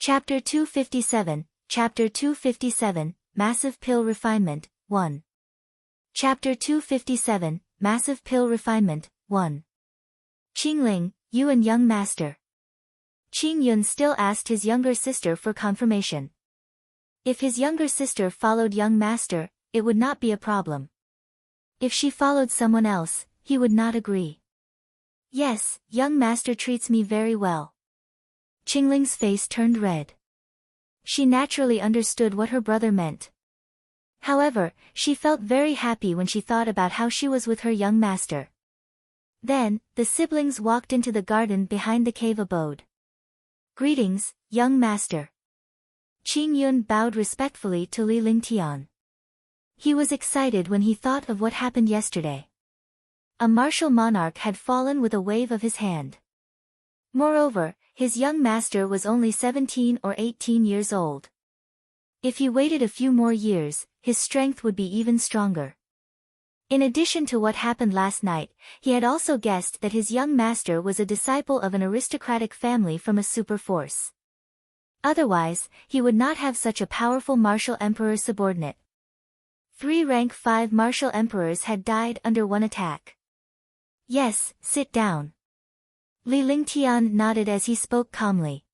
Chapter 257, Chapter 257, Massive Pill Refinement, 1. Chapter 257, Massive Pill Refinement, 1. Qingling, you and young master. Qing Yun still asked his younger sister for confirmation. If his younger sister followed young master, it would not be a problem. If she followed someone else, he would not agree. Yes, young master treats me very well. Qingling's face turned red. She naturally understood what her brother meant. However, she felt very happy when she thought about how she was with her young master. Then, the siblings walked into the garden behind the cave abode. Greetings, young master. Qing Yun bowed respectfully to Li Lingtian. He was excited when he thought of what happened yesterday. A martial monarch had fallen with a wave of his hand. Moreover, his young master was only 17 or 18 years old. If he waited a few more years, his strength would be even stronger. In addition to what happened last night, he had also guessed that his young master was a disciple of an aristocratic family from a super force. Otherwise, he would not have such a powerful martial emperor subordinate. 3 rank 5 martial emperors had died under one attack. Yes, sit down. Li Lingtian nodded as he spoke calmly.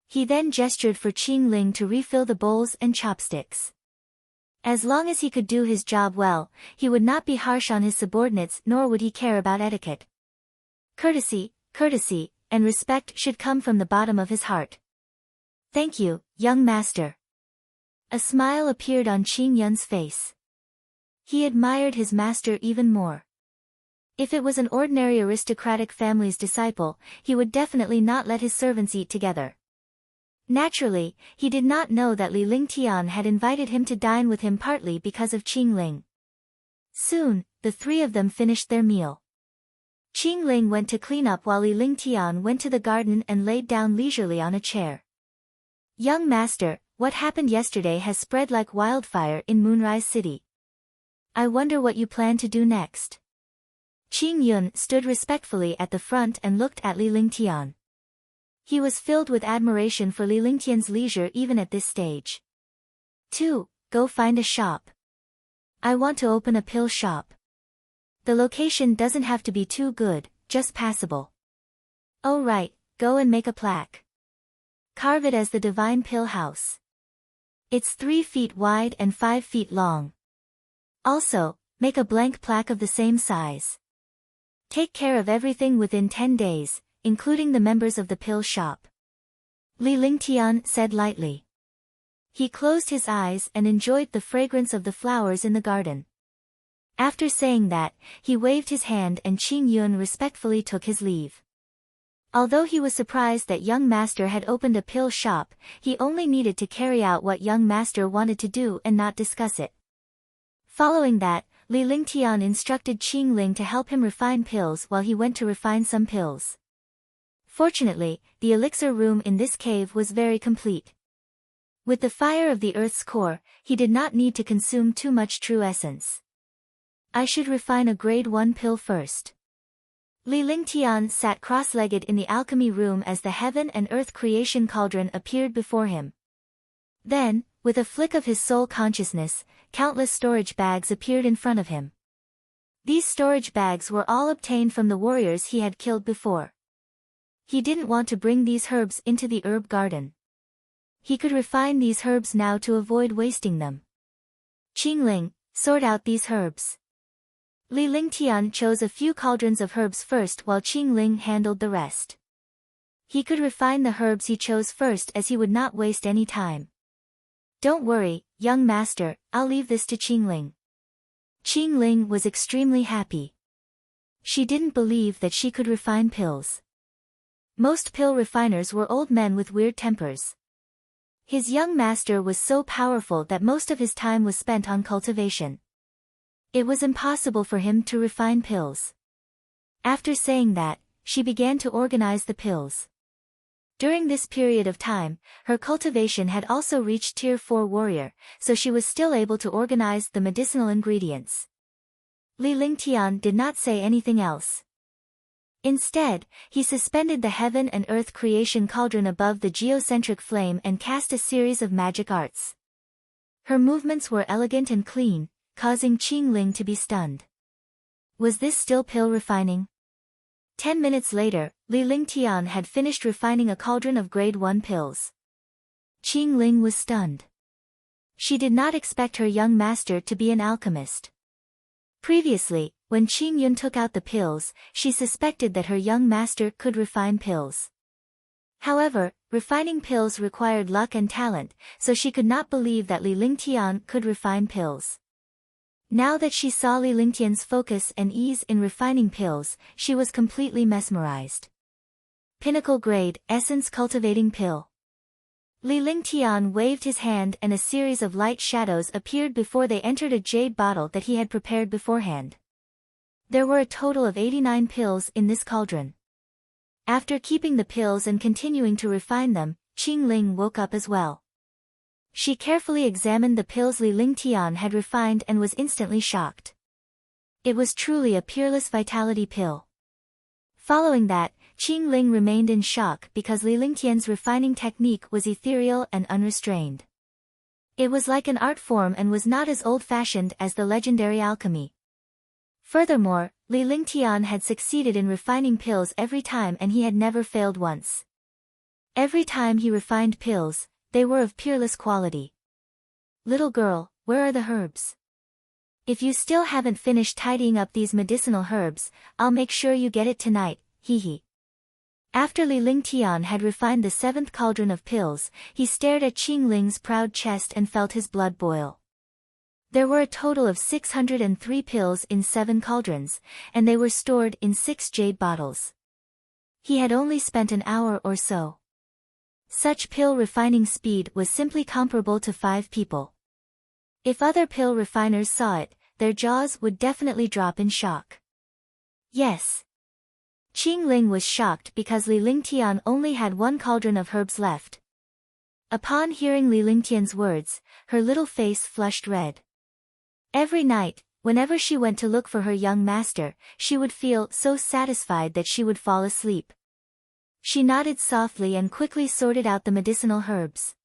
He then gestured for Qing Ling to refill the bowls and chopsticks. As long as he could do his job well, he would not be harsh on his subordinates nor would he care about etiquette. Courtesy, and respect should come from the bottom of his heart. Thank you, young master. A smile appeared on Qing Yun's face. He admired his master even more. If it was an ordinary aristocratic family's disciple, he would definitely not let his servants eat together. Naturally, he did not know that Li Lingtian had invited him to dine with him partly because of Qing Ling. Soon, the 3 of them finished their meal. Qing Ling went to clean up while Li Lingtian went to the garden and laid down leisurely on a chair. Young master, what happened yesterday has spread like wildfire in Moonrise City. I wonder what you plan to do next. Qing Yun stood respectfully at the front and looked at Li Lingtian. He was filled with admiration for Li Lingtian's leisure even at this stage. 2. Go find a shop. I want to open a pill shop. The location doesn't have to be too good, just passable. Oh right, go and make a plaque. Carve it as the Divine Pill House. It's 3 feet wide and 5 feet long. Also, make a blank plaque of the same size. Take care of everything within 10 days, including the members of the pill shop. Li Lingtian said lightly. He closed his eyes and enjoyed the fragrance of the flowers in the garden. After saying that, he waved his hand and Qing Yun respectfully took his leave. Although he was surprised that young master had opened a pill shop, he only needed to carry out what young master wanted to do and not discuss it. Following that, Li Lingtian instructed Qing Ling to help him refine pills while he went to refine some pills. Fortunately, the elixir room in this cave was very complete. With the fire of the earth's core, he did not need to consume too much true essence. I should refine a grade 1 pill first. Li Lingtian sat cross-legged in the alchemy room as the heaven and earth creation cauldron appeared before him. Then, with a flick of his soul consciousness, countless storage bags appeared in front of him. These storage bags were all obtained from the warriors he had killed before. He didn't want to bring these herbs into the herb garden. He could refine these herbs now to avoid wasting them. Qing Ling, sort out these herbs. Li Lingtian chose a few cauldrons of herbs first while Qing Ling handled the rest. He could refine the herbs he chose first as he would not waste any time. Don't worry, young master, I'll leave this to Qing Ling. Qing Ling was extremely happy. She didn't believe that she could refine pills. Most pill refiners were old men with weird tempers. His young master was so powerful that most of his time was spent on cultivation. It was impossible for him to refine pills. After saying that, she began to organize the pills. During this period of time, her cultivation had also reached Tier 4 warrior, so she was still able to organize the medicinal ingredients. Li Lingtian did not say anything else. Instead, he suspended the heaven and earth creation cauldron above the geocentric flame and cast a series of magic arts. Her movements were elegant and clean, causing Qingling to be stunned. Was this still pill refining? 10 minutes later, Li Lingtian had finished refining a cauldron of grade 1 pills. Qingling was stunned. She did not expect her young master to be an alchemist. Previously, when Qingyun took out the pills, she suspected that her young master could refine pills. However, refining pills required luck and talent, so she could not believe that Li Lingtian could refine pills. Now that she saw Li Lingtian's focus and ease in refining pills, she was completely mesmerized. Pinnacle Grade, Essence Cultivating Pill. Li Lingtian waved his hand and a series of light shadows appeared before they entered a jade bottle that he had prepared beforehand. There were a total of 89 pills in this cauldron. After keeping the pills and continuing to refine them, Qingling woke up as well. She carefully examined the pills Li Lingtian had refined and was instantly shocked. It was truly a peerless vitality pill. Following that, Qingling remained in shock because Li Lingtian's refining technique was ethereal and unrestrained. It was like an art form and was not as old-fashioned as the legendary alchemy. Furthermore, Li Lingtian had succeeded in refining pills every time and he had never failed once. Every time he refined pills, they were of peerless quality. Little girl, where are the herbs? If you still haven't finished tidying up these medicinal herbs, I'll make sure you get it tonight, hee. After Li Lingtian had refined the 7th cauldron of pills, he stared at Qingling's proud chest and felt his blood boil. There were a total of 603 pills in 7 cauldrons, and they were stored in 6 jade bottles. He had only spent an hour or so. Such pill refining speed was simply comparable to 5 people. If other pill refiners saw it, their jaws would definitely drop in shock. Yes. Qingling was shocked because Li Lingtian only had 1 cauldron of herbs left. Upon hearing Li Lingtian's words, her little face flushed red. Every night, whenever she went to look for her young master, she would feel so satisfied that she would fall asleep. She nodded softly and quickly sorted out the medicinal herbs.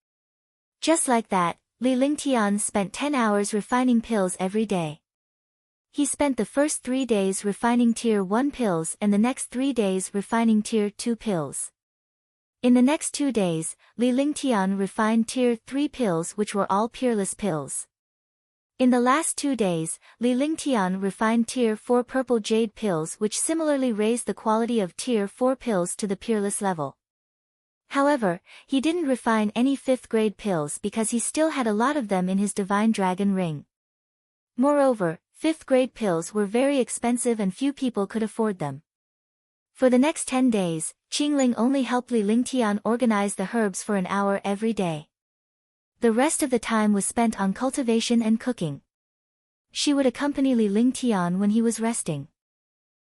Just like that, Li Lingtian spent 10 hours refining pills every day. He spent the first 3 days refining Tier 1 pills and the next 3 days refining Tier 2 pills. In the next 2 days, Li Lingtian refined Tier 3 pills which were all peerless pills. In the last 2 days, Li Lingtian refined Tier 4 purple jade pills which similarly raised the quality of Tier 4 pills to the peerless level. However, he didn't refine any 5th grade pills because he still had a lot of them in his divine dragon ring. Moreover, 5th grade pills were very expensive and few people could afford them. For the next 10 days, Qingling only helped Li Lingtian organize the herbs for an hour every day. The rest of the time was spent on cultivation and cooking. She would accompany Li Lingtian when he was resting.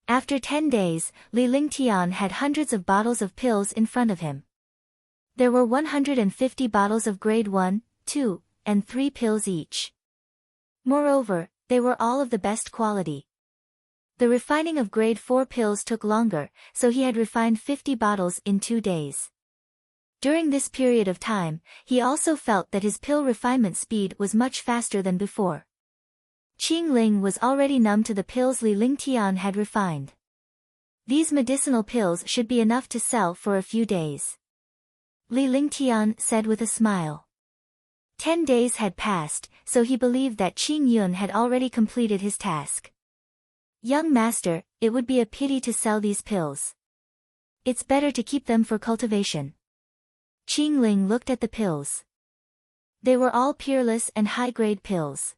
After 10 days, Li Lingtian had hundreds of bottles of pills in front of him. There were 150 bottles of grade 1, 2, and 3 pills each. Moreover, they were all of the best quality. The refining of grade 4 pills took longer, so he had refined 50 bottles in 2 days. During this period of time, he also felt that his pill refinement speed was much faster than before. Qingling was already numb to the pills Li Lingtian had refined. These medicinal pills should be enough to sell for a few days. Li Lingtian said with a smile. 10 days had passed, so he believed that Qingyun had already completed his task. Young master, it would be a pity to sell these pills. It's better to keep them for cultivation. Qingling looked at the pills. They were all peerless and high-grade pills.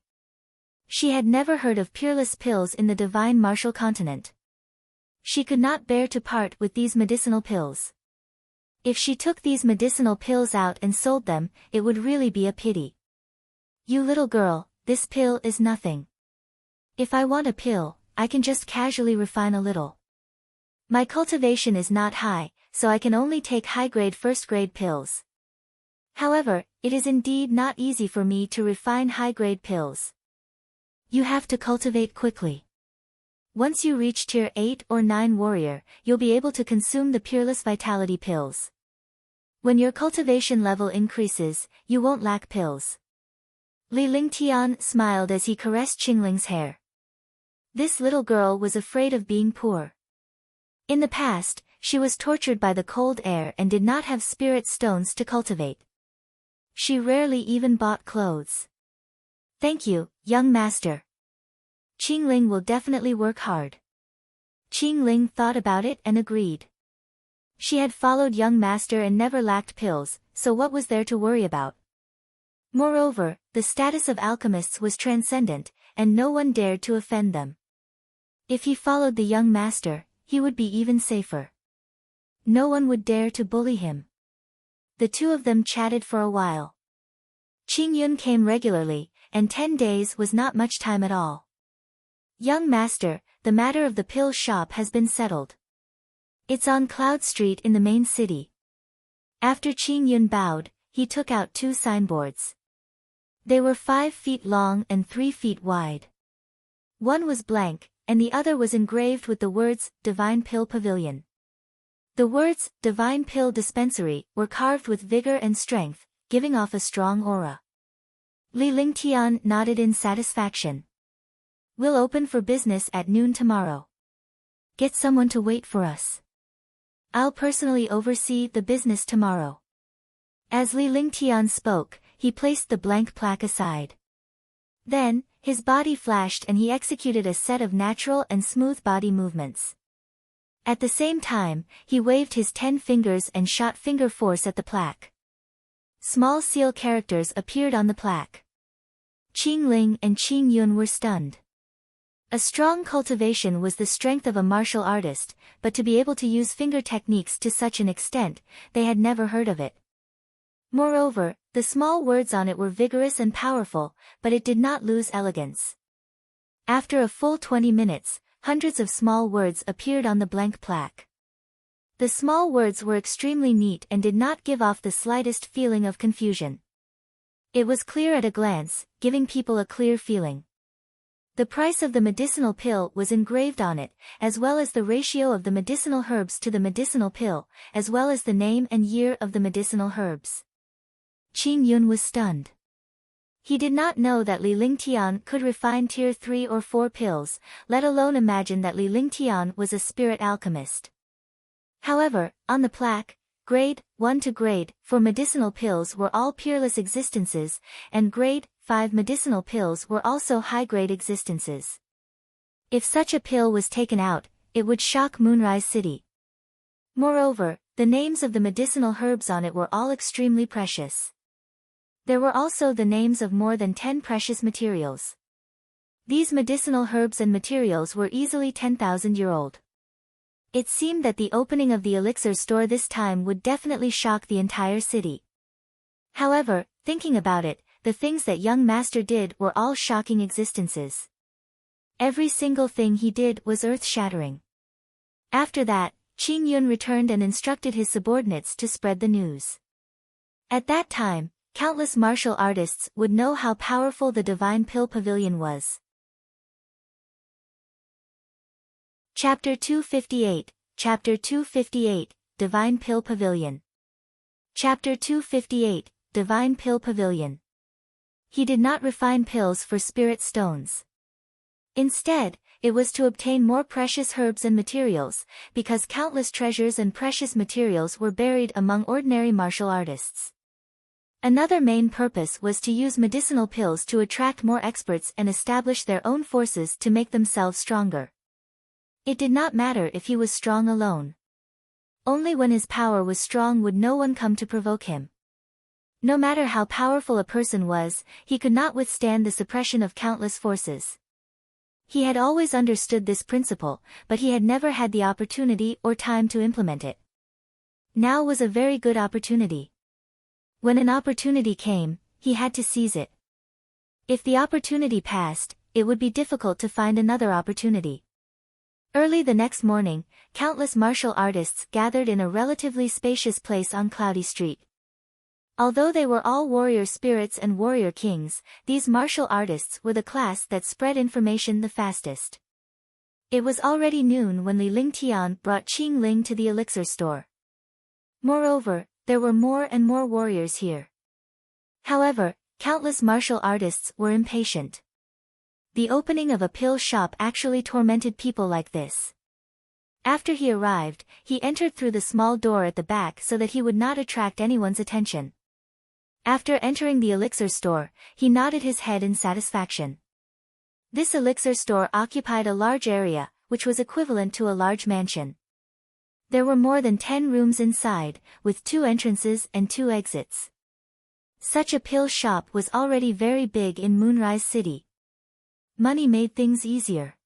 She had never heard of peerless pills in the divine martial continent. She could not bear to part with these medicinal pills. If she took these medicinal pills out and sold them, it would really be a pity. You little girl, this pill is nothing. If I want a pill, I can just casually refine a little. My cultivation is not high, so I can only take high-grade first-grade pills. However, it is indeed not easy for me to refine high-grade pills. You have to cultivate quickly. Once you reach tier 8 or 9 warrior, you'll be able to consume the Peerless Vitality pills. When your cultivation level increases, you won't lack pills. Li Lingtian smiled as he caressed Qingling's hair. This little girl was afraid of being poor. In the past, she was tortured by the cold air and did not have spirit stones to cultivate. She rarely even bought clothes. Thank you, young master. Qingling will definitely work hard. Qingling thought about it and agreed. She had followed young master and never lacked pills, so what was there to worry about? Moreover, the status of alchemists was transcendent, and no one dared to offend them. If he followed the young master, he would be even safer. No one would dare to bully him. The two of them chatted for a while. Qingyun came regularly, and 10 days was not much time at all. Young master, the matter of the pill shop has been settled. It's on Cloud Street in the main city. After Qingyun bowed, he took out 2 signboards. They were 5 feet long and 3 feet wide. One was blank, and the other was engraved with the words, Divine Pill Pavilion. The words, Divine Pill Dispensary, were carved with vigor and strength, giving off a strong aura. Li Lingtian nodded in satisfaction. We'll open for business at noon tomorrow. Get someone to wait for us. I'll personally oversee the business tomorrow. As Li Lingtian spoke, he placed the blank plaque aside. Then, his body flashed and he executed a set of natural and smooth body movements. At the same time, he waved his 10 fingers and shot finger force at the plaque. Small seal characters appeared on the plaque. Qingling and Qingyun were stunned. A strong cultivation was the strength of a martial artist, but to be able to use finger techniques to such an extent, they had never heard of it. Moreover, the small words on it were vigorous and powerful, but it did not lose elegance. After a full 20 minutes, hundreds of small words appeared on the blank plaque. The small words were extremely neat and did not give off the slightest feeling of confusion. It was clear at a glance, giving people a clear feeling. The price of the medicinal pill was engraved on it, as well as the ratio of the medicinal herbs to the medicinal pill, as well as the name and year of the medicinal herbs. Qingyun was stunned. He did not know that Li Lingtian could refine tier 3 or 4 pills, let alone imagine that Li Lingtian was a spirit alchemist. However, on the plaque, grade 1 to grade 4 medicinal pills were all peerless existences, and grade 5 medicinal pills were also high-grade existences. If such a pill was taken out, it would shock Moonrise City. Moreover, the names of the medicinal herbs on it were all extremely precious. There were also the names of more than 10 precious materials. These medicinal herbs and materials were easily 10,000-year-old. It seemed that the opening of the elixir store this time would definitely shock the entire city. However, thinking about it, the things that young master did were all shocking existences. Every single thing he did was earth-shattering. After that, Qingyun returned and instructed his subordinates to spread the news. At that time, countless martial artists would know how powerful the Divine Pill Pavilion was. Chapter 258, Chapter 258, Divine Pill Pavilion. Chapter 258, Divine Pill Pavilion. He did not refine pills for spirit stones. Instead, it was to obtain more precious herbs and materials, because countless treasures and precious materials were buried among ordinary martial artists. Another main purpose was to use medicinal pills to attract more experts and establish their own forces to make themselves stronger. It did not matter if he was strong alone. Only when his power was strong would no one come to provoke him. No matter how powerful a person was, he could not withstand the suppression of countless forces. He had always understood this principle, but he had never had the opportunity or time to implement it. Now was a very good opportunity. When an opportunity came, he had to seize it. If the opportunity passed, it would be difficult to find another opportunity. Early the next morning, countless martial artists gathered in a relatively spacious place on Cloudy Street. Although they were all warrior spirits and warrior kings, these martial artists were the class that spread information the fastest. It was already noon when Li Lingtian brought Qing Ling to the elixir store. Moreover, there were more and more warriors here. However, countless martial artists were impatient. The opening of a pill shop actually tormented people like this. After he arrived, he entered through the small door at the back so that he would not attract anyone's attention. After entering the elixir store, he nodded his head in satisfaction. This elixir store occupied a large area, which was equivalent to a large mansion. There were more than 10 rooms inside, with 2 entrances and 2 exits. Such a pill shop was already very big in Moonrise City. Money made things easier.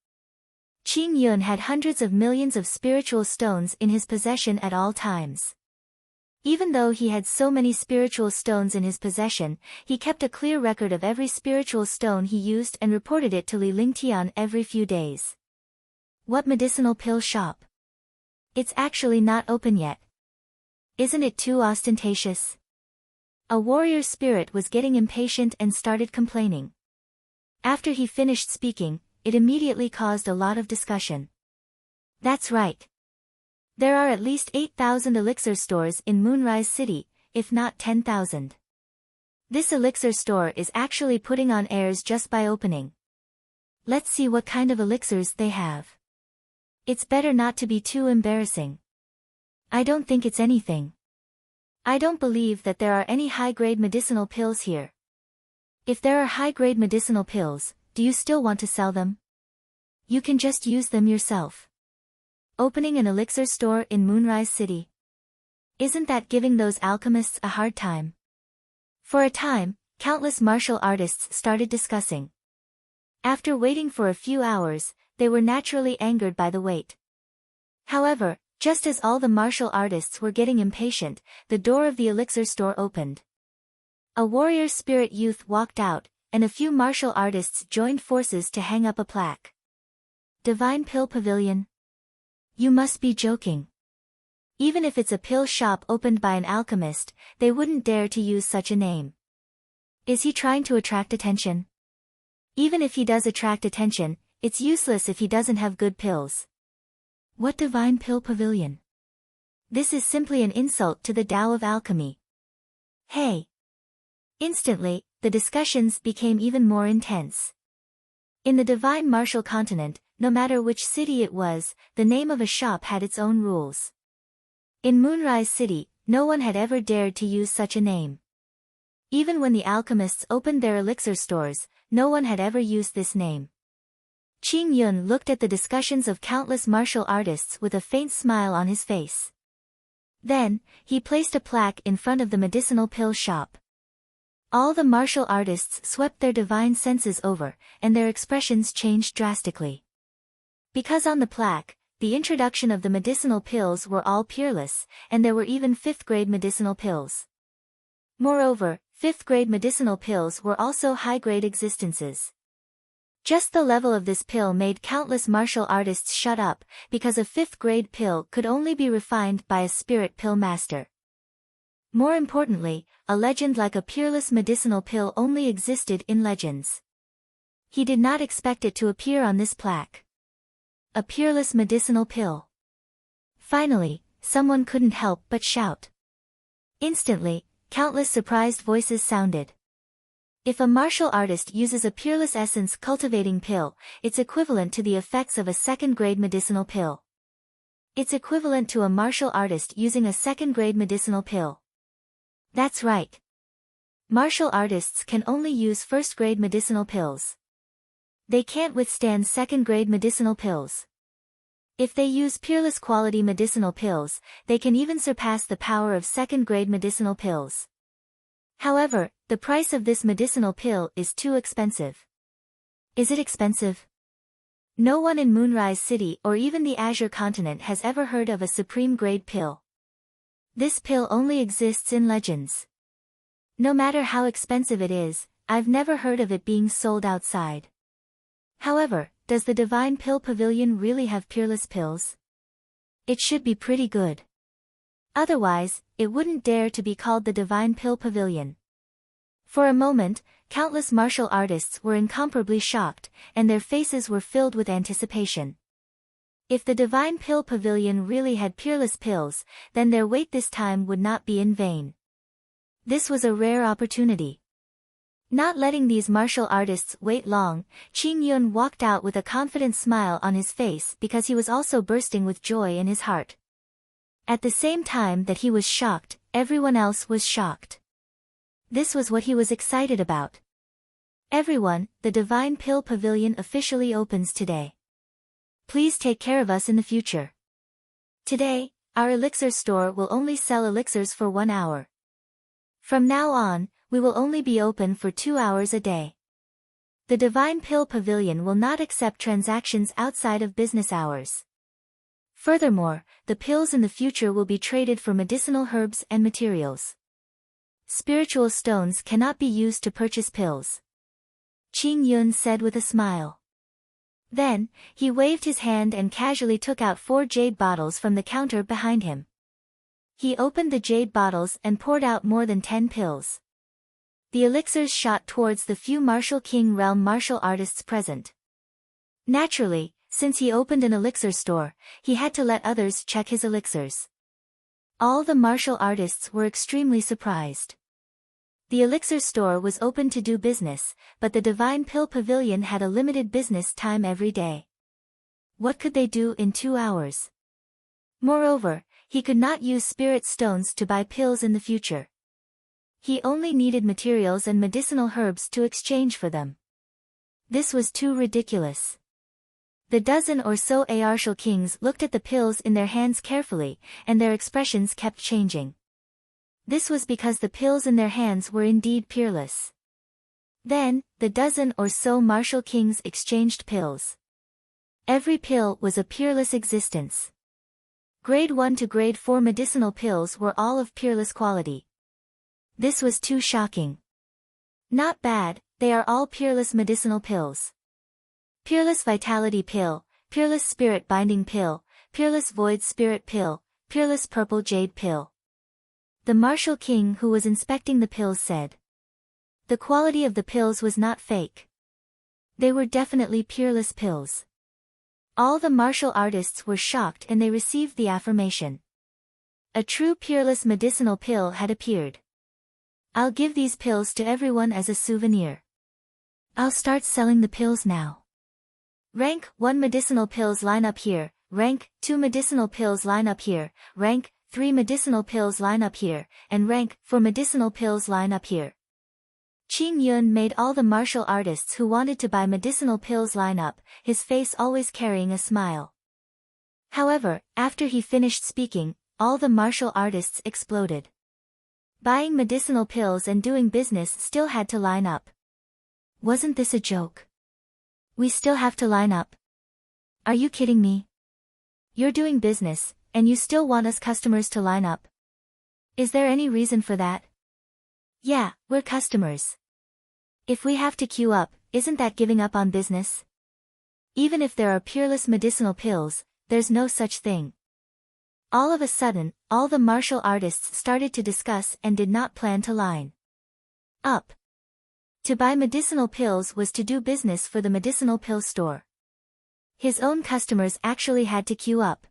Qing Yun had hundreds of millions of spiritual stones in his possession at all times. Even though he had so many spiritual stones in his possession, he kept a clear record of every spiritual stone he used and reported it to Li Lingtian every few days. What medicinal pill shop? It's actually not open yet. Isn't it too ostentatious? A warrior spirit was getting impatient and started complaining. After he finished speaking, it immediately caused a lot of discussion. That's right. There are at least 8,000 elixir stores in Moonrise City, if not 10,000. This elixir store is actually putting on airs just by opening. Let's see what kind of elixirs they have. It's better not to be too embarrassing. I don't think it's anything. I don't believe that there are any high-grade medicinal pills here. If there are high-grade medicinal pills, do you still want to sell them? You can just use them yourself. Opening an elixir store in Moonrise City. Isn't that giving those alchemists a hard time? For a time, countless martial artists started discussing. After waiting for a few hours, they were naturally angered by the wait. However, just as all the martial artists were getting impatient, the door of the elixir store opened. A warrior spirit youth walked out, and a few martial artists joined forces to hang up a plaque. Divine Pill Pavilion. You must be joking. Even if it's a pill shop opened by an alchemist, they wouldn't dare to use such a name. Is he trying to attract attention? Even if he does attract attention, it's useless if he doesn't have good pills. What Divine Pill Pavilion? This is simply an insult to the Tao of alchemy. Hey! Instantly, the discussions became even more intense. In the Divine Martial Continent, no matter which city it was, the name of a shop had its own rules. In Moonrise City, no one had ever dared to use such a name. Even when the alchemists opened their elixir stores, no one had ever used this name. Qing Yun looked at the discussions of countless martial artists with a faint smile on his face. Then, he placed a plaque in front of the medicinal pill shop. All the martial artists swept their divine senses over, and their expressions changed drastically. Because on the plaque, the introduction of the medicinal pills were all peerless, and there were even 5th-grade medicinal pills. Moreover, 5th-grade medicinal pills were also high-grade existences. Just the level of this pill made countless martial artists shut up, because a 5th-grade pill could only be refined by a spirit pill master. More importantly, a legend like a peerless medicinal pill only existed in legends. He did not expect it to appear on this plaque. A peerless medicinal pill. Finally, someone couldn't help but shout. Instantly, countless surprised voices sounded. If a martial artist uses a peerless essence cultivating pill, it's equivalent to the effects of a 2nd-grade medicinal pill. It's equivalent to a martial artist using a 2nd-grade medicinal pill. That's right. Martial artists can only use 1st-grade medicinal pills. They can't withstand 2nd-grade medicinal pills. If they use peerless quality medicinal pills, they can even surpass the power of 2nd-grade medicinal pills. However, the price of this medicinal pill is too expensive. Is it expensive? No one in Moonrise City or even the Azure Continent has ever heard of a supreme-grade pill. This pill only exists in legends. No matter how expensive it is, I've never heard of it being sold outside. However, does the Divine Pill Pavilion really have peerless pills? It should be pretty good. Otherwise, it wouldn't dare to be called the Divine Pill Pavilion. For a moment, countless martial artists were incomparably shocked, and their faces were filled with anticipation. If the Divine Pill Pavilion really had peerless pills, then their wait this time would not be in vain. This was a rare opportunity. Not letting these martial artists wait long, Qing Yun walked out with a confident smile on his face because he was also bursting with joy in his heart. At the same time that he was shocked, everyone else was shocked. This was what he was excited about. Everyone, the Divine Pill Pavilion officially opens today. Please take care of us in the future. Today, our elixir store will only sell elixirs for 1 hour. From now on, we will only be open for 2 hours a day. The Divine Pill Pavilion will not accept transactions outside of business hours. Furthermore, the pills in the future will be traded for medicinal herbs and materials. Spiritual stones cannot be used to purchase pills. Qing Yun said with a smile. Then, he waved his hand and casually took out 4 jade bottles from the counter behind him. He opened the jade bottles and poured out more than 10 pills. The elixirs shot towards the few Martial King realm martial artists present. Naturally, since he opened an elixir store, he had to let others check his elixirs. All the martial artists were extremely surprised. The elixir store was open to do business, but the Divine Pill Pavilion had a limited business time every day. What could they do in 2 hours? Moreover, he could not use spirit stones to buy pills in the future. He only needed materials and medicinal herbs to exchange for them. This was too ridiculous. The dozen or so Artial kings looked at the pills in their hands carefully, and their expressions kept changing. This was because the pills in their hands were indeed peerless. Then, the dozen or so martial kings exchanged pills. Every pill was a peerless existence. Grade 1 to Grade 4 medicinal pills were all of peerless quality. This was too shocking. Not bad, they are all peerless medicinal pills. Peerless Vitality Pill, Peerless Spirit Binding Pill, Peerless Void Spirit Pill, Peerless Purple Jade Pill. The Martial King who was inspecting the pills said. The quality of the pills was not fake. They were definitely peerless pills. All the martial artists were shocked and they received the affirmation. A true peerless medicinal pill had appeared. I'll give these pills to everyone as a souvenir. I'll start selling the pills now. Rank 1 medicinal pills line up here, rank 2 medicinal pills line up here, rank 3 medicinal pills line up here, and rank 4 medicinal pills line up here. Qing Yun made all the martial artists who wanted to buy medicinal pills line up, his face always carrying a smile. However, after he finished speaking, all the martial artists exploded. Buying medicinal pills and doing business still had to line up. Wasn't this a joke? We still have to line up. Are you kidding me? You're doing business, and you still want us customers to line up? Is there any reason for that? Yeah, we're customers. If we have to queue up, isn't that giving up on business? Even if there are peerless medicinal pills, there's no such thing. All of a sudden, all the martial artists started to discuss and did not plan to line up. To buy medicinal pills was to do business for the medicinal pill store. His own customers actually had to queue up.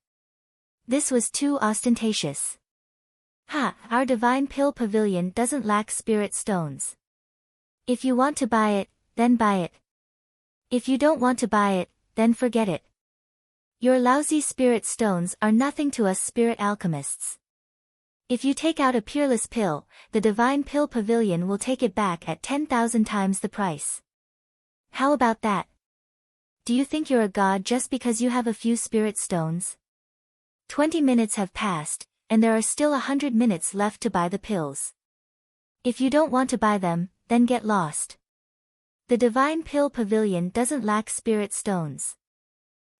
This was too ostentatious. Ha, our Divine Pill Pavilion doesn't lack spirit stones. If you want to buy it, then buy it. If you don't want to buy it, then forget it. Your lousy spirit stones are nothing to us spirit alchemists. If you take out a peerless pill, the Divine Pill Pavilion will take it back at 10,000 times the price. How about that? Do you think you're a god just because you have a few spirit stones? 20 minutes have passed, and there are still 100 minutes left to buy the pills. If you don't want to buy them, then get lost. The Divine Pill Pavilion doesn't lack spirit stones.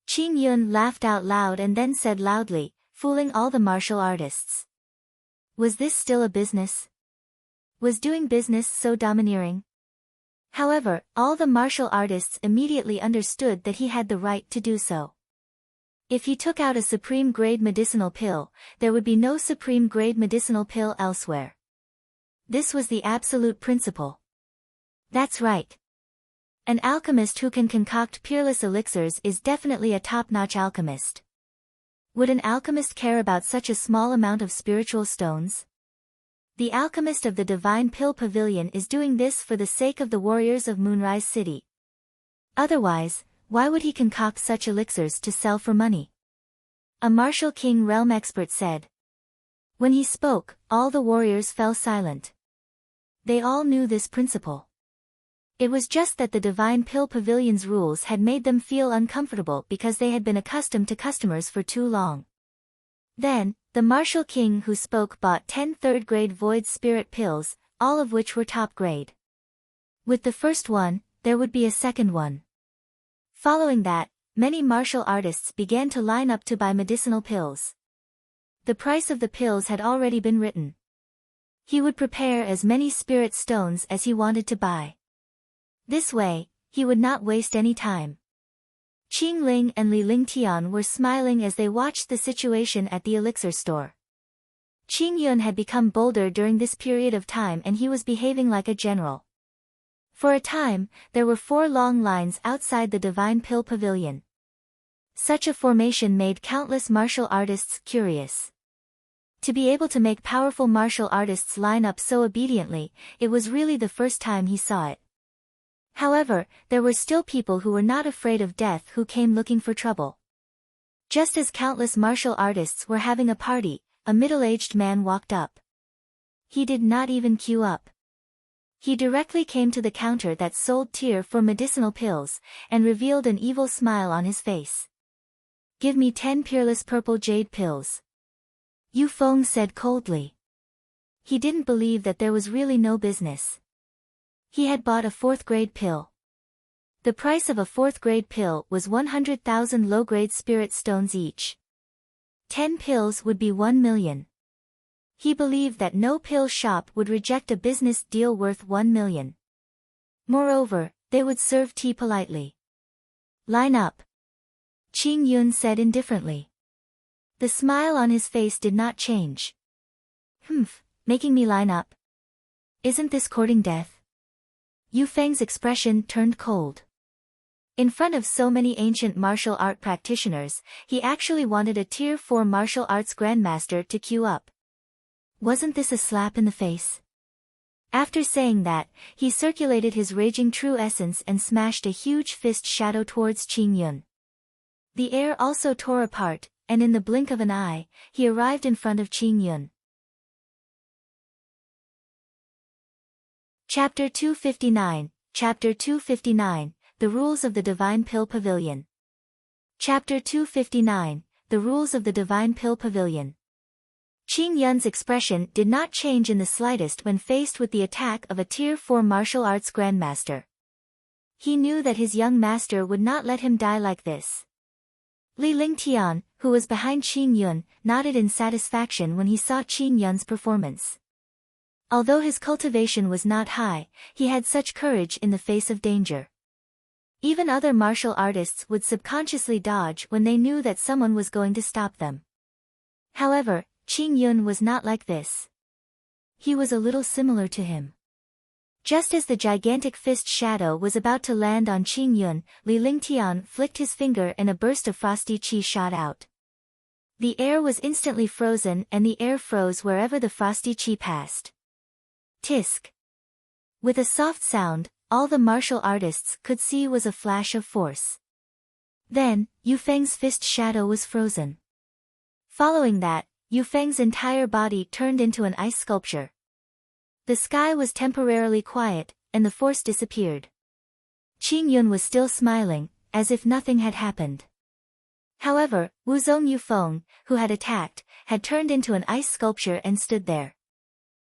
Qing Yun laughed out loud and then said loudly, fooling all the martial artists. Was this still a business? Was doing business so domineering? However, all the martial artists immediately understood that he had the right to do so. If he took out a supreme grade medicinal pill, there would be no supreme grade medicinal pill elsewhere. This was the absolute principle. That's right. An alchemist who can concoct peerless elixirs is definitely a top-notch alchemist. Would an alchemist care about such a small amount of spiritual stones? The alchemist of the Divine Pill Pavilion is doing this for the sake of the warriors of Moonrise City. Otherwise, why would he concoct such elixirs to sell for money? A martial king realm expert said. When he spoke, all the warriors fell silent. They all knew this principle. It was just that the Divine Pill Pavilion's rules had made them feel uncomfortable because they had been accustomed to customers for too long. Then, the martial king who spoke bought 10 third-grade void spirit pills, all of which were top grade. With the first one, there would be a second one. Following that, many martial artists began to line up to buy medicinal pills. The price of the pills had already been written. He would prepare as many spirit stones as he wanted to buy. This way, he would not waste any time. Qing Ling and Li Lingtian were smiling as they watched the situation at the elixir store. Qing Yun had become bolder during this period of time and he was behaving like a general. For a time, there were 4 long lines outside the Divine Pill Pavilion. Such a formation made countless martial artists curious. To be able to make powerful martial artists line up so obediently, it was really the first time he saw it. However, there were still people who were not afraid of death who came looking for trouble. Just as countless martial artists were having a party, a middle-aged man walked up. He did not even queue up. He directly came to the counter that sold tear for medicinal pills, and revealed an evil smile on his face. "Give me 10 peerless purple jade pills." Yu Feng said coldly. He didn't believe that there was really no business. He had bought a 4th-grade pill. The price of a 4th-grade pill was 100,000 low-grade spirit stones each. 10 pills would be 1 million. He believed that no pill shop would reject a business deal worth 1 million. Moreover, they would serve tea politely. "Line up," Qing Yun said indifferently. The smile on his face did not change. "Humph, making me line up? Isn't this courting death?" Yu Feng's expression turned cold. In front of so many ancient martial art practitioners, he actually wanted a Tier 4 martial arts Grandmaster to queue up. Wasn't this a slap in the face? After saying that, he circulated his raging true essence and smashed a huge fist shadow towards Qing Yun. The air also tore apart, and in the blink of an eye, he arrived in front of Qing Yun. Chapter 259, Chapter 259, The Rules of the Divine Pill Pavilion. Chapter 259, The Rules of the Divine Pill Pavilion. Qing Yun's expression did not change in the slightest when faced with the attack of a Tier 4 martial arts Grandmaster. He knew that his young master would not let him die like this. Li Lingtian, who was behind Qing Yun, nodded in satisfaction when he saw Qing Yun's performance. Although his cultivation was not high, he had such courage in the face of danger. Even other martial artists would subconsciously dodge when they knew that someone was going to stop them. However, Qing Yun was not like this. He was a little similar to him. Just as the gigantic fist shadow was about to land on Qing Yun, Li Lingtian flicked his finger and a burst of frosty qi shot out. The air was instantly frozen and the air froze wherever the frosty qi passed. Tisk. With a soft sound, all the martial artists could see was a flash of force. Then, Yu Feng's fist shadow was frozen. Following that, Yu Feng's entire body turned into an ice sculpture. The sky was temporarily quiet, and the force disappeared. Qing Yun was still smiling, as if nothing had happened. However, Wuzong Yufeng, who had attacked, had turned into an ice sculpture and stood there.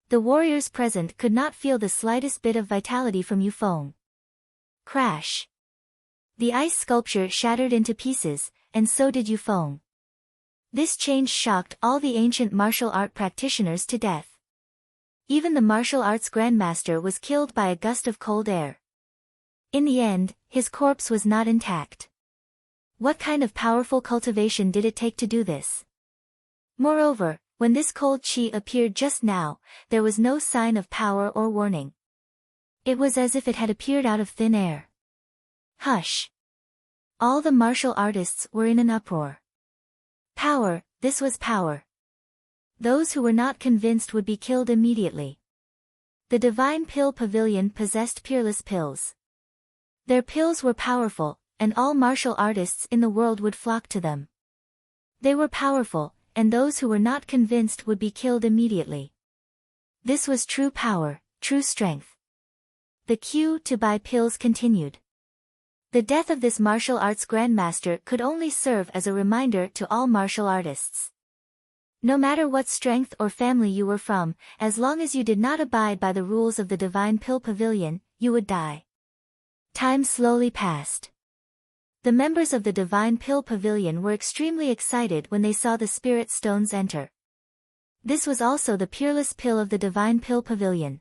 The warriors present could not feel the slightest bit of vitality from Yufeng. Crash! The ice sculpture shattered into pieces, and so did Yufeng. This change shocked all the ancient martial art practitioners to death. Even the martial arts Grandmaster was killed by a gust of cold air. In the end, his corpse was not intact. What kind of powerful cultivation did it take to do this? Moreover, when this cold qi appeared just now, there was no sign of power or warning. It was as if it had appeared out of thin air. Hush! All the martial artists were in an uproar. Power, this was power. Those who were not convinced would be killed immediately. The Divine Pill Pavilion possessed peerless pills. Their pills were powerful, and all martial artists in the world would flock to them. They were powerful, and those who were not convinced would be killed immediately. This was true power, true strength. The queue to buy pills continued. The death of this martial arts grandmaster could only serve as a reminder to all martial artists. No matter what strength or family you were from, as long as you did not abide by the rules of the Divine Pill Pavilion, you would die. Time slowly passed. The members of the Divine Pill Pavilion were extremely excited when they saw the spirit stones enter. This was also the peerless pill of the Divine Pill Pavilion.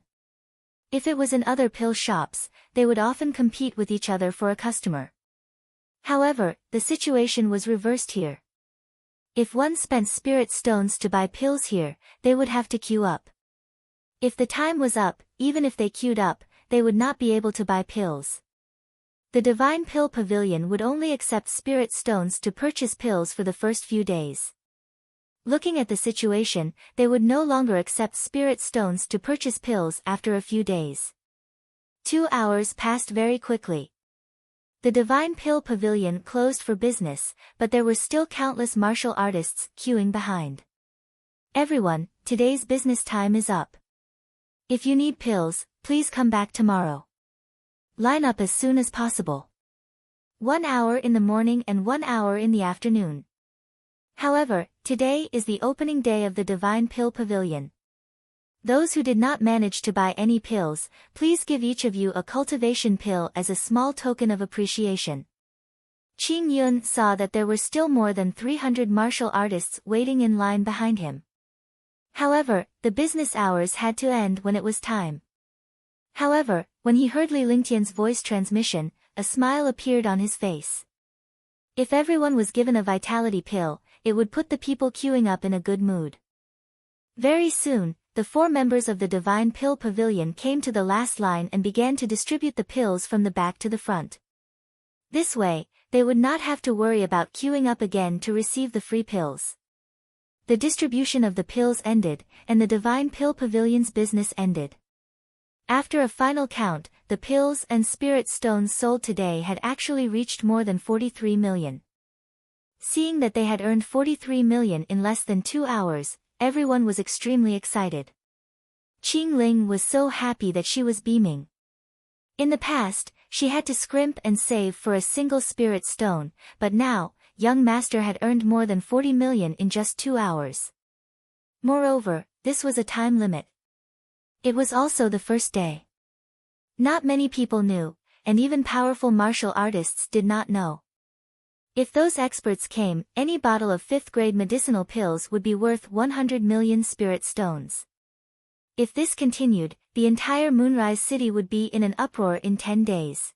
If it was in other pill shops, they would often compete with each other for a customer. However, the situation was reversed here. If one spent spirit stones to buy pills here, they would have to queue up. If the time was up, even if they queued up, they would not be able to buy pills. The Divine Pill Pavilion would only accept spirit stones to purchase pills for the first few days. Looking at the situation, they would no longer accept spirit stones to purchase pills after a few days. 2 hours passed very quickly. The Divine Pill Pavilion closed for business, but there were still countless martial artists queuing behind. Everyone, today's business time is up. If you need pills, please come back tomorrow. Line up as soon as possible. 1 hour in the morning and 1 hour in the afternoon. However, today is the opening day of the Divine Pill Pavilion. Those who did not manage to buy any pills, please give each of you a cultivation pill as a small token of appreciation. Qing Yun saw that there were still more than 300 martial artists waiting in line behind him. However, the business hours had to end when it was time. However, when he heard Li Lingtian's voice transmission, a smile appeared on his face. If everyone was given a vitality pill, it would put the people queuing up in a good mood. Very soon, the 4 members of the Divine Pill Pavilion came to the last line and began to distribute the pills from the back to the front. This way, they would not have to worry about queuing up again to receive the free pills. The distribution of the pills ended, and the Divine Pill Pavilion's business ended. After a final count, the pills and spirit stones sold today had actually reached more than 43 million. Seeing that they had earned 43 million in less than 2 hours, everyone was extremely excited. Qing Ling was so happy that she was beaming. In the past, she had to scrimp and save for a single spirit stone, but now, young master had earned more than 40 million in just 2 hours. Moreover, this was a time limit. It was also the first day. Not many people knew, and even powerful martial artists did not know. If those experts came, any bottle of 5th-grade medicinal pills would be worth 100 million spirit stones. If this continued, the entire Moonrise City would be in an uproar in 10 days.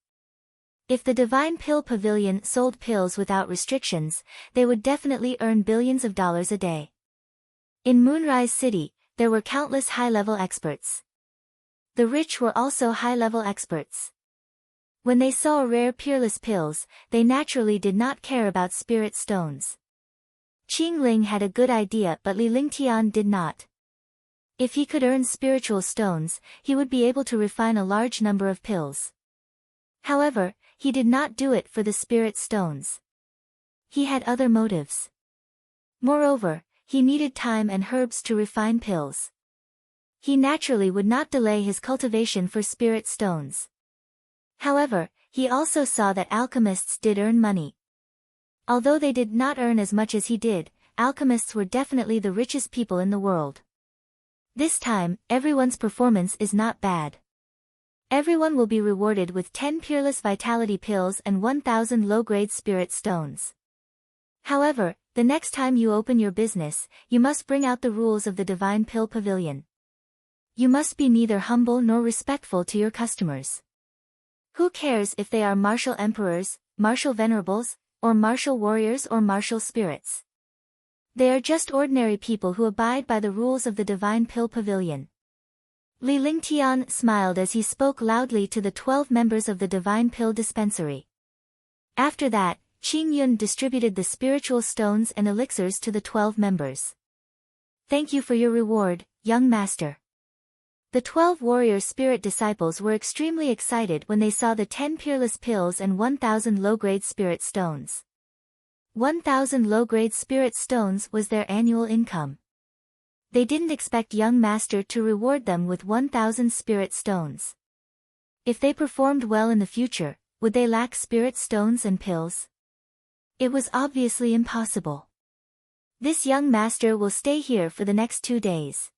If the Divine Pill Pavilion sold pills without restrictions, they would definitely earn billions of dollars a day. In Moonrise City, there were countless high-level experts. The rich were also high-level experts. When they saw rare peerless pills, they naturally did not care about spirit stones. Qing Ling had a good idea, but Li Lingtian did not. If he could earn spiritual stones, he would be able to refine a large number of pills. However, he did not do it for the spirit stones. He had other motives. Moreover, he needed time and herbs to refine pills. He naturally would not delay his cultivation for spirit stones. However, he also saw that alchemists did earn money. Although they did not earn as much as he did, alchemists were definitely the richest people in the world. This time, everyone's performance is not bad. Everyone will be rewarded with 10 peerless vitality pills and 1,000 low-grade spirit stones. However, the next time you open your business, you must bring out the rules of the Divine Pill Pavilion. You must be neither humble nor respectful to your customers. Who cares if they are martial emperors, martial venerables, or martial warriors or martial spirits? They are just ordinary people who abide by the rules of the Divine Pill Pavilion. Li Lingtian smiled as he spoke loudly to the 12 members of the Divine Pill Dispensary. After that, Qing Yun distributed the spiritual stones and elixirs to the 12 members. Thank you for your reward, young master. The 12 warrior spirit disciples were extremely excited when they saw the 10 peerless pills and 1,000 low-grade spirit stones. 1,000 low-grade spirit stones was their annual income. They didn't expect young master to reward them with 1,000 spirit stones. If they performed well in the future, would they lack spirit stones and pills? It was obviously impossible. This young master will stay here for the next 2 days.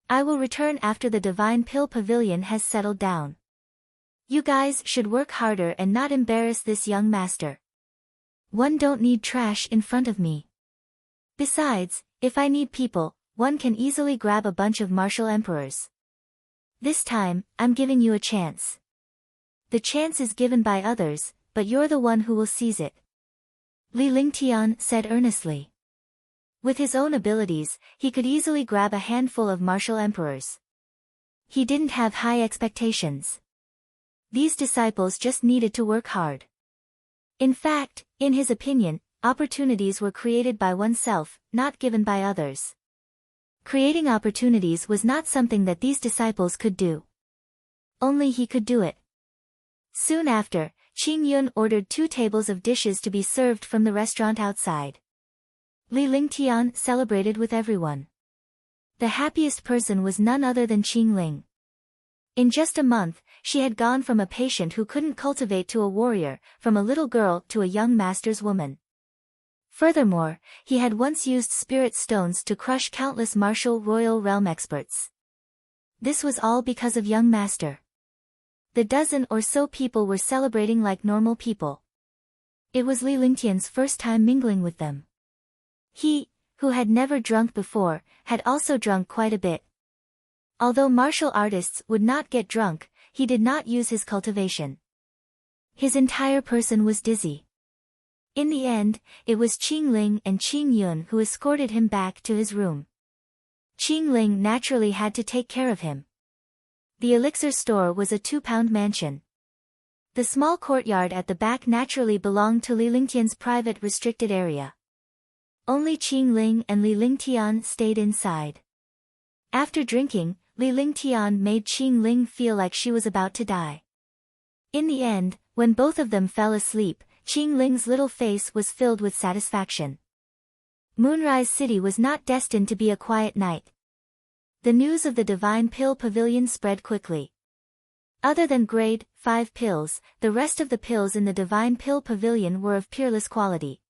I will return after the Divine Pill Pavilion has settled down. You guys should work harder and not embarrass this young master. One don't need trash in front of me. Besides, if I need people, one can easily grab a bunch of martial emperors. This time, I'm giving you a chance. The chance is given by others, but you're the one who will seize it. Li Lingtian said earnestly. With his own abilities, he could easily grab a handful of martial emperors. He didn't have high expectations. These disciples just needed to work hard. In fact, in his opinion, opportunities were created by oneself, not given by others. Creating opportunities was not something that these disciples could do. Only he could do it. Soon after, Qing Yun ordered 2 tables of dishes to be served from the restaurant outside. Li Lingtian celebrated with everyone. The happiest person was none other than Qing Ling. In just a month, she had gone from a patient who couldn't cultivate to a warrior, from a little girl to a young master's woman. Furthermore, he had once used spirit stones to crush countless martial royal realm experts. This was all because of young master. The dozen or so people were celebrating like normal people. It was Li Lingtian's first time mingling with them. He, who had never drunk before, had also drunk quite a bit. Although martial artists would not get drunk, he did not use his cultivation. His entire person was dizzy. In the end, it was Qing Ling and Qing Yun who escorted him back to his room. Qing Ling naturally had to take care of him. The elixir store was a 2-pound mansion. The small courtyard at the back naturally belonged to Li Lingtian's private restricted area. Only Qing Ling and Li Lingtian stayed inside. After drinking, Li Lingtian made Qing Ling feel like she was about to die. In the end, when both of them fell asleep, Qing Ling's little face was filled with satisfaction. Moonrise City was not destined to be a quiet night. The news of the Divine Pill Pavilion spread quickly. Other than grade 5 pills, the rest of the pills in the Divine Pill Pavilion were of peerless quality.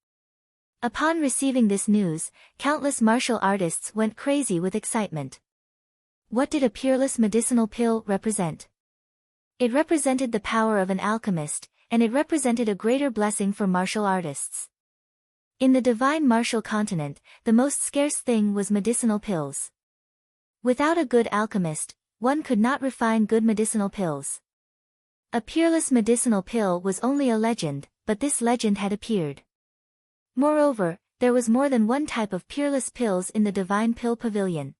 Upon receiving this news, countless martial artists went crazy with excitement. What did a peerless medicinal pill represent? It represented the power of an alchemist, and it represented a greater blessing for martial artists. In the divine martial continent, the most scarce thing was medicinal pills. Without a good alchemist, one could not refine good medicinal pills. A peerless medicinal pill was only a legend, but this legend had appeared. Moreover, there was more than one type of peerless pills in the Divine Pill Pavilion.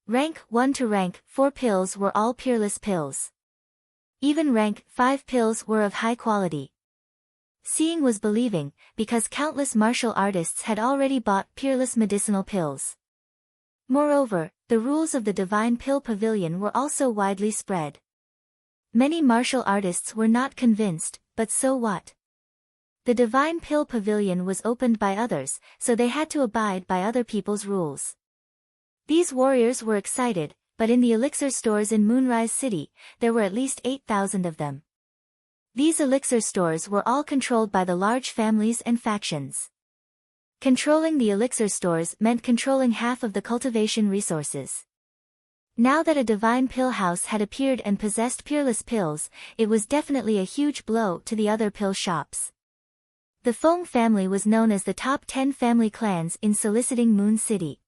Rank 1 to rank 4 pills were all peerless pills. Even rank 5 pills were of high quality. Seeing was believing, because countless martial artists had already bought peerless medicinal pills. Moreover, the rules of the Divine Pill Pavilion were also widely spread. Many martial artists were not convinced, but so what? The Divine Pill Pavilion was opened by others, so they had to abide by other people's rules. These warriors were excited, but in the elixir stores in Moonrise City, there were at least 8,000 of them. These elixir stores were all controlled by the large families and factions. Controlling the elixir stores meant controlling half of the cultivation resources. Now that a divine pill house had appeared and possessed peerless pills, it was definitely a huge blow to the other pill shops. The Feng family was known as the top 10 family clans in soliciting Moon City.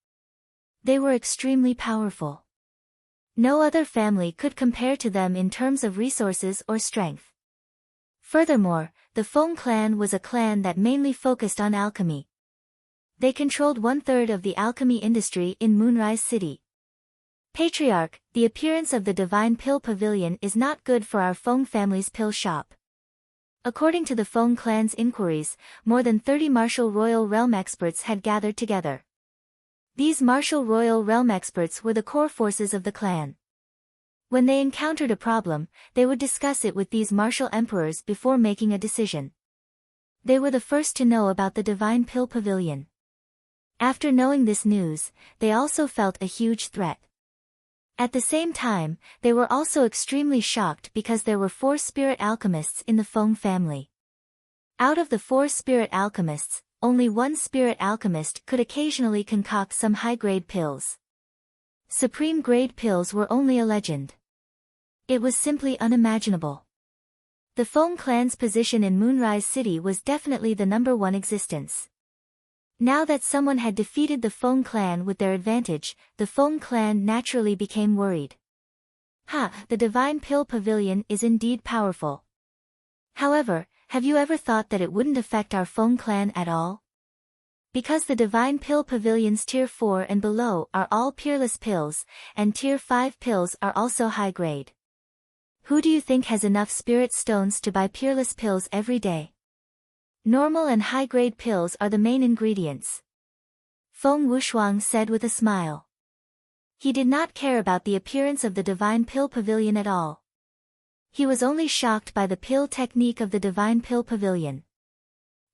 They were extremely powerful. No other family could compare to them in terms of resources or strength. Furthermore, the Feng clan was a clan that mainly focused on alchemy. They controlled 1/3 of the alchemy industry in Moonrise City. Patriarch, the appearance of the Divine Pill Pavilion is not good for our Feng family's pill shop. According to the Feng clan's inquiries, more than 30 martial royal realm experts had gathered together. These martial royal realm experts were the core forces of the clan. When they encountered a problem, they would discuss it with these martial emperors before making a decision. They were the first to know about the Divine Pill Pavilion. After knowing this news, they also felt a huge threat. At the same time, they were also extremely shocked because there were 4 spirit alchemists in the Feng family. Out of the 4 spirit alchemists, only 1 spirit alchemist could occasionally concoct some high-grade pills. Supreme-grade pills were only a legend. It was simply unimaginable. The Feng clan's position in Moonrise City was definitely the #1 existence. Now that someone had defeated the Feng clan with their advantage, the Feng clan naturally became worried. The Divine Pill Pavilion is indeed powerful. However, have you ever thought that it wouldn't affect our Feng clan at all? Because the Divine Pill Pavilion's Tier 4 and below are all peerless pills, and Tier 5 pills are also high grade. Who do you think has enough spirit stones to buy peerless pills every day? Normal and high-grade pills are the main ingredients. Feng Wushuang said with a smile. He did not care about the appearance of the Divine Pill Pavilion at all. He was only shocked by the pill technique of the Divine Pill Pavilion.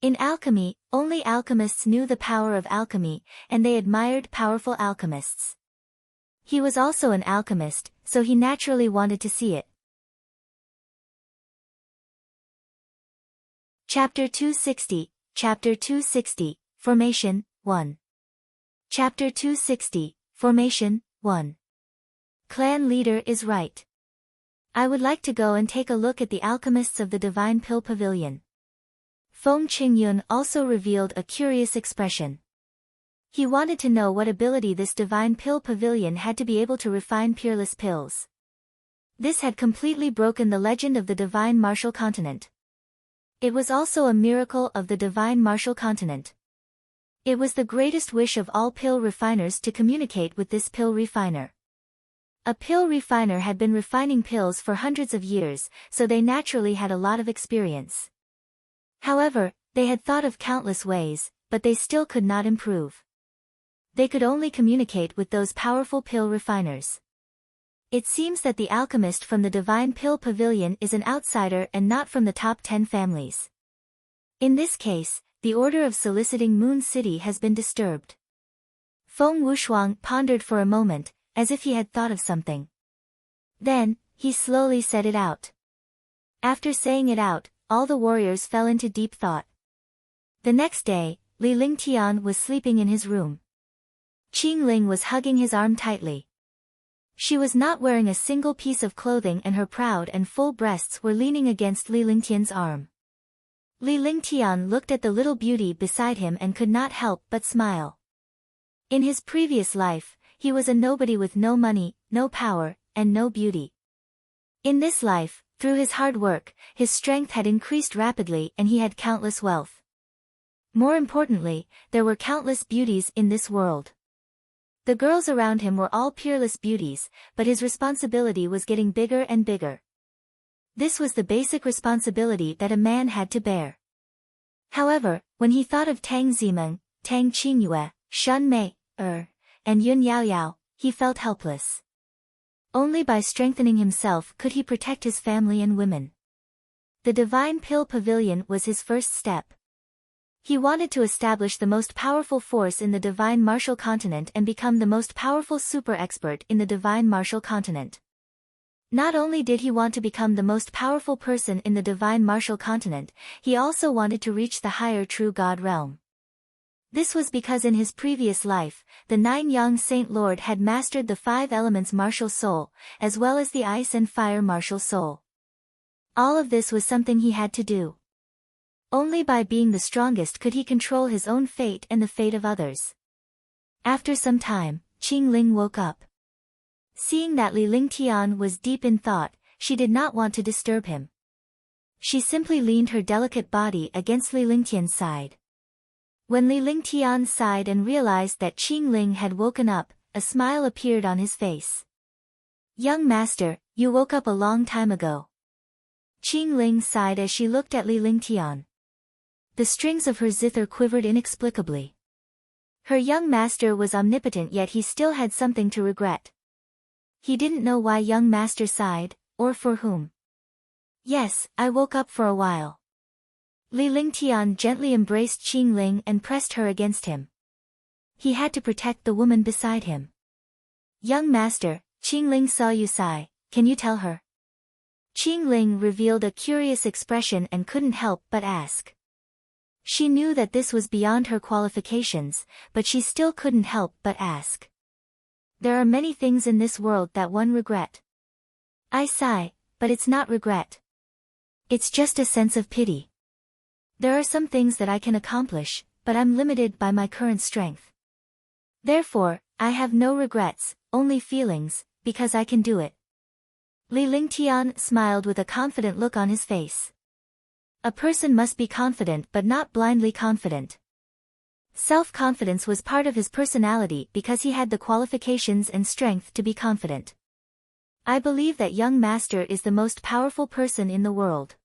In alchemy, only alchemists knew the power of alchemy, and they admired powerful alchemists. He was also an alchemist, so he naturally wanted to see it. Chapter 260, Formation, 1. Chapter 260, Formation, 1. Clan leader is right. I would like to go and take a look at the alchemists of the Divine Pill Pavilion. Feng Qingyun also revealed a curious expression. He wanted to know what ability this Divine Pill Pavilion had to be able to refine peerless pills. This had completely broken the legend of the Divine Martial Continent. It was also a miracle of the Divine Martial Continent. It was the greatest wish of all pill refiners to communicate with this pill refiner. A pill refiner had been refining pills for hundreds of years, so they naturally had a lot of experience. However, they had thought of countless ways, but they still could not improve. They could only communicate with those powerful pill refiners. It seems that the alchemist from the Divine Pill Pavilion is an outsider and not from the top 10 families. In this case, the order of soliciting Moon City has been disturbed. Feng Wushuang pondered for a moment, as if he had thought of something. Then, he slowly said it out. After saying it out, all the warriors fell into deep thought. The next day, Li Lingtian was sleeping in his room. Qing Ling was hugging his arm tightly. She was not wearing a single piece of clothing and her proud and full breasts were leaning against Li Lingtian's arm. Li Lingtian looked at the little beauty beside him and could not help but smile. In his previous life, he was a nobody with no money, no power, and no beauty. In this life, through his hard work, his strength had increased rapidly and he had countless wealth. More importantly, there were countless beauties in this world. The girls around him were all peerless beauties, but his responsibility was getting bigger and bigger. This was the basic responsibility that a man had to bear. However, when he thought of Tang Zimeng, Tang Qingyue, Shun Mei, and Yun Yaoyao, he felt helpless. Only by strengthening himself could he protect his family and women. The Divine Pill Pavilion was his first step. He wanted to establish the most powerful force in the Divine Martial Continent and become the most powerful super expert in the Divine Martial Continent. Not only did he want to become the most powerful person in the Divine Martial Continent, he also wanted to reach the higher True God realm. This was because in his previous life, the 9-Yang Saint Lord had mastered the 5 elements martial soul, as well as the ice and fire martial soul. All of this was something he had to do. Only by being the strongest could he control his own fate and the fate of others. After some time, Qing Ling woke up. Seeing that Li Lingtian was deep in thought, she did not want to disturb him. She simply leaned her delicate body against Li Lingtian's side. When Li Lingtian sighed and realized that Qing Ling had woken up, a smile appeared on his face. "Young master, you woke up a long time ago." Qing Ling sighed as she looked at Li Lingtian. The strings of her zither quivered inexplicably. Her young master was omnipotent, yet he still had something to regret. He didn't know why young master sighed, or for whom. Yes, I woke up for a while. Li Lingtian gently embraced Qing Ling and pressed her against him. He had to protect the woman beside him. Young master, Qing Ling saw you sigh, can you tell her? Qing Ling revealed a curious expression and couldn't help but ask. She knew that this was beyond her qualifications, but she still couldn't help but ask. There are many things in this world that one regret. I sigh, but it's not regret. It's just a sense of pity. There are some things that I can accomplish, but I'm limited by my current strength. Therefore, I have no regrets, only feelings, because I can do it. Li Lingtian smiled with a confident look on his face. A person must be confident but not blindly confident. Self-confidence was part of his personality because he had the qualifications and strength to be confident. I believe that young master is the most powerful person in the world.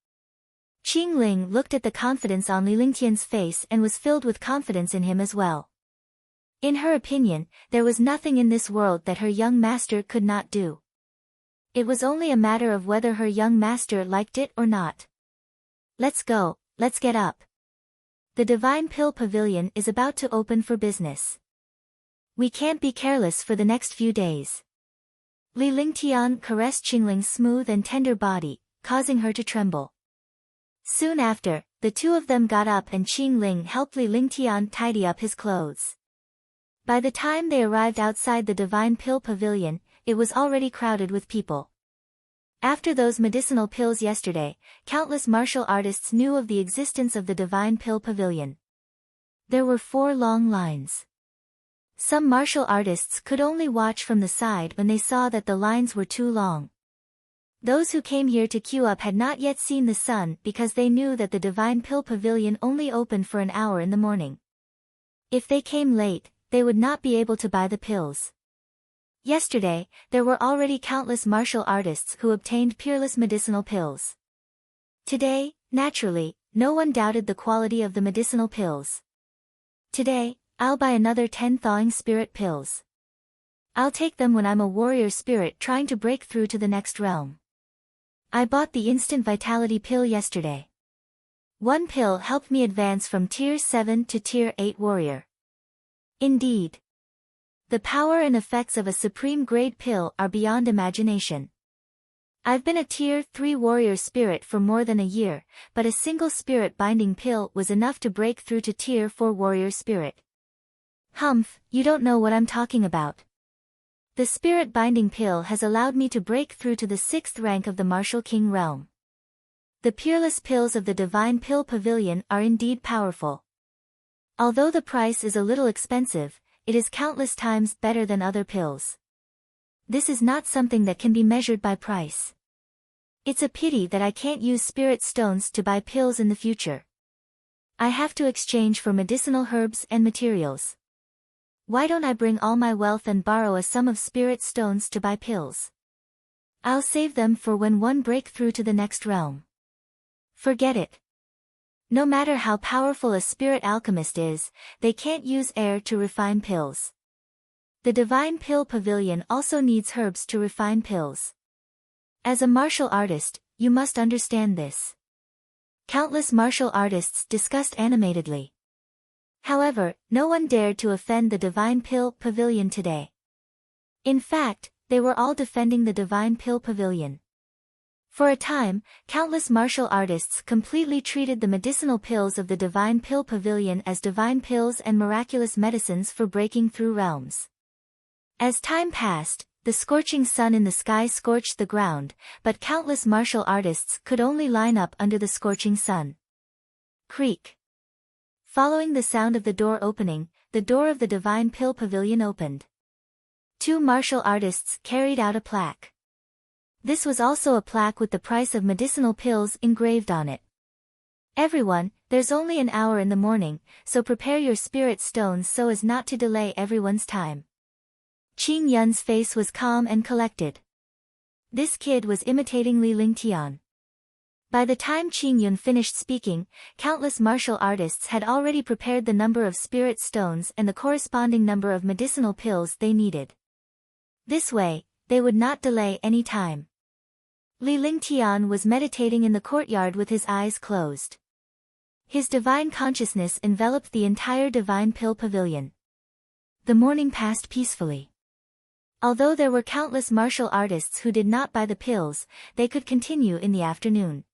Qing Ling looked at the confidence on Li Lingtian's face and was filled with confidence in him as well. In her opinion, there was nothing in this world that her young master could not do. It was only a matter of whether her young master liked it or not. Let's go, let's get up. The Divine Pill Pavilion is about to open for business. We can't be careless for the next few days. Li Lingtian caressed Qingling's smooth and tender body, causing her to tremble. Soon after, the two of them got up and Qingling helped Li Lingtian tidy up his clothes. By the time they arrived outside the Divine Pill Pavilion, it was already crowded with people. After those medicinal pills yesterday, countless martial artists knew of the existence of the Divine Pill Pavilion. There were 4 long lines. Some martial artists could only watch from the side when they saw that the lines were too long. Those who came here to queue up had not yet seen the sun because they knew that the Divine Pill Pavilion only opened for an hour in the morning. If they came late, they would not be able to buy the pills. Yesterday, there were already countless martial artists who obtained peerless medicinal pills. Today, naturally, no one doubted the quality of the medicinal pills. Today, I'll buy another 10 thawing spirit pills. I'll take them when I'm a warrior spirit trying to break through to the next realm. I bought the instant vitality pill yesterday. 1 pill helped me advance from tier 7 to tier 8 warrior. Indeed. The power and effects of a supreme grade pill are beyond imagination. I've been a tier 3 warrior spirit for more than a year, but a single spirit binding pill was enough to break through to tier 4 warrior spirit. Humph, you don't know what I'm talking about. The spirit binding pill has allowed me to break through to the 6th rank of the martial king realm. The peerless pills of the Divine Pill Pavilion are indeed powerful. Although the price is a little expensive, it is countless times better than other pills. This is not something that can be measured by price. It's a pity that I can't use spirit stones to buy pills in the future. I have to exchange for medicinal herbs and materials. Why don't I bring all my wealth and borrow a sum of spirit stones to buy pills? I'll save them for when one break through to the next realm. Forget it. No matter how powerful a spirit alchemist is, they can't use air to refine pills. The Divine Pill Pavilion also needs herbs to refine pills. As a martial artist, you must understand this. Countless martial artists discussed animatedly. However, no one dared to offend the Divine Pill Pavilion today. In fact, they were all defending the Divine Pill Pavilion. For a time, countless martial artists completely treated the medicinal pills of the Divine Pill Pavilion as divine pills and miraculous medicines for breaking through realms. As time passed, the scorching sun in the sky scorched the ground, but countless martial artists could only line up under the scorching sun. Creak. Following the sound of the door opening, the door of the Divine Pill Pavilion opened. 2 martial artists carried out a plaque. This was also a plaque with the price of medicinal pills engraved on it. Everyone, there's only an hour in the morning, so prepare your spirit stones so as not to delay everyone's time. Qing Yun's face was calm and collected. This kid was imitating Li Lingtian. By the time Qing Yun finished speaking, countless martial artists had already prepared the number of spirit stones and the corresponding number of medicinal pills they needed. This way, they would not delay any time. Li Lingtian was meditating in the courtyard with his eyes closed. His divine consciousness enveloped the entire divine pill pavilion. The morning passed peacefully. Although there were countless martial artists who did not buy the pills, they could continue in the afternoon.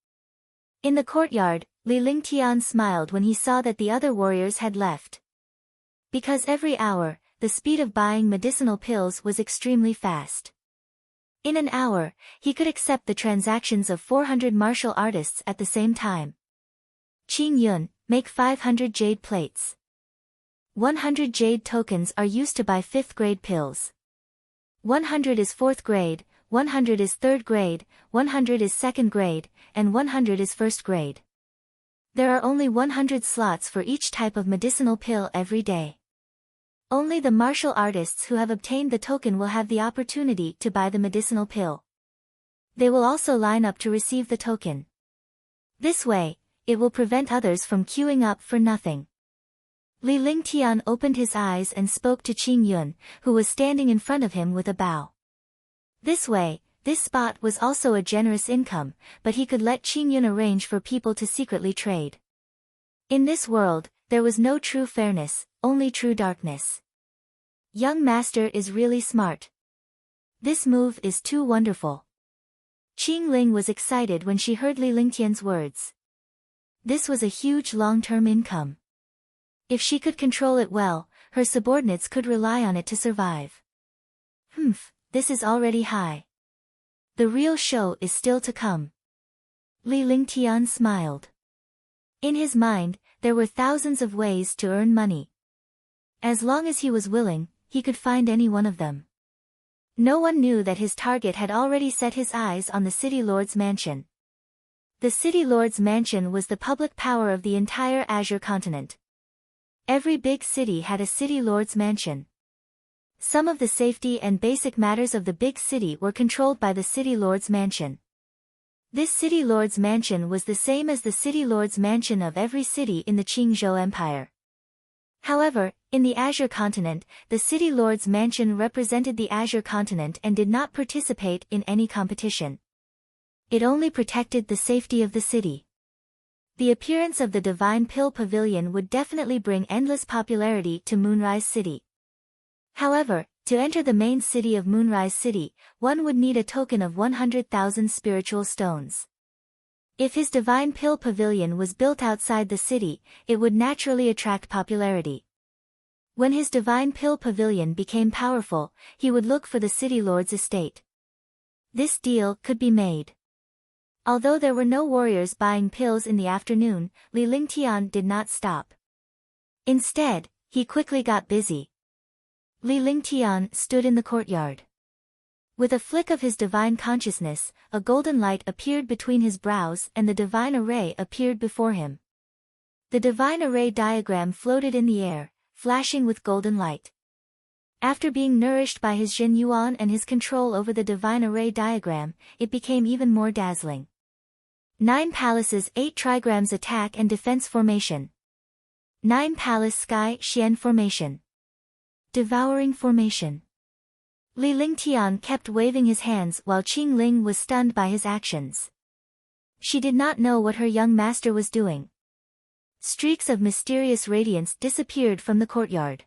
In the courtyard, Li Lingtian smiled when he saw that the other warriors had left. Because every hour, the speed of buying medicinal pills was extremely fast. In an hour, he could accept the transactions of 400 martial artists at the same time. Qing Yun, make 500 jade plates. 100 jade tokens are used to buy 5th grade pills. 100 is 4th grade, 100 is 3rd grade, 100 is 2nd grade, and 100 is 1st grade. There are only 100 slots for each type of medicinal pill every day. Only the martial artists who have obtained the token will have the opportunity to buy the medicinal pill. They will also line up to receive the token. This way, it will prevent others from queuing up for nothing. Li Lingtian opened his eyes and spoke to Qing Yun, who was standing in front of him with a bow. This way, this spot was also a generous income, but he could let Qing Yun arrange for people to secretly trade. In this world, there was no true fairness, only true darkness. Young master is really smart. This move is too wonderful. Qing Ling was excited when she heard Li Lingtian's words. This was a huge long-term income. If she could control it well, her subordinates could rely on it to survive. This is already high. The real show is still to come. Li Lingtian smiled. In his mind, there were thousands of ways to earn money. As long as he was willing, he could find any one of them. No one knew that his target had already set his eyes on the City Lord's mansion. The City Lord's mansion was the public power of the entire Azure continent. Every big city had a City Lord's mansion. Some of the safety and basic matters of the big city were controlled by the City Lord's mansion. This City Lord's mansion was the same as the City Lord's mansion of every city in the Qingzhou Empire. However, in the Azure continent, the City Lord's mansion represented the Azure continent and did not participate in any competition. It only protected the safety of the city. The appearance of the Divine Pill Pavilion would definitely bring endless popularity to Moonrise City. However, to enter the main city of Moonrise City, one would need a token of 100,000 spiritual stones. If his Divine Pill Pavilion was built outside the city, it would naturally attract popularity. When his Divine Pill Pavilion became powerful, he would look for the City Lord's estate. This deal could be made. Although there were no warriors buying pills in the afternoon, Li Lingtian did not stop. Instead, he quickly got busy. Li Lingtian stood in the courtyard. With a flick of his divine consciousness, a golden light appeared between his brows and the divine array appeared before him. The divine array diagram floated in the air, flashing with golden light. After being nourished by his Zhen Yuan and his control over the divine array diagram, it became even more dazzling. 9 Palaces 8 Trigrams Attack and Defense Formation. 9 Palace Sky Xian Formation. Devouring Formation. Li Lingtian kept waving his hands while Qing Ling was stunned by his actions. She did not know what her young master was doing. Streaks of mysterious radiance disappeared from the courtyard.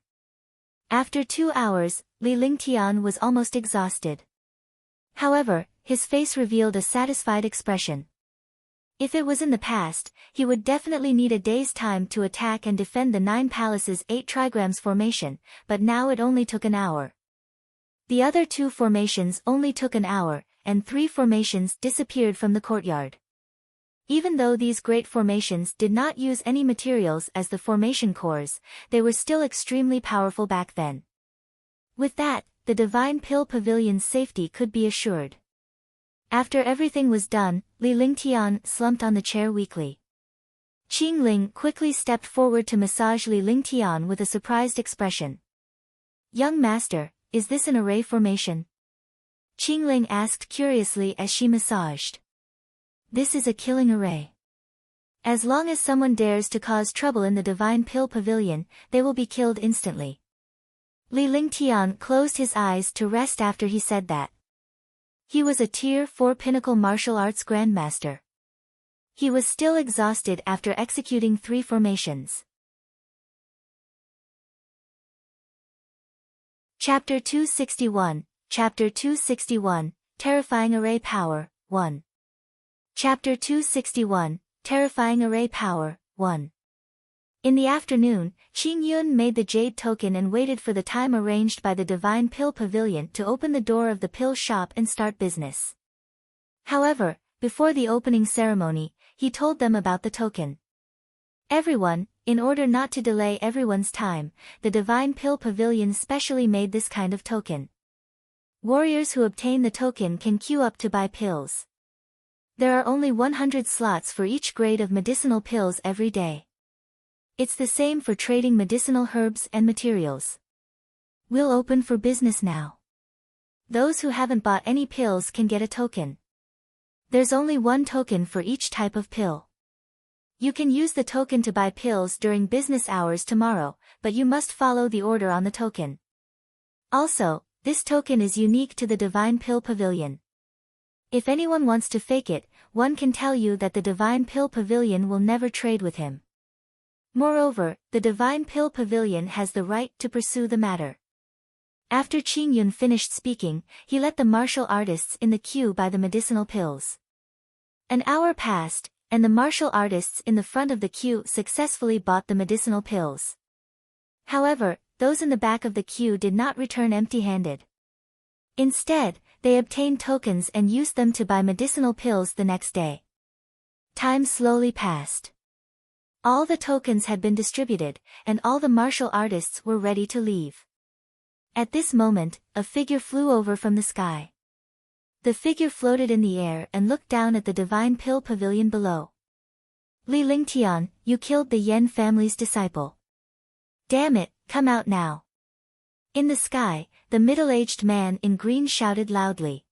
After 2 hours, Li Lingtian was almost exhausted. However, his face revealed a satisfied expression. If it was in the past, he would definitely need a day's time to attack and defend the 9 Palaces 8 Trigrams formation, but now it only took an hour. The other 2 formations only took an hour, and 3 formations disappeared from the courtyard. Even though these great formations did not use any materials as the formation cores, they were still extremely powerful back then. With that, the Divine Pill Pavilion's safety could be assured. After everything was done, Li Lingtian slumped on the chair weakly. Qing Ling quickly stepped forward to massage Li Lingtian with a surprised expression. "Young master, is this an array formation?" Qing Ling asked curiously as she massaged. This is a killing array. As long as someone dares to cause trouble in the Divine Pill Pavilion, they will be killed instantly. Li Lingtian closed his eyes to rest after he said that. He was a Tier 4 Pinnacle Martial Arts Grandmaster. He was still exhausted after executing 3 formations. Chapter 261, Chapter 261, Terrifying Array Power, 1. Chapter 261, Terrifying Array Power, 1. In the afternoon, Qing Yun made the Jade token and waited for the time arranged by the Divine Pill Pavilion to open the door of the pill shop and start business. However, before the opening ceremony, he told them about the token. Everyone, in order not to delay everyone's time, the Divine Pill Pavilion specially made this kind of token. Warriors who obtain the token can queue up to buy pills. There are only 100 slots for each grade of medicinal pills every day. It's the same for trading medicinal herbs and materials. We'll open for business now. Those who haven't bought any pills can get a token. There's only 1 token for each type of pill. You can use the token to buy pills during business hours tomorrow, but you must follow the order on the token. Also, this token is unique to the Divine Pill Pavilion. If anyone wants to fake it, one can tell you that the Divine Pill Pavilion will never trade with him. Moreover, the Divine Pill Pavilion has the right to pursue the matter. After Qing Yun finished speaking, he let the martial artists in the queue buy the medicinal pills. An hour passed, and the martial artists in the front of the queue successfully bought the medicinal pills. However, those in the back of the queue did not return empty-handed. Instead, they obtained tokens and used them to buy medicinal pills the next day. Time slowly passed. All the tokens had been distributed, and all the martial artists were ready to leave. At this moment, a figure flew over from the sky. The figure floated in the air and looked down at the Divine Pill Pavilion below. Li Lingtian, you killed the Yen family's disciple. Damn it, come out now. In the sky, the middle-aged man in green shouted loudly.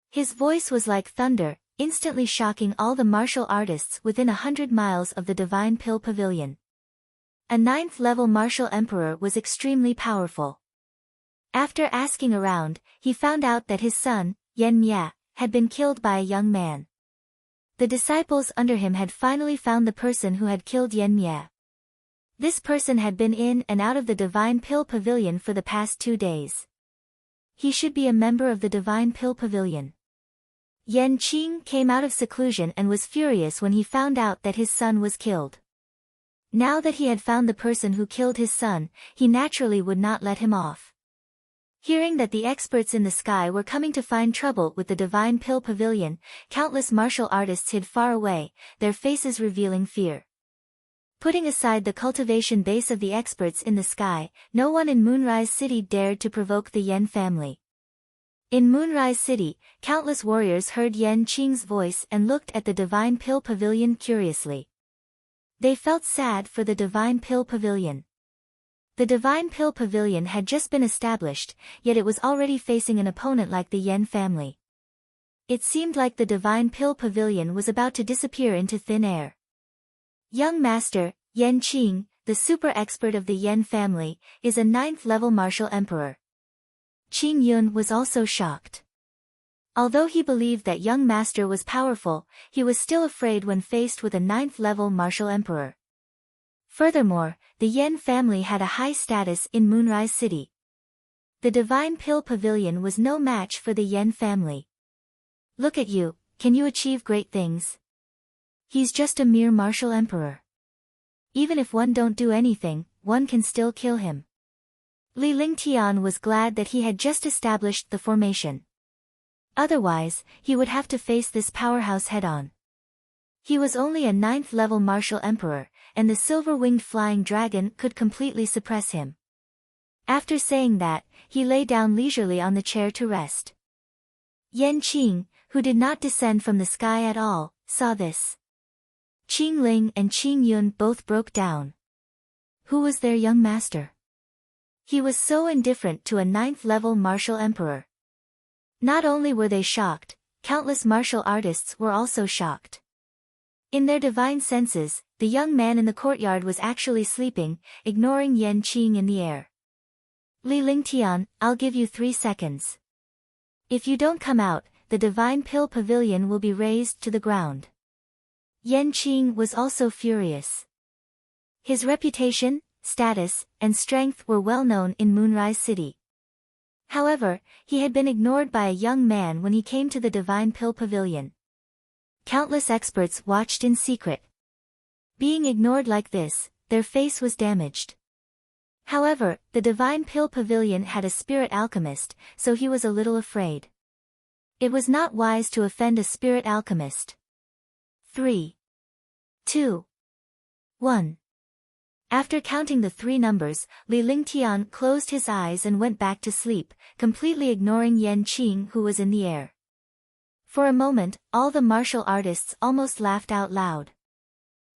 His voice was like thunder, instantly shocking all the martial artists within 100 miles of the Divine Pill Pavilion. A 9th-level martial emperor was extremely powerful. After asking around, he found out that his son, Yen Mia, had been killed by a young man. The disciples under him had finally found the person who had killed Yen Mia. This person had been in and out of the Divine Pill Pavilion for the past 2 days. He should be a member of the Divine Pill Pavilion. Yen Qing came out of seclusion and was furious when he found out that his son was killed. Now that he had found the person who killed his son, he naturally would not let him off. Hearing that the experts in the sky were coming to find trouble with the Divine Pill Pavilion, countless martial artists hid far away, their faces revealing fear. Putting aside the cultivation base of the experts in the sky, no one in Moonrise City dared to provoke the Yen family. In Moonrise City, countless warriors heard Yen Qing's voice and looked at the Divine Pill Pavilion curiously. They felt sad for the Divine Pill Pavilion. The Divine Pill Pavilion had just been established, yet it was already facing an opponent like the Yen family. It seemed like the Divine Pill Pavilion was about to disappear into thin air. Young Master, Yen Qing, the super expert of the Yen family, is a 9th-level martial emperor. Qing Yun was also shocked. Although he believed that young Master was powerful, he was still afraid when faced with a 9th-level martial emperor. Furthermore, the Yen family had a high status in Moonrise City. The Divine Pill Pavilion was no match for the Yen family. Look at you, can you achieve great things? He's just a mere martial emperor. Even if one don't do anything, one can still kill him. Li Lingtian was glad that he had just established the formation. Otherwise, he would have to face this powerhouse head-on. He was only a 9th-level martial emperor, and the silver-winged flying dragon could completely suppress him. After saying that, he lay down leisurely on the chair to rest. Yen Qing, who did not descend from the sky at all, saw this. Qing Ling and Qing Yun both broke down. Who was their young master? He was so indifferent to a 9th-level martial emperor. Not only were they shocked, countless martial artists were also shocked. In their divine senses, the young man in the courtyard was actually sleeping, ignoring Yan Qing in the air. Li Lingtian, I'll give you 3 seconds. If you don't come out, the divine pill pavilion will be razed to the ground. Yan Qing was also furious. His reputation, status, and strength were well known in Moonrise City. However, he had been ignored by a young man when he came to the divine pill pavilion. Countless experts watched in secret. Being ignored like this, their face was damaged. However, the divine pill pavilion had a spirit alchemist, so he was a little afraid. It was not wise to offend a spirit alchemist. 3, 2, 1. After counting the 3 numbers, Li Lingtian closed his eyes and went back to sleep, completely ignoring Yan Qing who was in the air. For a moment, all the martial artists almost laughed out loud.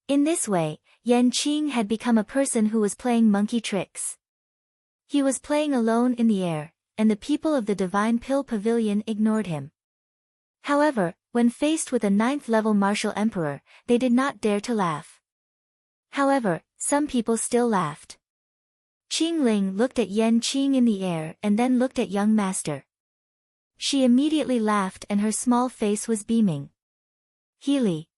In this way, Yan Qing had become a person who was playing monkey tricks. He was playing alone in the air, and the people of the Divine Pill Pavilion ignored him. However, when faced with a 9th-level martial emperor, they did not dare to laugh. However, some people still laughed. Qing Ling looked at Yan Qing in the air and then looked at young master. She immediately laughed and her small face was beaming. Healy.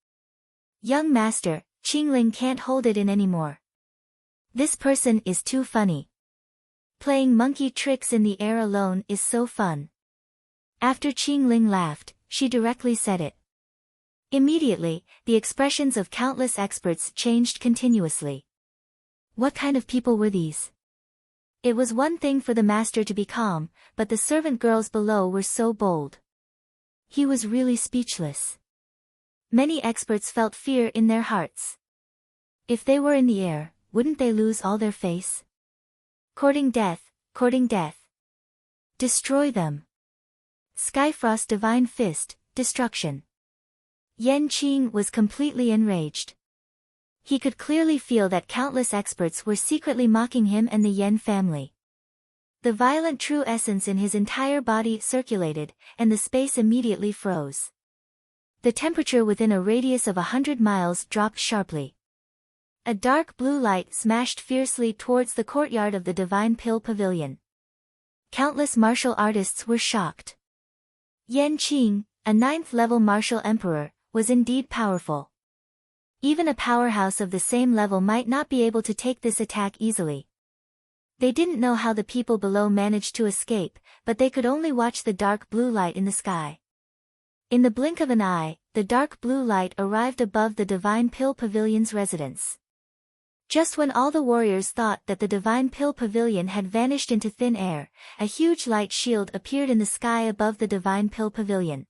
Young master, Qing Ling can't hold it in anymore. This person is too funny. Playing monkey tricks in the air alone is so fun. After Qing Ling laughed, she directly said it. Immediately, the expressions of countless experts changed continuously. What kind of people were these? It was one thing for the master to be calm, but the servant girls below were so bold. He was really speechless. Many experts felt fear in their hearts. If they were in the air, wouldn't they lose all their face? Courting death, courting death. Destroy them. Skyfrost Divine Fist, destruction. Yan Qing was completely enraged. He could clearly feel that countless experts were secretly mocking him and the Yan family. The violent true essence in his entire body circulated, and the space immediately froze. The temperature within a radius of 100 miles dropped sharply. A dark blue light smashed fiercely towards the courtyard of the Divine Pill Pavilion. Countless martial artists were shocked. Yan Qing, a 9th-level martial emperor, was indeed powerful. Even a powerhouse of the same level might not be able to take this attack easily. They didn't know how the people below managed to escape, but they could only watch the dark blue light in the sky. In the blink of an eye, the dark blue light arrived above the Divine Pill Pavilion's residence. Just when all the warriors thought that the Divine Pill Pavilion had vanished into thin air, a huge light shield appeared in the sky above the Divine Pill Pavilion.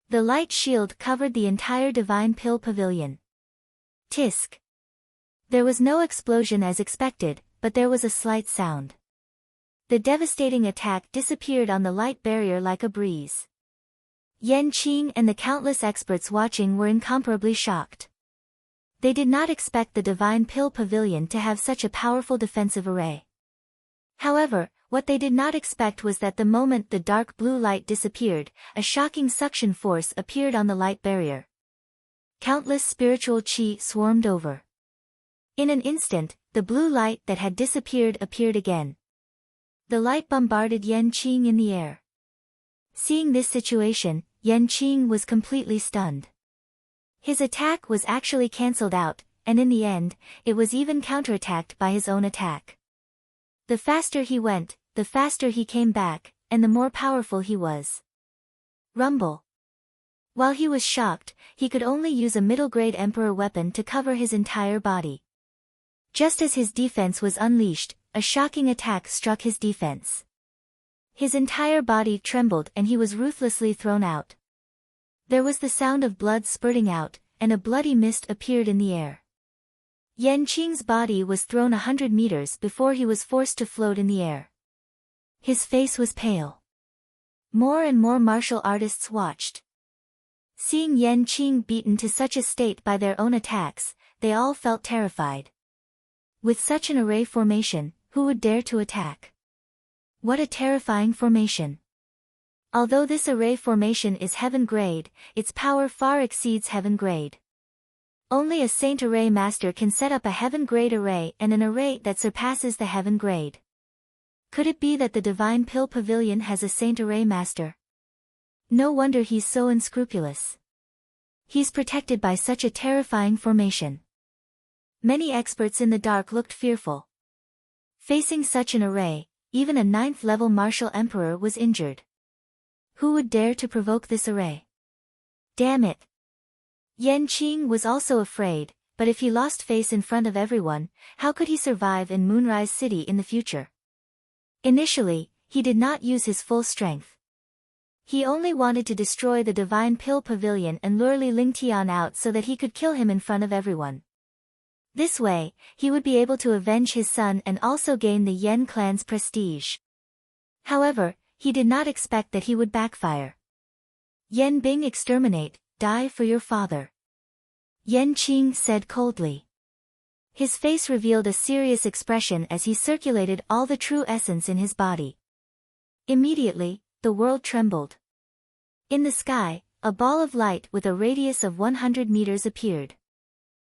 The light shield covered the entire Divine Pill Pavilion. Tisk. There was no explosion as expected, but there was a slight sound. The devastating attack disappeared on the light barrier like a breeze. Yan Qing and the countless experts watching were incomparably shocked. They did not expect the Divine Pill Pavilion to have such a powerful defensive array. However, what they did not expect was that the moment the dark blue light disappeared, a shocking suction force appeared on the light barrier. Countless spiritual qi swarmed over. In an instant, the blue light that had disappeared appeared again. The light bombarded Yan Qing in the air. Seeing this situation, Yan Qing was completely stunned. His attack was actually cancelled out, and in the end, it was even counterattacked by his own attack. The faster he went, the faster he came back, and the more powerful he was. Rumble. While he was shocked, he could only use a middle-grade emperor weapon to cover his entire body. Just as his defense was unleashed, a shocking attack struck his defense. His entire body trembled and he was ruthlessly thrown out. There was the sound of blood spurting out, and a bloody mist appeared in the air. Yan Qing's body was thrown 100 meters before he was forced to float in the air. His face was pale. More and more martial artists watched. Seeing Yan Qing beaten to such a state by their own attacks, they all felt terrified. With such an array formation, who would dare to attack? What a terrifying formation. Although this array formation is heaven grade, its power far exceeds heaven grade. Only a Saint Array Master can set up a heaven grade array and an array that surpasses the heaven grade. Could it be that the Divine Pill Pavilion has a Saint Array Master? No wonder he's so unscrupulous. He's protected by such a terrifying formation. Many experts in the dark looked fearful. Facing such an array, even a 9th-level martial emperor was injured. Who would dare to provoke this array? Damn it! Yan Qing was also afraid, but if he lost face in front of everyone, how could he survive in Moonrise City in the future? Initially, he did not use his full strength. He only wanted to destroy the Divine Pill Pavilion and lure Li Lingtian out so that he could kill him in front of everyone. This way, he would be able to avenge his son and also gain the Yen clan's prestige. However, he did not expect that he would backfire. Yen Bing exterminate, die for your father. Yan Qing said coldly. His face revealed a serious expression as he circulated all the true essence in his body. Immediately, the world trembled. In the sky, a ball of light with a radius of 100 meters appeared.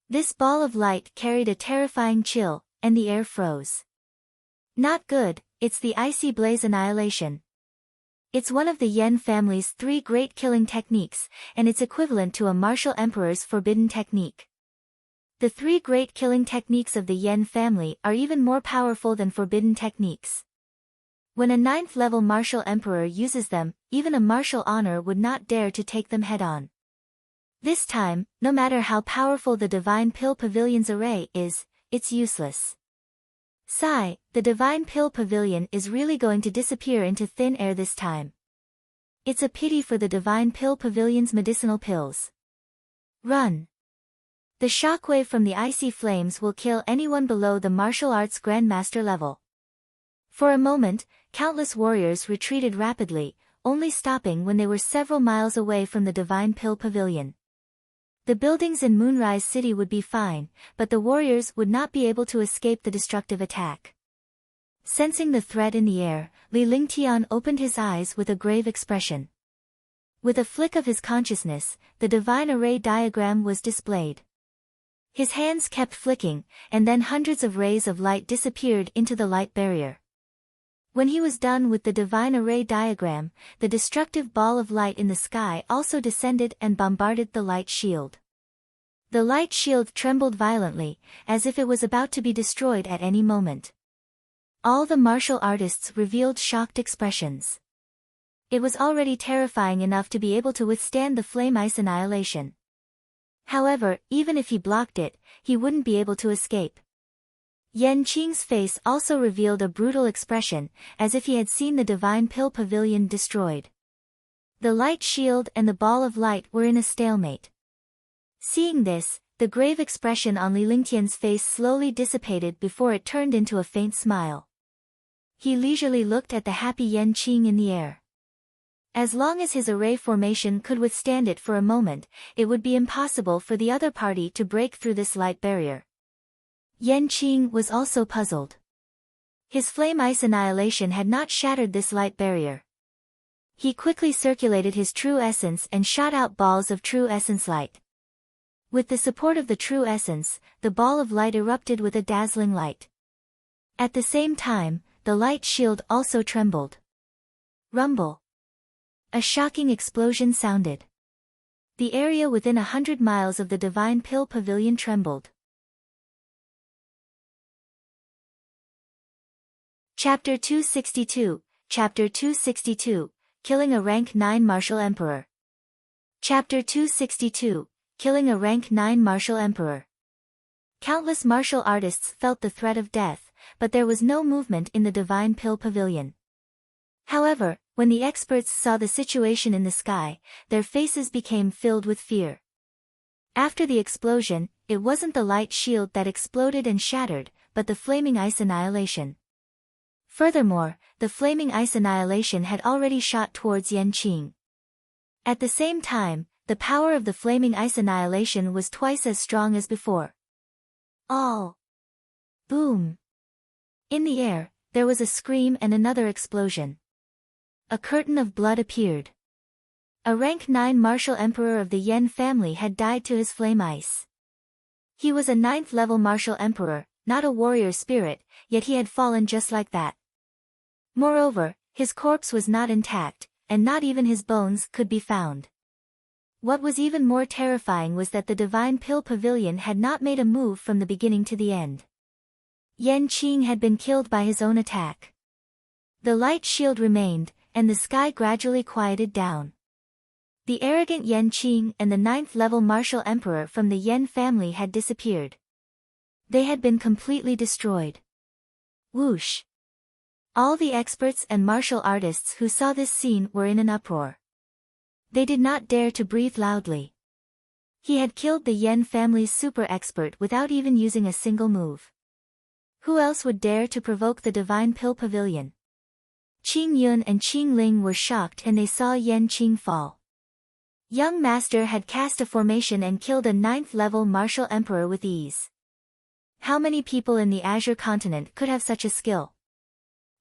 This ball of light carried a terrifying chill, and the air froze. Not good, it's the Icy Blaze Annihilation. It's one of the Yen family's 3 great killing techniques, and it's equivalent to a martial emperor's forbidden technique. The 3 great killing techniques of the Yen family are even more powerful than forbidden techniques. When a 9th-level martial emperor uses them, even a martial honor would not dare to take them head-on. This time, no matter how powerful the Divine Pill Pavilion's array is, it's useless. Sigh, the Divine Pill Pavilion is really going to disappear into thin air this time. It's a pity for the Divine Pill Pavilion's medicinal pills. Run! The shockwave from the icy flames will kill anyone below the martial arts Grandmaster level. For a moment, countless warriors retreated rapidly, only stopping when they were several miles away from the Divine Pill Pavilion. The buildings in Moonrise City would be fine, but the warriors would not be able to escape the destructive attack. Sensing the threat in the air, Li Lingtian opened his eyes with a grave expression. With a flick of his consciousness, the divine array diagram was displayed. His hands kept flicking, and then hundreds of rays of light disappeared into the light barrier. When he was done with the divine array diagram, the destructive ball of light in the sky also descended and bombarded the light shield. The light shield trembled violently, as if it was about to be destroyed at any moment. All the martial artists revealed shocked expressions. It was already terrifying enough to be able to withstand the flame ice annihilation. However, even if he blocked it, he wouldn't be able to escape. Yan Qing's face also revealed a brutal expression, as if he had seen the Divine Pill Pavilion destroyed. The light shield and the ball of light were in a stalemate. Seeing this, the grave expression on Li Lingtian's face slowly dissipated before it turned into a faint smile. He leisurely looked at the happy Yan Qing in the air. As long as his array formation could withstand it for a moment, it would be impossible for the other party to break through this light barrier. Yan Qing was also puzzled. His flame ice annihilation had not shattered this light barrier. He quickly circulated his true essence and shot out balls of true essence light. With the support of the true essence, the ball of light erupted with a dazzling light. At the same time, the light shield also trembled. Rumble. A shocking explosion sounded. The area within 100 miles of the Divine Pill Pavilion trembled. Chapter 262, Chapter 262, Killing a Rank 9 Martial Emperor. Chapter 262, Killing a Rank 9 Martial Emperor. Countless martial artists felt the threat of death, but there was no movement in the Divine Pill Pavilion. However, when the experts saw the situation in the sky, their faces became filled with fear. After the explosion, it wasn't the light shield that exploded and shattered, but the flaming ice annihilation. Furthermore, the flaming ice annihilation had already shot towards Yan Qing. At the same time, the power of the flaming ice annihilation was twice as strong as before. All. Boom. In the air, there was a scream and another explosion. a curtain of blood appeared. A rank 9 martial emperor of the Yen family had died to his flame ice. He was a 9th level martial emperor, not a warrior spirit, yet he had fallen just like that. Moreover, his corpse was not intact, and not even his bones could be found. What was even more terrifying was that the Divine Pill Pavilion had not made a move from the beginning to the end. Yan Qing had been killed by his own attack. The light shield remained, and the sky gradually quieted down. The arrogant Yan Qing and the 9th level martial emperor from the Yen family had disappeared. They had been completely destroyed. Whoosh! All the experts and martial artists who saw this scene were in an uproar. They did not dare to breathe loudly. He had killed the Yen family's super expert without even using a single move. Who else would dare to provoke the Divine Pill Pavilion? Qing Yun and Qing Ling were shocked and they saw Yan Qing fall. Young Master had cast a formation and killed a 9th level martial emperor with ease. How many people in the Azure continent could have such a skill?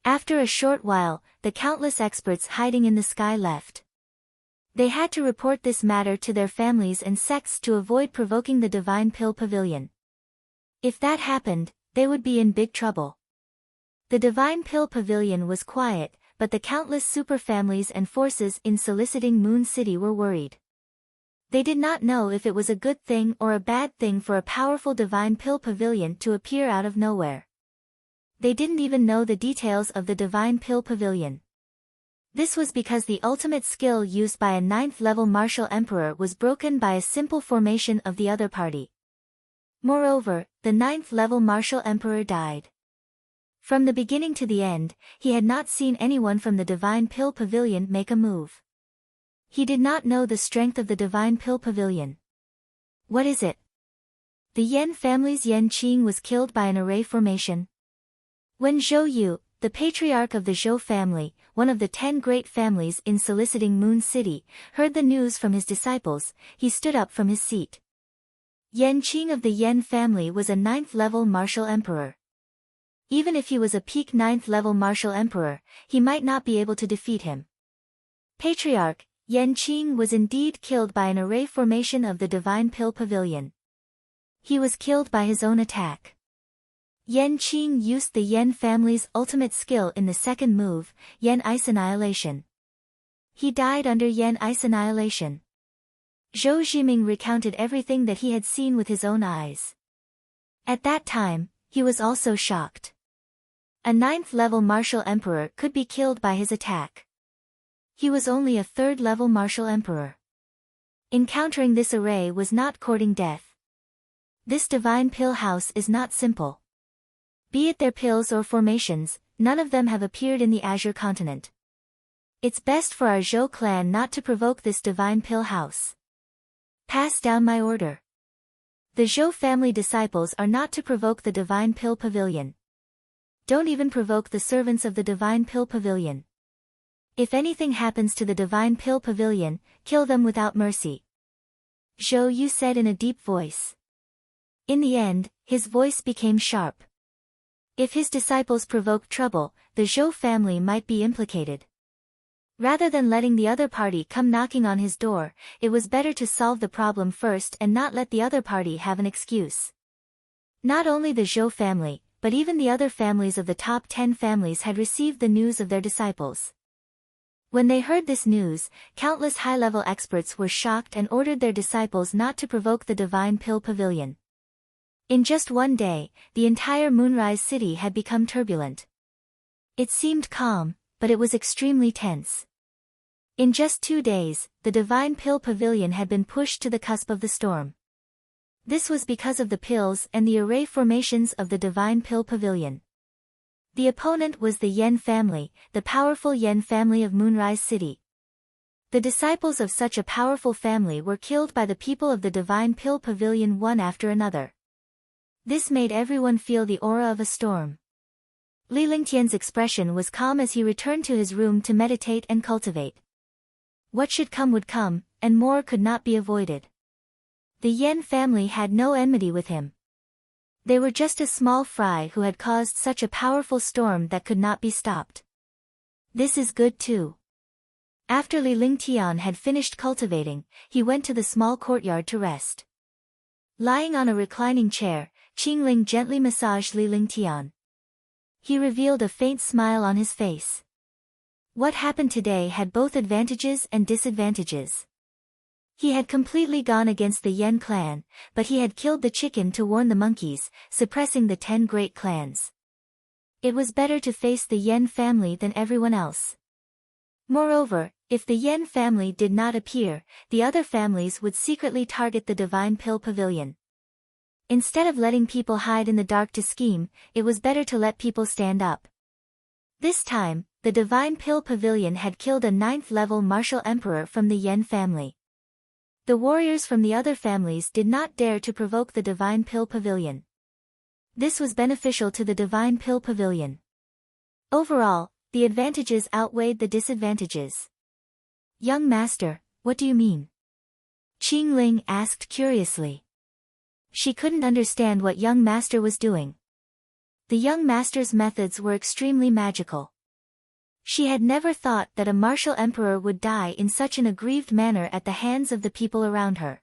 After a short while, the countless experts hiding in the sky left. They had to report this matter to their families and sects to avoid provoking the Divine Pill Pavilion. If that happened, they would be in big trouble. The Divine Pill Pavilion was quiet, but the countless super families and forces in soliciting Moon City were worried. They did not know if it was a good thing or a bad thing for a powerful Divine Pill Pavilion to appear out of nowhere. They didn't even know the details of the Divine Pill Pavilion. This was because the ultimate skill used by a 9th level martial emperor was broken by a simple formation of the other party. Moreover, the 9th level martial emperor died. From the beginning to the end, he had not seen anyone from the Divine Pill Pavilion make a move. He did not know the strength of the Divine Pill Pavilion. What is it? The Yen family's Yan Qing was killed by an array formation. When Zhou Yu, the patriarch of the Zhou family, one of the 10 great families in soliciting Moon City, heard the news from his disciples, he stood up from his seat. Yan Qing of the Yen family was a 9th level martial emperor. Even if he was a peak 9th level martial emperor, he might not be able to defeat him. Patriarch, Yan Qing was indeed killed by an array formation of the Divine Pill Pavilion. He was killed by his own attack. Yan Qing used the Yen family's ultimate skill in the second move, Yen Ice Annihilation. He died under Yen Ice Annihilation. Zhou Zhiming recounted everything that he had seen with his own eyes. At that time, he was also shocked. A 9th level martial emperor could be killed by his attack. He was only a 3rd level martial emperor. Encountering this array was not courting death. This Divine Pill House is not simple. Be it their pills or formations, none of them have appeared in the Azure continent. It's best for our Zhou clan not to provoke this Divine Pill House. Pass down my order. The Zhou family disciples are not to provoke the Divine Pill Pavilion. Don't even provoke the servants of the Divine Pill Pavilion. If anything happens to the Divine Pill Pavilion, kill them without mercy. Zhou Yu said in a deep voice. In the end, his voice became sharp. If his disciples provoked trouble, the Zhou family might be implicated. Rather than letting the other party come knocking on his door, it was better to solve the problem first and not let the other party have an excuse. Not only the Zhou family, but even the other families of the top 10 families had received the news of their disciples. When they heard this news, countless high-level experts were shocked and ordered their disciples not to provoke the Divine Pill Pavilion. In just one day, the entire Moonrise City had become turbulent. It seemed calm, but it was extremely tense. In just 2 days, the Divine Pill Pavilion had been pushed to the cusp of the storm. This was because of the pills and the array formations of the Divine Pill Pavilion. The opponent was the Yen family, the powerful Yen family of Moonrise City. The disciples of such a powerful family were killed by the people of the Divine Pill Pavilion one after another. This made everyone feel the aura of a storm. Li Lingtian's expression was calm as he returned to his room to meditate and cultivate. What should come would come, and more could not be avoided. The Yen family had no enmity with him. They were just a small fry who had caused such a powerful storm that could not be stopped. This is good too. After Li Lingtian had finished cultivating, he went to the small courtyard to rest. Lying on a reclining chair, Qingling gently massaged Li Lingtian. He revealed a faint smile on his face. What happened today had both advantages and disadvantages. He had completely gone against the Yen clan, but he had killed the chicken to warn the monkeys, suppressing the 10 great clans. It was better to face the Yen family than everyone else. Moreover, if the Yen family did not appear, the other families would secretly target the Divine Pill Pavilion. Instead of letting people hide in the dark to scheme, it was better to let people stand up. This time, the Divine Pill Pavilion had killed a 9th-level martial emperor from the Yen family. The warriors from the other families did not dare to provoke the Divine Pill Pavilion. This was beneficial to the Divine Pill Pavilion. Overall, the advantages outweighed the disadvantages. Young Master, what do you mean? Qingling asked curiously. She couldn't understand what Young Master was doing. The Young Master's methods were extremely magical. She had never thought that a martial emperor would die in such an aggrieved manner at the hands of the people around her.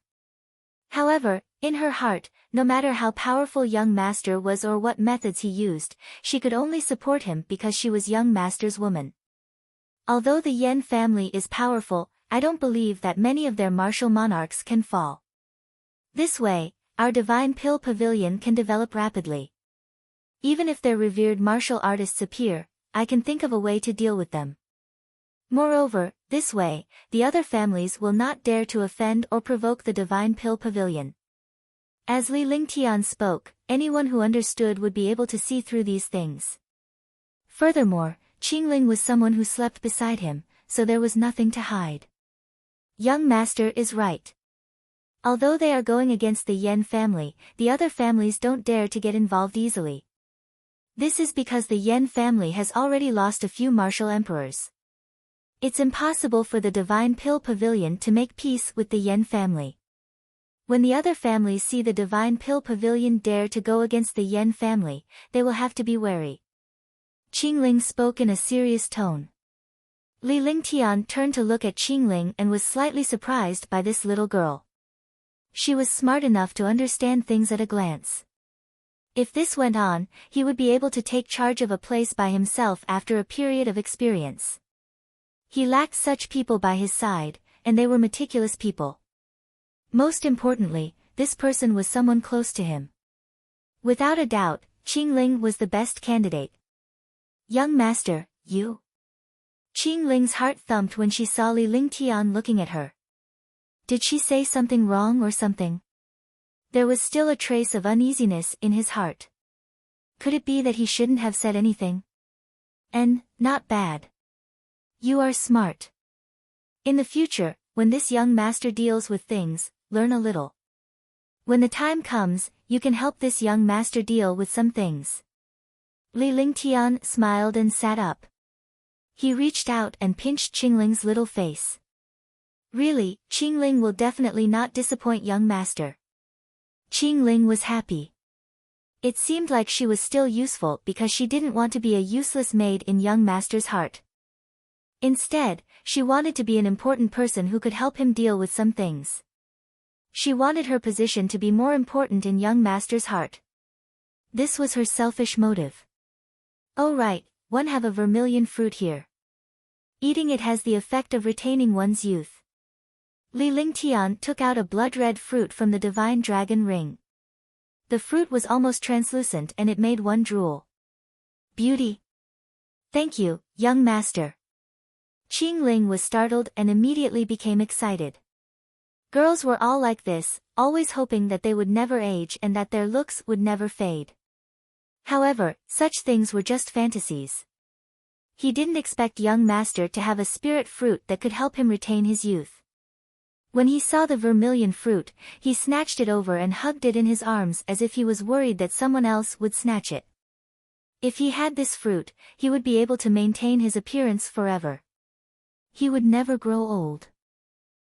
However, in her heart, no matter how powerful Young Master was or what methods he used, she could only support him because she was Young Master's woman. Although the Yen family is powerful, I don't believe that many of their martial monarchs can fall. This way, our Divine Pill Pavilion can develop rapidly. Even if their revered martial artists appear, I can think of a way to deal with them. Moreover, this way, the other families will not dare to offend or provoke the Divine Pill Pavilion. As Li Lingtian spoke, anyone who understood would be able to see through these things. Furthermore, Qingling was someone who slept beside him, so there was nothing to hide. Young Master is right. Although they are going against the Yen family, the other families don't dare to get involved easily. This is because the Yen family has already lost a few martial emperors. It's impossible for the Divine Pill Pavilion to make peace with the Yen family. When the other families see the Divine Pill Pavilion dare to go against the Yen family, they will have to be wary. Qingling spoke in a serious tone. Li Lingtian turned to look at Qingling and was slightly surprised by this little girl. She was smart enough to understand things at a glance. If this went on, he would be able to take charge of a place by himself after a period of experience. He lacked such people by his side, and they were meticulous people. Most importantly, this person was someone close to him. Without a doubt, Qingling was the best candidate. Young Master, you? Qingling's heart thumped when she saw Li Lingtian looking at her. Did she say something wrong or something? There was still a trace of uneasiness in his heart. Could it be that he shouldn't have said anything? Not bad. You are smart. In the future, when this Young Master deals with things, learn a little. When the time comes, you can help this Young Master deal with some things. Li Lingtian smiled and sat up. He reached out and pinched Qingling's little face. Really, Qingling will definitely not disappoint Young Master. Qingling was happy. It seemed like she was still useful because she didn't want to be a useless maid in Young Master's heart. Instead, she wanted to be an important person who could help him deal with some things. She wanted her position to be more important in Young Master's heart. This was her selfish motive. Oh right, one have a vermilion fruit here. Eating it has the effect of retaining one's youth. Li Lingtian took out a blood-red fruit from the divine dragon ring. The fruit was almost translucent and it made one drool. Beauty. Thank you, Young Master. Qingling was startled and immediately became excited. Girls were all like this, always hoping that they would never age and that their looks would never fade. However, such things were just fantasies. He didn't expect Young Master to have a spirit fruit that could help him retain his youth. When he saw the vermilion fruit, he snatched it over and hugged it in his arms as if he was worried that someone else would snatch it. If he had this fruit, he would be able to maintain his appearance forever. He would never grow old.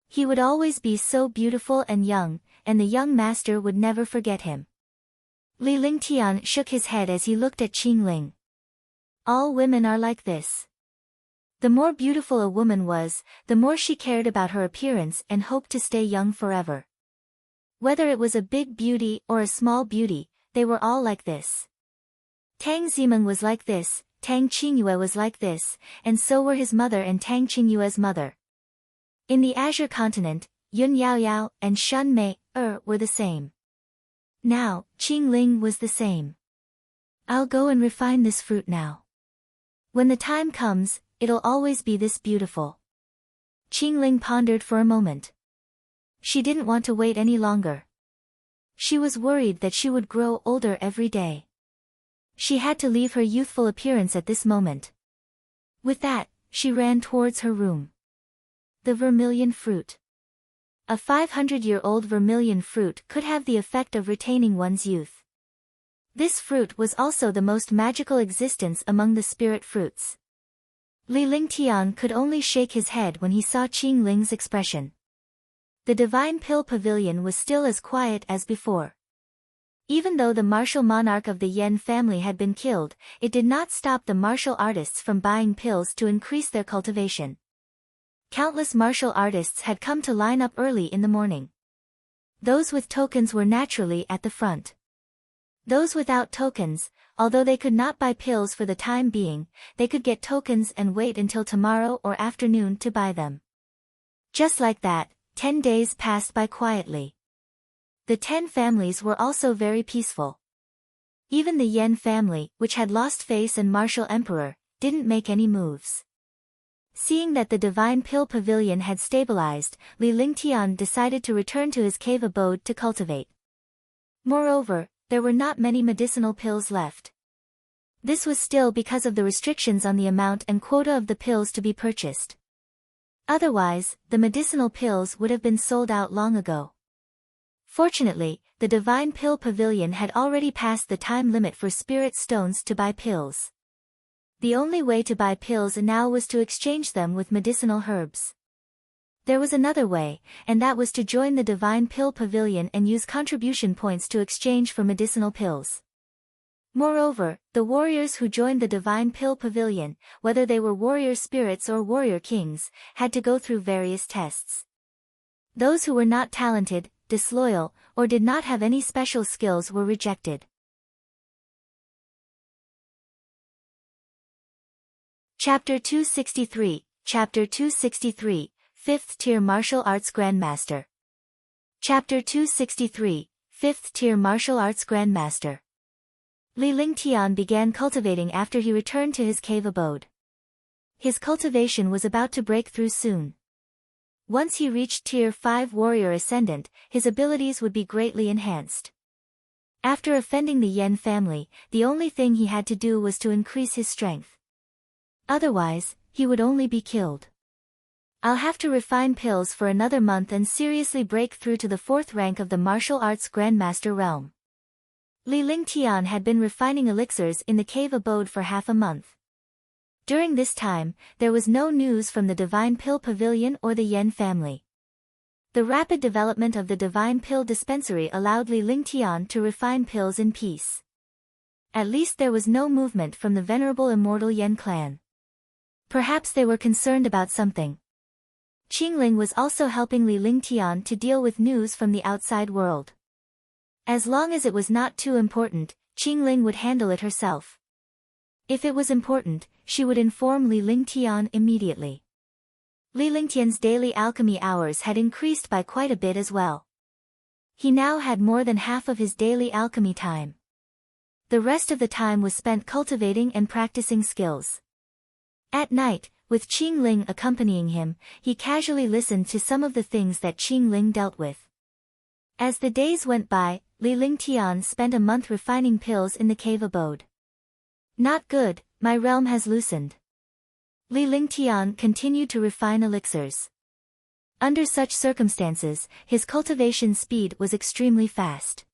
He would always be so beautiful and young, and the Young Master would never forget him. Li Lingtian shook his head as he looked at Qingling. All women are like this. The more beautiful a woman was, the more she cared about her appearance and hoped to stay young forever. Whether it was a big beauty or a small beauty, they were all like this. Tang Zimeng was like this, Tang Qingyue was like this, and so were his mother and Tang Qingyue's mother. In the Azure continent, Yun Yaoyao and Shun Mei were the same. Now, Qingling was the same. I'll go and refine this fruit now. When the time comes, it'll always be this beautiful. Qingling pondered for a moment. She didn't want to wait any longer. She was worried that she would grow older every day. She had to leave her youthful appearance at this moment. With that, she ran towards her room. The vermilion fruit. A 500-year-old vermilion fruit could have the effect of retaining one's youth. This fruit was also the most magical existence among the spirit fruits. Li Lingtian could only shake his head when he saw Qingling's expression. The divine pill pavilion was still as quiet as before. Even though the martial monarch of the Yen family had been killed, it did not stop the martial artists from buying pills to increase their cultivation. Countless martial artists had come to line up early in the morning. Those with tokens were naturally at the front. Those without tokens, although they could not buy pills for the time being, they could get tokens and wait until tomorrow or afternoon to buy them. Just like that, 10 days passed by quietly. The 10 families were also very peaceful. Even the Yen family, which had lost face and martial emperor, didn't make any moves. Seeing that the divine pill pavilion had stabilized, Li Lingtian decided to return to his cave abode to cultivate. Moreover, there were not many medicinal pills left. This was still because of the restrictions on the amount and quota of the pills to be purchased. Otherwise, the medicinal pills would have been sold out long ago. Fortunately, the divine pill pavilion had already passed the time limit for spirit stones to buy pills. The only way to buy pills now was to exchange them with medicinal herbs. There was another way, and that was to join the divine pill pavilion and use contribution points to exchange for medicinal pills. Moreover, the warriors who joined the divine pill pavilion, whether they were warrior spirits or warrior kings, had to go through various tests. Those who were not talented, disloyal, or did not have any special skills were rejected. Chapter 263, Chapter 263, 5th Tier Martial Arts Grandmaster. Chapter 263, 5th Tier Martial Arts Grandmaster. Li Lingtian began cultivating after he returned to his cave abode. His cultivation was about to break through soon. Once he reached Tier 5 Warrior Ascendant, his abilities would be greatly enhanced. After offending the Yen family, the only thing he had to do was to increase his strength. Otherwise, he would only be killed. I'll have to refine pills for another month and seriously break through to the 4th rank of the martial arts Grandmaster realm. Li Lingtian had been refining elixirs in the cave abode for half a month. During this time, there was no news from the Divine Pill Pavilion or the Yen family. The rapid development of the Divine Pill Dispensary allowed Li Lingtian to refine pills in peace. At least there was no movement from the venerable immortal Yen clan. Perhaps they were concerned about something. Qingling was also helping Li Lingtian to deal with news from the outside world. As long as it was not too important, Qingling would handle it herself. If it was important, she would inform Li Lingtian immediately. Li Lingtian's daily alchemy hours had increased by quite a bit as well. He now had more than half of his daily alchemy time. The rest of the time was spent cultivating and practicing skills. At night, with Qingling accompanying him, he casually listened to some of the things that Qingling dealt with. As the days went by, Li Lingtian spent a month refining pills in the cave abode. Not good, my realm has loosened. Li Lingtian continued to refine elixirs. Under such circumstances, his cultivation speed was extremely fast.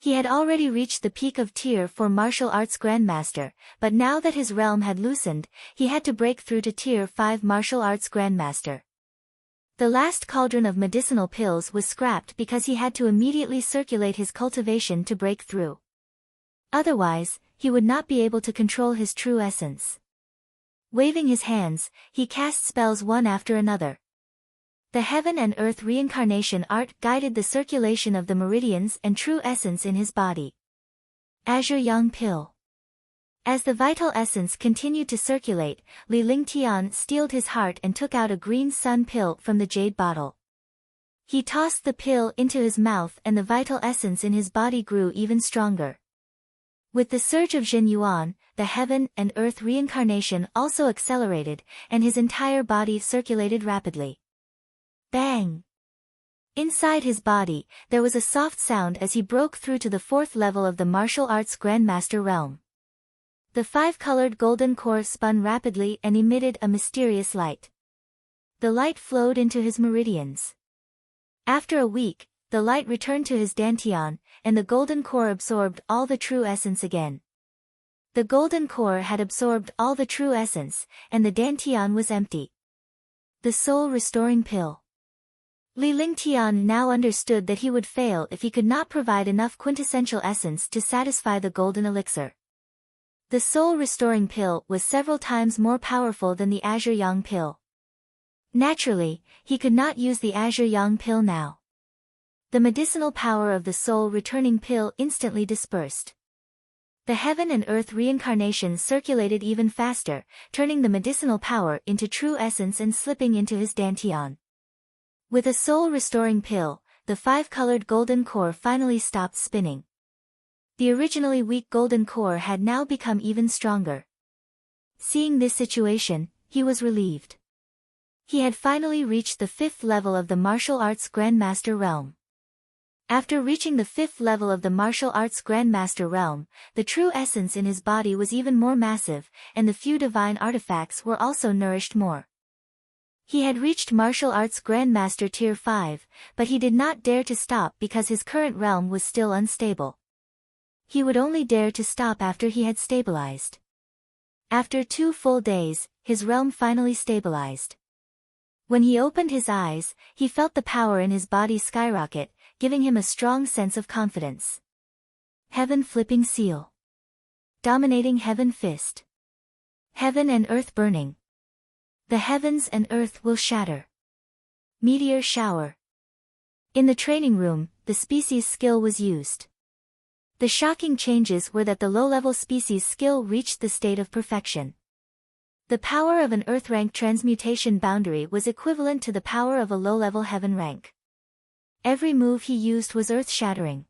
He had already reached the peak of Tier 4 Martial Arts Grandmaster, but now that his realm had loosened, he had to break through to Tier 5 Martial Arts Grandmaster. The last cauldron of medicinal pills was scrapped because he had to immediately circulate his cultivation to break through. Otherwise, he would not be able to control his true essence. Waving his hands, he cast spells one after another. The heaven and earth reincarnation art guided the circulation of the meridians and true essence in his body. Azure Yang Pill. As the vital essence continued to circulate, Li Lingtian steeled his heart and took out a green sun pill from the jade bottle. He tossed the pill into his mouth and the vital essence in his body grew even stronger. With the surge of Jin Yuan, the heaven and earth reincarnation also accelerated, and his entire body circulated rapidly. Bang! Inside his body, there was a soft sound as he broke through to the 4th level of the martial arts Grandmaster realm. The 5-colored golden core spun rapidly and emitted a mysterious light. The light flowed into his meridians. After a week, the light returned to his dantian, and the golden core absorbed all the true essence again. The golden core had absorbed all the true essence, and the dantian was empty. The soul-restoring pill. Li Lingtian now understood that he would fail if he could not provide enough quintessential essence to satisfy the golden elixir. The soul-restoring pill was several times more powerful than the Azure Yang pill. Naturally, he could not use the Azure Yang pill now. The medicinal power of the soul-returning pill instantly dispersed. The heaven and earth reincarnation circulated even faster, turning the medicinal power into true essence and slipping into his dantian. With a soul-restoring pill, the 5-colored golden core finally stopped spinning. The originally weak golden core had now become even stronger. Seeing this situation, he was relieved. He had finally reached the 5th level of the martial arts Grandmaster realm. After reaching the 5th level of the martial arts Grandmaster realm, the true essence in his body was even more massive, and the few divine artifacts were also nourished more. He had reached martial arts Grandmaster Tier 5, but he did not dare to stop because his current realm was still unstable. He would only dare to stop after he had stabilized. After 2 full days, his realm finally stabilized. When he opened his eyes, he felt the power in his body skyrocket, giving him a strong sense of confidence. Heaven Flipping Seal. Dominating Heaven Fist. Heaven and Earth Burning. The heavens and earth will shatter. Meteor Shower. In the training room, the species skill was used. The shocking changes were that the low-level species skill reached the state of perfection. The power of an earth rank transmutation boundary was equivalent to the power of a low-level heaven rank. Every move he used was earth-shattering.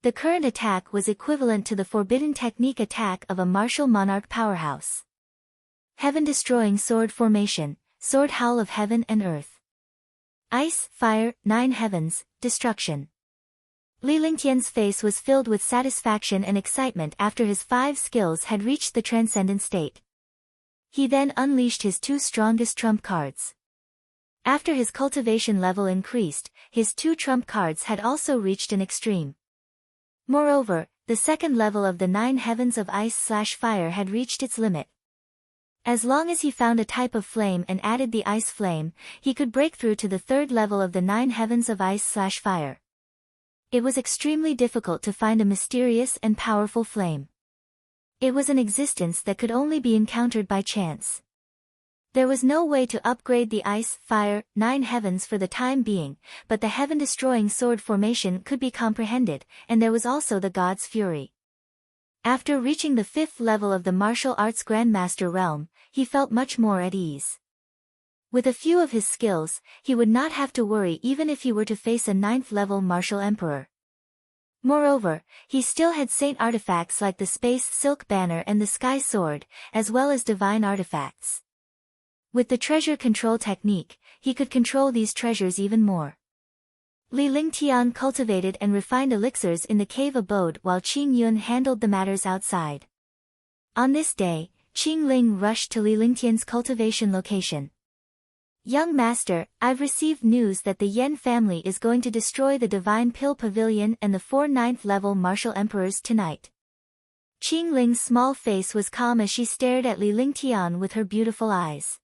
The current attack was equivalent to the forbidden technique attack of a martial monarch powerhouse. Heaven-destroying sword formation, sword howl of heaven and earth. Ice, fire, 9 heavens, destruction. Li Lingtian's face was filled with satisfaction and excitement after his 5 skills had reached the transcendent state. He then unleashed his 2 strongest trump cards. After his cultivation level increased, his 2 trump cards had also reached an extreme. Moreover, the second level of the 9 heavens of ice/fire had reached its limit. As long as he found a type of flame and added the ice flame, he could break through to the 3rd level of the 9 heavens of ice/fire. It was extremely difficult to find a mysterious and powerful flame. It was an existence that could only be encountered by chance. There was no way to upgrade the ice, fire, 9 heavens for the time being, but the heaven-destroying sword formation could be comprehended, and there was also the god's fury. After reaching the 5th level of the martial arts Grandmaster realm, he felt much more at ease. With a few of his skills, he would not have to worry even if he were to face a 9th-level martial emperor. Moreover, he still had saint artifacts like the Space Silk Banner and the Sky Sword, as well as divine artifacts. With the treasure control technique, he could control these treasures even more. Li Lingtian cultivated and refined elixirs in the cave abode while Qing Yun handled the matters outside. On this day, Qing Ling rushed to Li Lingtian's cultivation location. Young master, I've received news that the Yen family is going to destroy the Divine Pill Pavilion and the 4 9th-level martial emperors tonight. Qing Ling's small face was calm as she stared at Li Lingtian with her beautiful eyes.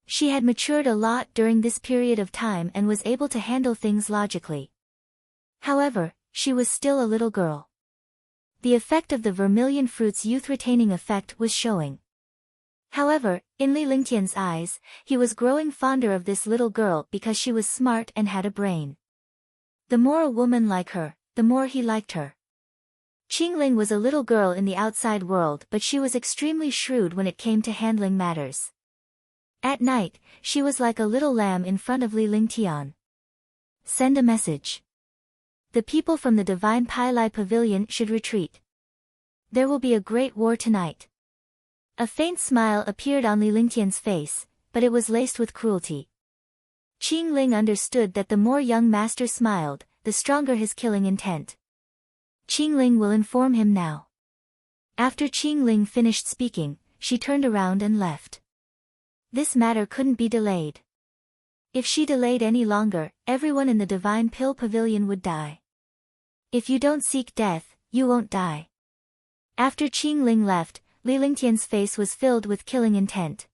She had matured a lot during this period of time and was able to handle things logically. However, she was still a little girl. The effect of the vermilion fruit's youth-retaining effect was showing. However, in Li Lingtian's eyes, he was growing fonder of this little girl because she was smart and had a brain. The more a woman like her, the more he liked her. Qingling was a little girl in the outside world, but she was extremely shrewd when it came to handling matters. At night, she was like a little lamb in front of Li Lingtian. Send a message. The people from the Divine Pai Lai Pavilion should retreat. There will be a great war tonight. A faint smile appeared on Li Lingtian's face, but it was laced with cruelty. Qingling understood that the more young master smiled, the stronger his killing intent. Qingling will inform him now. After Qingling finished speaking, she turned around and left. This matter couldn't be delayed. If she delayed any longer, everyone in the Divine Pill Pavilion would die. If you don't seek death, you won't die. After Qingling left, Li Lingtian's face was filled with killing intent.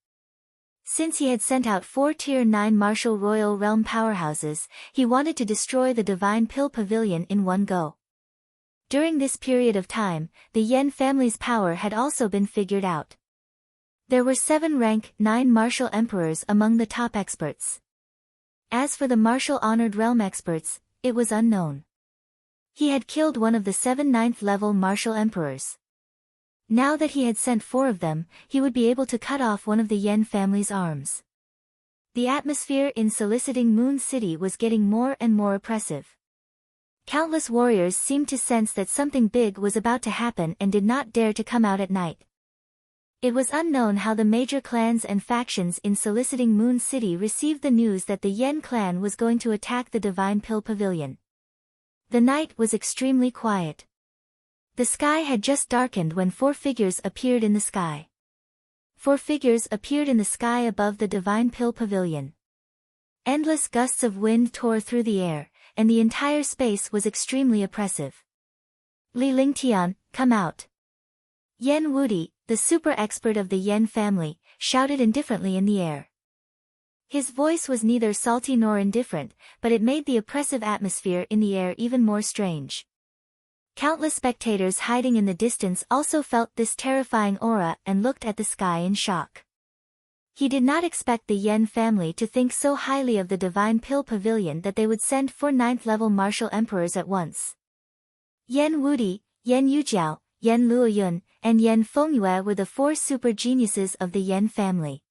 Since he had sent out 4 Tier 9 martial royal realm powerhouses, he wanted to destroy the Divine Pill Pavilion in one go. During this period of time, the Yan family's power had also been figured out. There were 7 rank 9 martial emperors among the top experts. As for the martial honored realm experts, it was unknown. He had killed one of the 7 9th level martial emperors. Now that he had sent 4 of them, he would be able to cut off one of the Yan family's arms. The atmosphere in Soliciting Moon City was getting more and more oppressive. Countless warriors seemed to sense that something big was about to happen and did not dare to come out at night. It was unknown how the major clans and factions in Soliciting Moon City received the news that the Yen clan was going to attack the Divine Pill Pavilion. The night was extremely quiet. The sky had just darkened when 4 figures appeared in the sky. 4 figures appeared in the sky above the Divine Pill Pavilion. Endless gusts of wind tore through the air, and the entire space was extremely oppressive. Li Lingtian, come out. Yen Wudi, the super expert of the Yen family, shouted indifferently in the air. His voice was neither salty nor indifferent, but it made the oppressive atmosphere in the air even more strange. Countless spectators hiding in the distance also felt this terrifying aura and looked at the sky in shock. He did not expect the Yen family to think so highly of the Divine Pill Pavilion that they would send 4 9th-level martial emperors at once. Yen Wudi, Yen Yujiao, Yen Luoyun, and Yen Fengyue were the 4 super geniuses of the Yen family.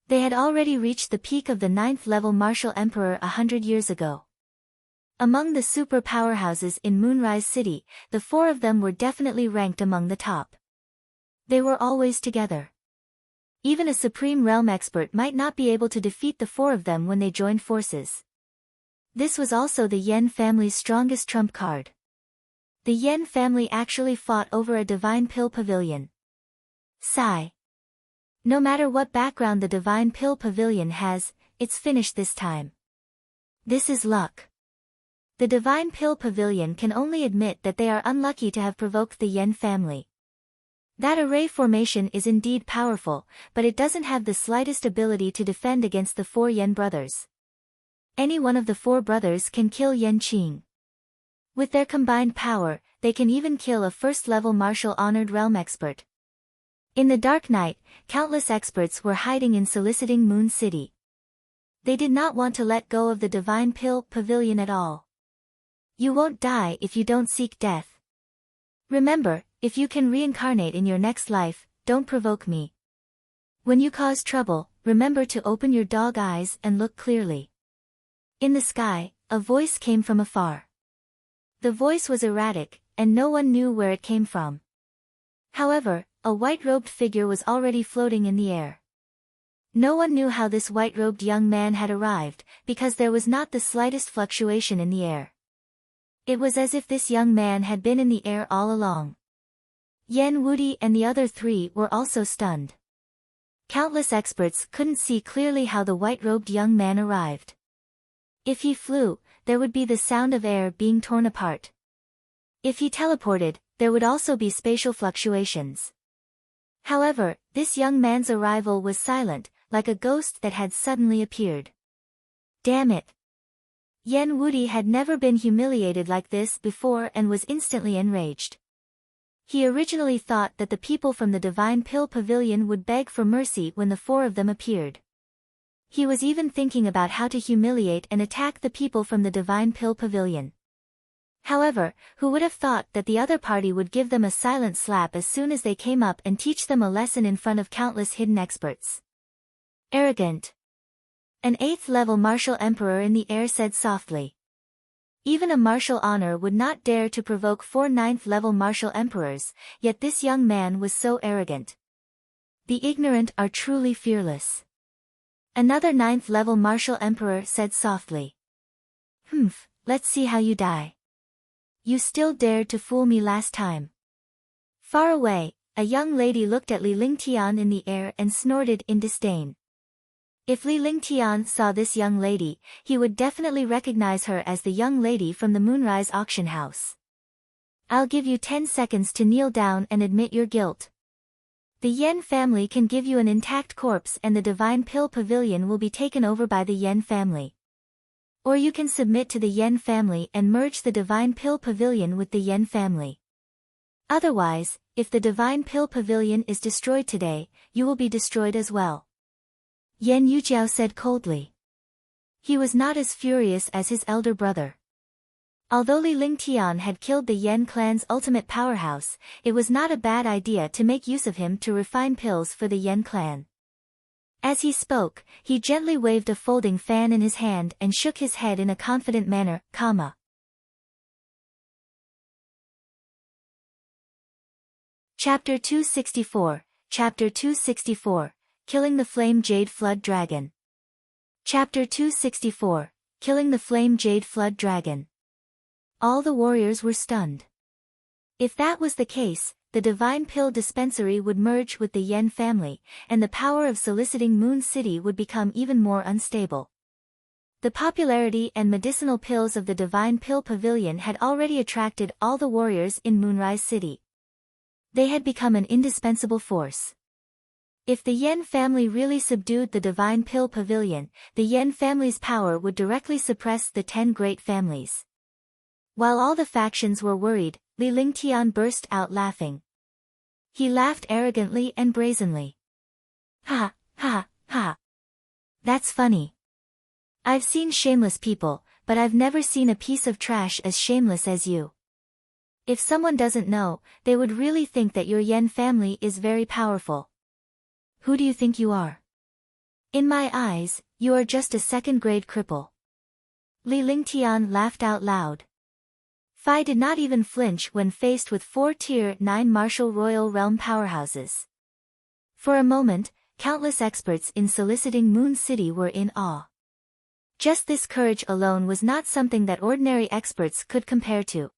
They had already reached the peak of the 9th-level martial emperor 100 years ago. Among the super powerhouses in Moonrise City, the 4 of them were definitely ranked among the top. They were always together. Even a supreme realm expert might not be able to defeat the 4 of them when they joined forces. This was also the Yen family's strongest trump card. The Yen family actually fought over a Divine Pill Pavilion. Sigh. No matter what background the Divine Pill Pavilion has, it's finished this time. This is luck. The Divine Pill Pavilion can only admit that they are unlucky to have provoked the Yen family. That array formation is indeed powerful, but it doesn't have the slightest ability to defend against the 4 Yen brothers. Any one of the 4 brothers can kill Yen Qing. With their combined power, they can even kill a first-level martial honored realm expert. In the dark night, countless experts were hiding in Soliciting Moon City. They did not want to let go of the Divine Pill Pavilion at all. You won't die if you don't seek death. Remember, if you can reincarnate in your next life, don't provoke me. When you cause trouble, remember to open your dog eyes and look clearly. In the sky, a voice came from afar. The voice was erratic, and no one knew where it came from. However, a white-robed figure was already floating in the air. No one knew how this white-robed young man had arrived, because there was not the slightest fluctuation in the air. It was as if this young man had been in the air all along. Yen Wudi and the other 3 were also stunned. Countless experts couldn't see clearly how the white-robed young man arrived. If he flew, there would be the sound of air being torn apart. If he teleported, there would also be spatial fluctuations. However, this young man's arrival was silent, like a ghost that had suddenly appeared. Damn it! Yen Wudi had never been humiliated like this before and was instantly enraged. He originally thought that the people from the Divine Pill Pavilion would beg for mercy when the four of them appeared. He was even thinking about how to humiliate and attack the people from the Divine Pill Pavilion. However, who would have thought that the other party would give them a silent slap as soon as they came up and teach them a lesson in front of countless hidden experts. Arrogant. An 8th-level martial emperor in the air said softly. Even a martial honor would not dare to provoke 4 9th-level martial emperors, yet this young man was so arrogant. The ignorant are truly fearless. Another 9th-level martial emperor said softly. Let's see how you die. You still dared to fool me last time. Far away, a young lady looked at Li Lingtian in the air and snorted in disdain. If Li Lingtian saw this young lady, he would definitely recognize her as the young lady from the Moonrise auction house. I'll give you 10 seconds to kneel down and admit your guilt. The Yen family can give you an intact corpse and the Divine Pill Pavilion will be taken over by the Yen family. Or you can submit to the Yen family and merge the Divine Pill Pavilion with the Yen family. Otherwise, if the Divine Pill Pavilion is destroyed today, you will be destroyed as well. Yen Yujiao said coldly. He was not as furious as his elder brother. Although Li Lingtian had killed the Yen clan's ultimate powerhouse, it was not a bad idea to make use of him to refine pills for the Yen clan. As he spoke, he gently waved a folding fan in his hand and shook his head in a confident manner, Chapter 264, Chapter 264, Killing the Flame Jade Flood Dragon. Chapter 264, Killing the Flame Jade Flood Dragon. All the warriors were stunned. If that was the case, the Divine Pill Dispensary would merge with the Yen family, and the power of soliciting Moon City would become even more unstable. The popularity and medicinal pills of the Divine Pill Pavilion had already attracted all the warriors in Moonrise City. They had become an indispensable force. If the Yen family really subdued the Divine Pill Pavilion, the Yen family's power would directly suppress the 10 great families. While all the factions were worried, Li Lingtian burst out laughing. He laughed arrogantly and brazenly. Ha, ha, ha. That's funny. I've seen shameless people, but I've never seen a piece of trash as shameless as you. If someone doesn't know, they would really think that your Yen family is very powerful. Who do you think you are? In my eyes, you are just a second-grade cripple. Li Lingtian laughed out loud. Fai did not even flinch when faced with 4 Tier 9 martial royal realm powerhouses. For a moment, countless experts in soliciting Moon City were in awe. Just this courage alone was not something that ordinary experts could compare to.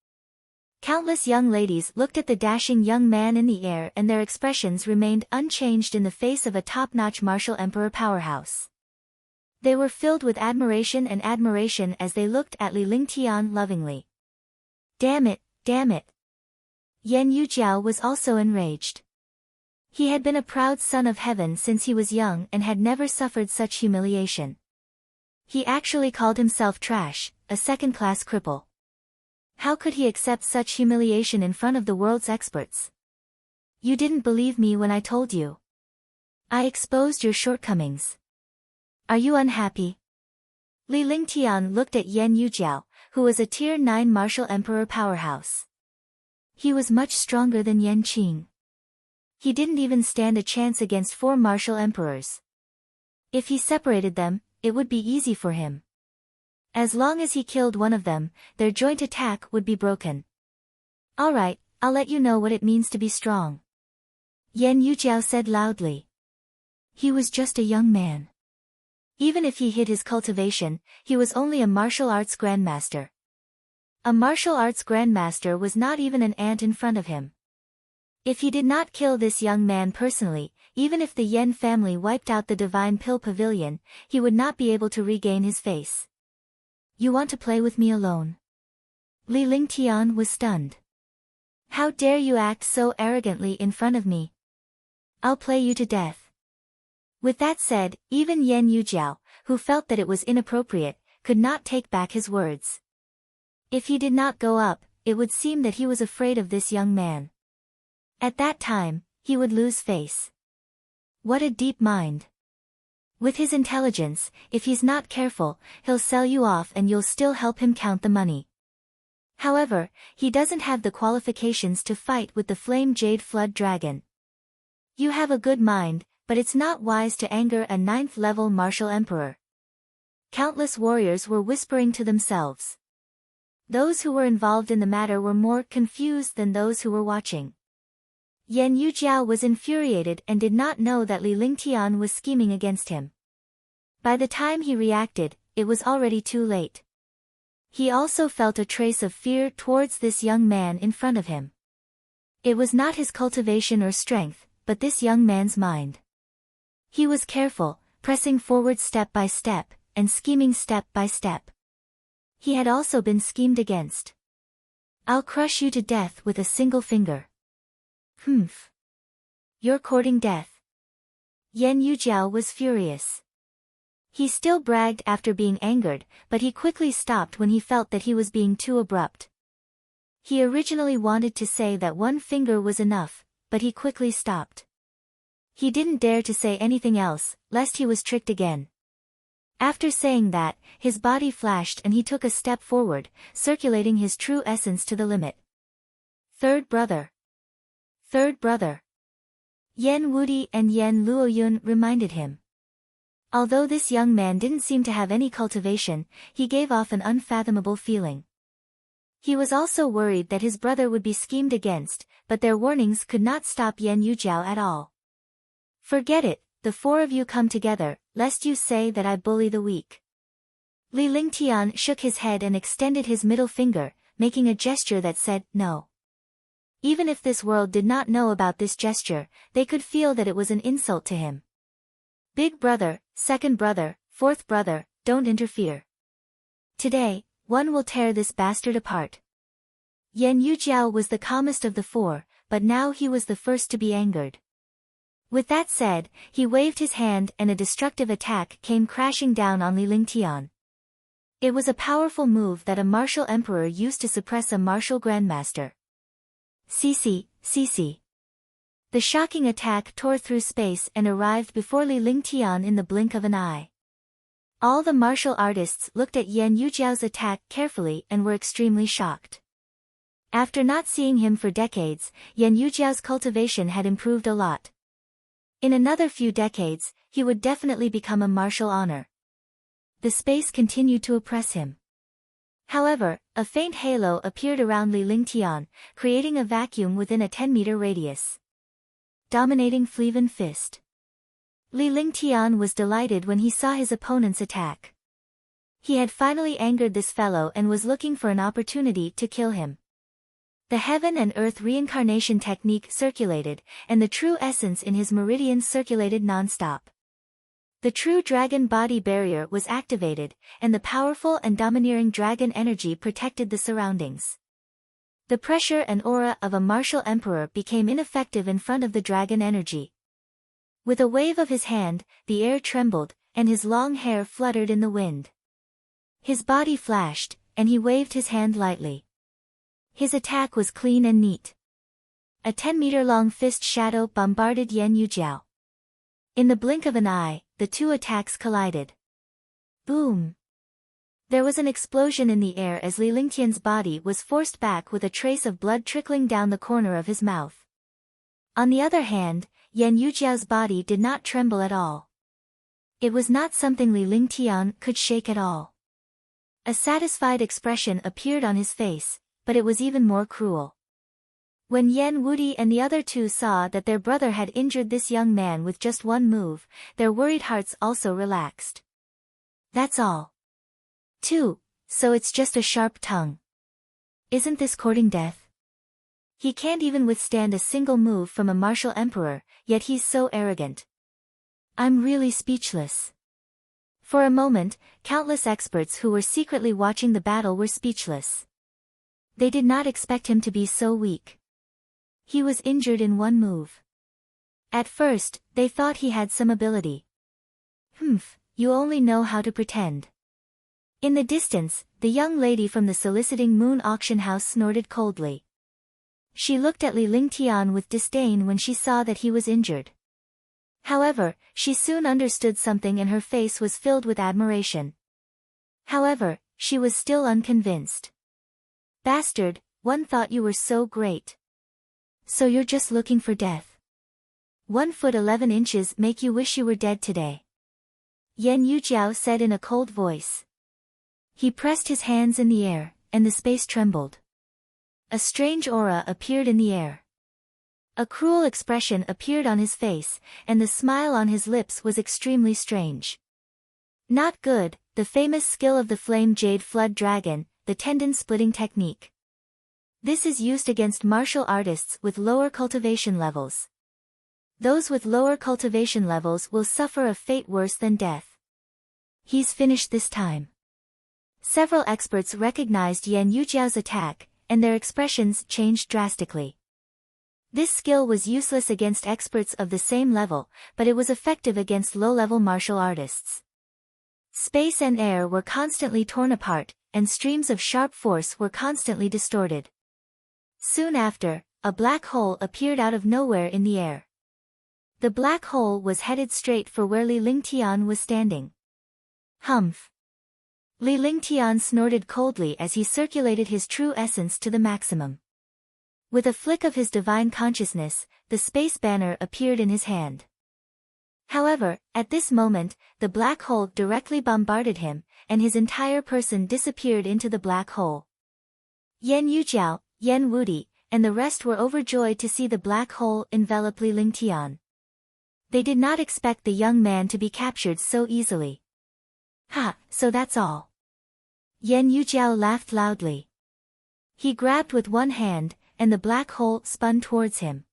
Countless young ladies looked at the dashing young man in the air and their expressions remained unchanged in the face of a top-notch martial emperor powerhouse. They were filled with admiration as they looked at Li Lingtian lovingly. Damn it, damn it. Yen Yujiao was also enraged. He had been a proud son of heaven since he was young and had never suffered such humiliation. He actually called himself trash, a second-class cripple. How could he accept such humiliation in front of the world's experts? You didn't believe me when I told you. I exposed your shortcomings. Are you unhappy? Li Lingtian looked at Yen Yujiao, who was a Tier 9 martial emperor powerhouse. He was much stronger than Yen Qing. He didn't even stand a chance against 4 martial emperors. If he separated them, it would be easy for him. As long as he killed one of them, their joint attack would be broken. Alright, I'll let you know what it means to be strong. Yen Yujiao said loudly. He was just a young man. Even if he hid his cultivation, he was only a martial arts grandmaster. A martial arts grandmaster was not even an ant in front of him. If he did not kill this young man personally, even if the Yen family wiped out the Divine Pill Pavilion, he would not be able to regain his face. You want to play with me alone? Li Lingtian was stunned. How dare you act so arrogantly in front of me? I'll play you to death. With that said, even Yen Yujiao, who felt that it was inappropriate, could not take back his words. If he did not go up, it would seem that he was afraid of this young man. At that time, he would lose face. What a deep mind. With his intelligence, if he's not careful, he'll sell you off and you'll still help him count the money. However, he doesn't have the qualifications to fight with the flame Jade Flood Dragon. You have a good mind, but it's not wise to anger a 9th-level martial emperor. Countless warriors were whispering to themselves. Those who were involved in the matter were more confused than those who were watching. Yan Yujiao was infuriated and did not know that Li Lingtian was scheming against him. By the time he reacted, it was already too late. He also felt a trace of fear towards this young man in front of him. It was not his cultivation or strength, but this young man's mind. He was careful, pressing forward step by step, and scheming step by step. He had also been schemed against. I'll crush you to death with a single finger. Humph. You're courting death. Yan Yujiao was furious. He still bragged after being angered, but he quickly stopped when he felt that he was being too abrupt. He originally wanted to say that one finger was enough, but he quickly stopped. He didn't dare to say anything else, lest he was tricked again. After saying that, his body flashed and he took a step forward, circulating his true essence to the limit. Third brother. Third brother. Yan Wudi and Yan Luoyun reminded him. Although this young man didn't seem to have any cultivation, he gave off an unfathomable feeling. He was also worried that his brother would be schemed against, but their warnings could not stop Yan Yujiao at all. Forget it, the four of you come together, lest you say that I bully the weak. Li Lingtian shook his head and extended his middle finger, making a gesture that said, no. Even if this world did not know about this gesture, they could feel that it was an insult to him. Big brother, second brother, fourth brother, don't interfere. Today, one will tear this bastard apart. Yan Yujiao was the calmest of the four, but now he was the first to be angered. With that said, he waved his hand and a destructive attack came crashing down on Li Lingtian. It was a powerful move that a martial emperor used to suppress a martial grandmaster. Cc. The shocking attack tore through space and arrived before Li Lingtian in the blink of an eye. All the martial artists looked at Yan Yujiao's attack carefully and were extremely shocked. After not seeing him for decades, Yan Yujiao's cultivation had improved a lot. In another few decades, he would definitely become a martial honor. The space continued to oppress him. However, a faint halo appeared around Li Lingtian, creating a vacuum within a 10-meter radius. Dominating Fleven Fist. Li Lingtian was delighted when he saw his opponent's attack. He had finally angered this fellow and was looking for an opportunity to kill him. The heaven and earth reincarnation technique circulated, and the true essence in his meridians circulated non-stop. The true dragon body barrier was activated, and the powerful and domineering dragon energy protected the surroundings. The pressure and aura of a martial emperor became ineffective in front of the dragon energy. With a wave of his hand, the air trembled, and his long hair fluttered in the wind. His body flashed, and he waved his hand lightly. His attack was clean and neat. A 10-meter-long fist shadow bombarded Yan Yujiao. In the blink of an eye, the two attacks collided. Boom! There was an explosion in the air as Li Lingtian's body was forced back with a trace of blood trickling down the corner of his mouth. On the other hand, Yan Yujiao's body did not tremble at all. It was not something Li Lingtian could shake at all. A satisfied expression appeared on his face, but it was even more cruel. When Yan Wudi and the other two saw that their brother had injured this young man with just one move, their worried hearts also relaxed. That's all. 2. So it's just a sharp tongue. Isn't this courting death? He can't even withstand a single move from a martial emperor, yet he's so arrogant. I'm really speechless. For a moment, countless experts who were secretly watching the battle were speechless. They did not expect him to be so weak. He was injured in one move. At first, they thought he had some ability. You only know how to pretend. In the distance, the young lady from the soliciting moon auction house snorted coldly. She looked at Li Lingtian with disdain when she saw that he was injured. However, she soon understood something and her face was filled with admiration. However, she was still unconvinced. Bastard, one thought you were so great. So you're just looking for death. 1 foot 11 inches make you wish you were dead today. Yan Yujiao said in a cold voice. He pressed his hands in the air, and the space trembled. A strange aura appeared in the air. A cruel expression appeared on his face, and the smile on his lips was extremely strange. Not good, the famous skill of the flame Jade Flood Dragon, the tendon-splitting technique. This is used against martial artists with lower cultivation levels. Those with lower cultivation levels will suffer a fate worse than death. He's finished this time. Several experts recognized Yan Yujiao's attack, and their expressions changed drastically. This skill was useless against experts of the same level, but it was effective against low-level martial artists. Space and air were constantly torn apart, and streams of sharp force were constantly distorted. Soon after, a black hole appeared out of nowhere in the air. The black hole was headed straight for where Li Lingtian was standing. Humph! Li Lingtian snorted coldly as he circulated his true essence to the maximum. With a flick of his divine consciousness, the space banner appeared in his hand. However, at this moment, the black hole directly bombarded him, and his entire person disappeared into the black hole. Yan Yujiao, Yan Wudi, and the rest were overjoyed to see the black hole envelop Li Lingtian. They did not expect the young man to be captured so easily. Ha, so that's all. Yan Yujiao laughed loudly. He grabbed with one hand, and the black hole spun towards him.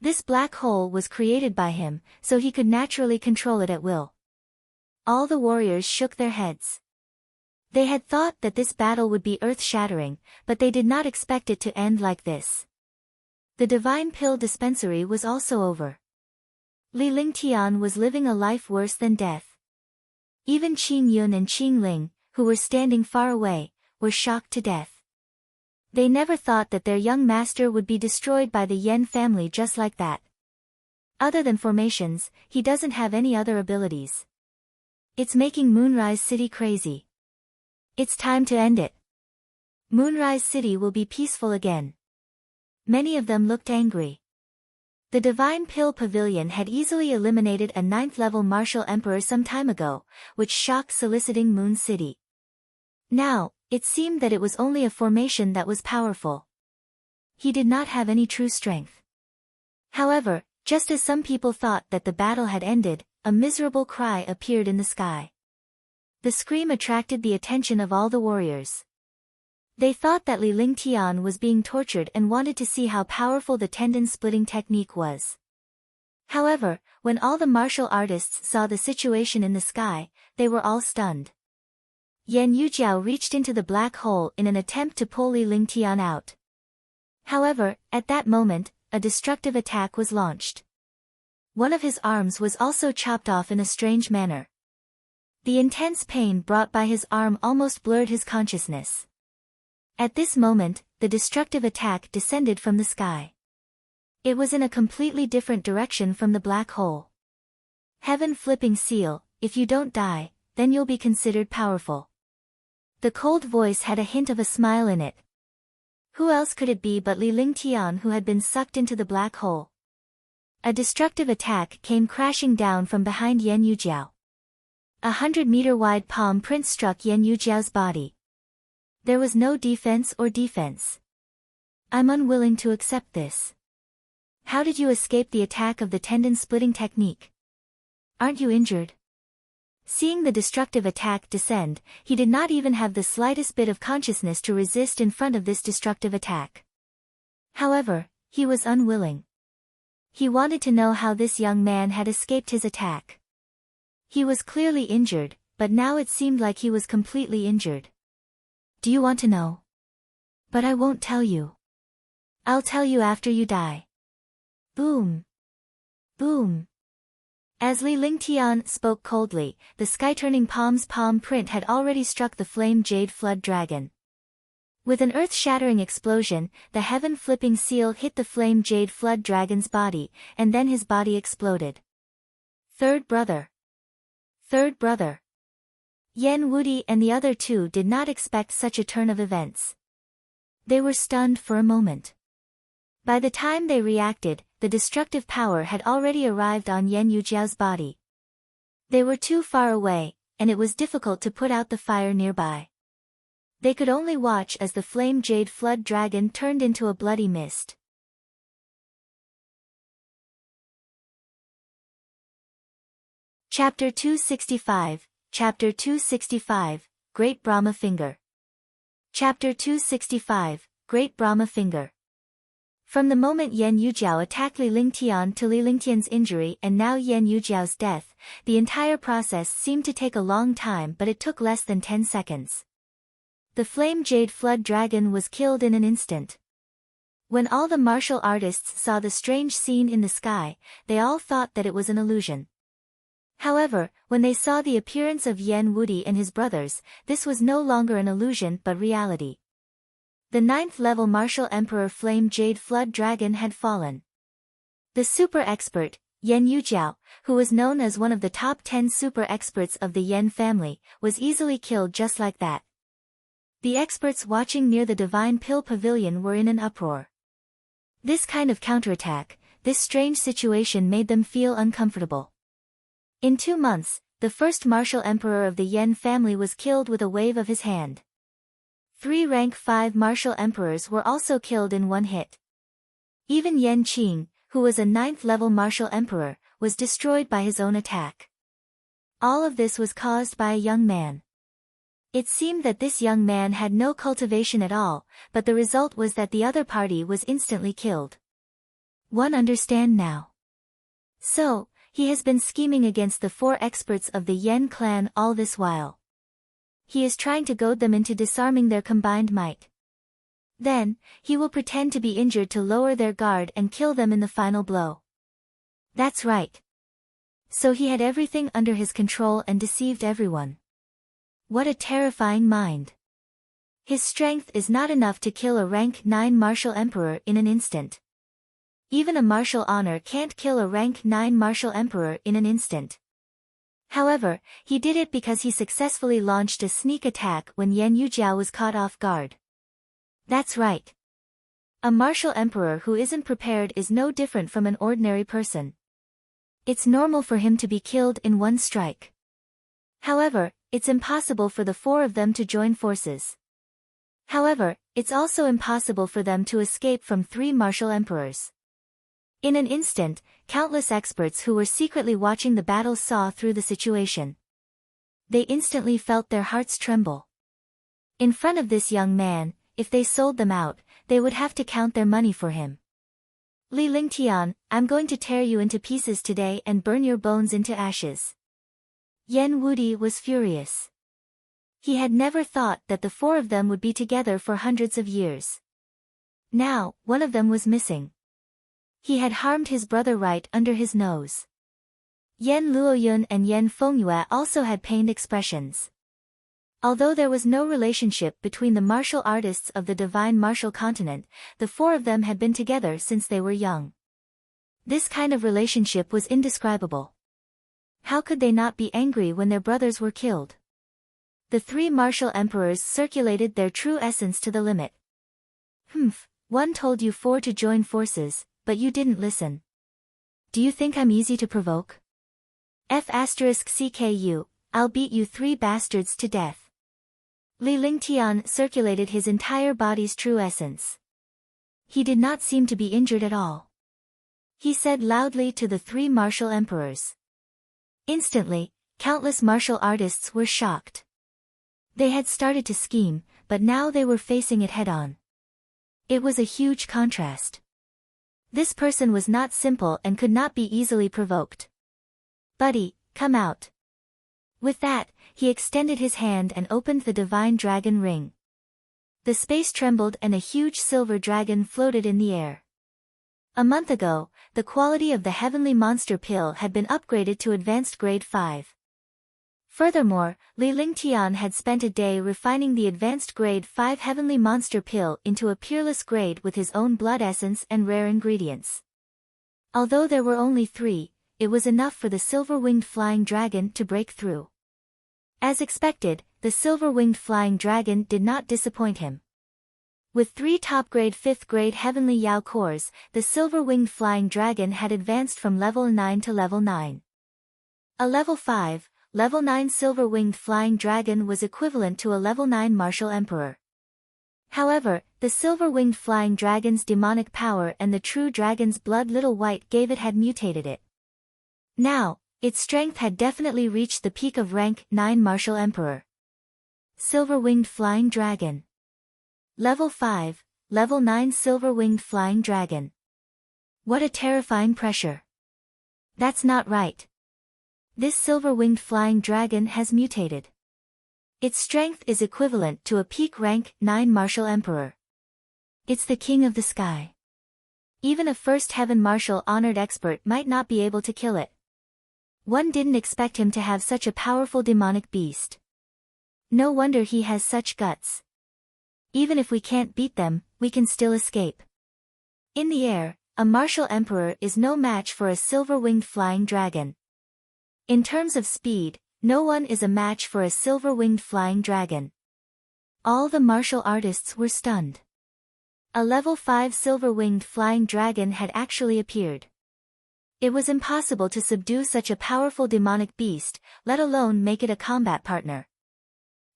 This black hole was created by him, so he could naturally control it at will. All the warriors shook their heads. They had thought that this battle would be earth-shattering, but they did not expect it to end like this. The divine pill dispensary was also over. Li Lingtian was living a life worse than death. Even Qing Yun and Qing Ling, who were standing far away, were shocked to death. They never thought that their young master would be destroyed by the Yen family just like that. Other than formations, he doesn't have any other abilities. It's making Moonrise City crazy. It's time to end it. Moonrise City will be peaceful again. Many of them looked angry. The Divine Pill Pavilion had easily eliminated a 9th-level martial emperor some time ago, which shocked soliciting Moon City. Now, it seemed that it was only a formation that was powerful. He did not have any true strength. However, just as some people thought that the battle had ended, a miserable cry appeared in the sky. The scream attracted the attention of all the warriors. They thought that Li Lingtian was being tortured and wanted to see how powerful the tendon-splitting technique was. However, when all the martial artists saw the situation in the sky, they were all stunned. Yan Yujiao reached into the black hole in an attempt to pull Li Lingtian out. However, at that moment, a destructive attack was launched. One of his arms was also chopped off in a strange manner. The intense pain brought by his arm almost blurred his consciousness. At this moment, the destructive attack descended from the sky. It was in a completely different direction from the black hole. Heaven flipping seal, if you don't die, then you'll be considered powerful. The cold voice had a hint of a smile in it. Who else could it be but Li Lingtian, who had been sucked into the black hole? A destructive attack came crashing down from behind Yan Yujiao. 100-meter-wide palm print struck Yan Yujiao's body. There was no defense or defense. I'm unwilling to accept this. How did you escape the attack of the tendon-splitting technique? Aren't you injured? Seeing the destructive attack descend, he did not even have the slightest bit of consciousness to resist in front of this destructive attack. However, he was unwilling. He wanted to know how this young man had escaped his attack. He was clearly injured, but now it seemed like he was completely injured. Do you want to know? But I won't tell you. I'll tell you after you die. Boom. Boom. As Li Lingtian spoke coldly, the sky-turning palm's palm print had already struck the flame Jade Flood Dragon. With an earth-shattering explosion, the heaven-flipping seal hit the flame Jade Flood Dragon's body, and then his body exploded. Third brother. Third brother. Yen Wuti and the other two did not expect such a turn of events. They were stunned for a moment. By the time they reacted, the destructive power had already arrived on Yen Yujiao's body. They were too far away, and it was difficult to put out the fire nearby. They could only watch as the flame Jade Flood Dragon turned into a bloody mist. Chapter 265, Chapter 265, Great Brahma Finger. Chapter 265, Great Brahma Finger. From the moment Yen Yujiao attacked Li Lingtian to Li Lingtian's injury and now Yen Yujiao's death, the entire process seemed to take a long time, but it took less than 10 seconds. The flame Jade Flood Dragon was killed in an instant. When all the martial artists saw the strange scene in the sky, they all thought that it was an illusion. However, when they saw the appearance of Yen Wuti and his brothers, this was no longer an illusion but reality. The 9th-level martial emperor Flame Jade Flood Dragon had fallen. The super expert, Yen Yujiao, who was known as one of the top 10 super experts of the Yen family, was easily killed just like that. The experts watching near the Divine Pill Pavilion were in an uproar. This kind of counterattack, this strange situation made them feel uncomfortable. In 2 months, the first martial emperor of the Yen family was killed with a wave of his hand. 3 rank 5 martial emperors were also killed in one hit. Even Yen Qing, who was a 9th-level martial emperor, was destroyed by his own attack. All of this was caused by a young man. It seemed that this young man had no cultivation at all, but the result was that the other party was instantly killed. One understand now. So, he has been scheming against the 4 experts of the Yen clan all this while. He is trying to goad them into disarming their combined might. Then, he will pretend to be injured to lower their guard and kill them in the final blow. That's right. So he had everything under his control and deceived everyone. What a terrifying mind. His strength is not enough to kill a rank 9 martial emperor in an instant. Even a martial honor can't kill a rank 9 martial emperor in an instant. However, he did it because he successfully launched a sneak attack when Yen Yujiao was caught off guard. That's right. A martial emperor who isn't prepared is no different from an ordinary person. It's normal for him to be killed in one strike. However, it's impossible for the 4 of them to join forces. However, it's also impossible for them to escape from 3 martial emperors. In an instant, countless experts who were secretly watching the battle saw through the situation. They instantly felt their hearts tremble. In front of this young man, if they sold them out, they would have to count their money for him. Li Lingtian, I'm going to tear you into pieces today and burn your bones into ashes. Yen Wuti was furious. He had never thought that the 4 of them would be together for hundreds of years. Now, one of them was missing. He had harmed his brother right under his nose. Yen Luoyun and Yen Fengyue also had pained expressions. Although there was no relationship between the martial artists of the divine martial continent, the 4 of them had been together since they were young. This kind of relationship was indescribable. How could they not be angry when their brothers were killed? The 3 martial emperors circulated their true essence to the limit. One told you 4 to join forces, but you didn't listen. Do you think I'm easy to provoke? F*CKU, I'll beat you 3 bastards to death. Li Lingtian circulated his entire body's true essence. He did not seem to be injured at all. He said loudly to the 3 martial emperors. Instantly, countless martial artists were shocked. They had started to scheme, but now they were facing it head-on. It was a huge contrast. This person was not simple and could not be easily provoked. Buddy, come out. With that, he extended his hand and opened the divine dragon ring. The space trembled and a huge silver dragon floated in the air. A month ago, the quality of the heavenly monster pill had been upgraded to advanced grade 5. Furthermore, Li Lingtian had spent a day refining the advanced grade 5 heavenly monster pill into a peerless grade with his own blood essence and rare ingredients. Although there were only 3, it was enough for the silver-winged flying dragon to break through. As expected, the silver-winged flying dragon did not disappoint him. With 3 top-grade 5th grade heavenly Yao cores, the silver-winged flying dragon had advanced from level 9 to level 9. A level 5, level 9 silver-winged flying dragon was equivalent to a level 9 martial emperor. However, the silver-winged flying dragon's demonic power and the true dragon's blood little white gave it had mutated it. Now, its strength had definitely reached the peak of rank 9 martial emperor. Silver-winged flying dragon. Level 5, level 9 silver-winged flying dragon. What a terrifying pressure. That's not right. This silver-winged flying dragon has mutated. Its strength is equivalent to a peak rank 9 martial emperor. It's the king of the sky. Even a first heaven martial honored expert might not be able to kill it. One didn't expect him to have such a powerful demonic beast. No wonder he has such guts. Even if we can't beat them, we can still escape. In the air, a martial emperor is no match for a silver-winged flying dragon. In terms of speed, no one is a match for a silver-winged flying dragon. All the martial artists were stunned. A level 5 silver-winged flying dragon had actually appeared. It was impossible to subdue such a powerful demonic beast, let alone make it a combat partner.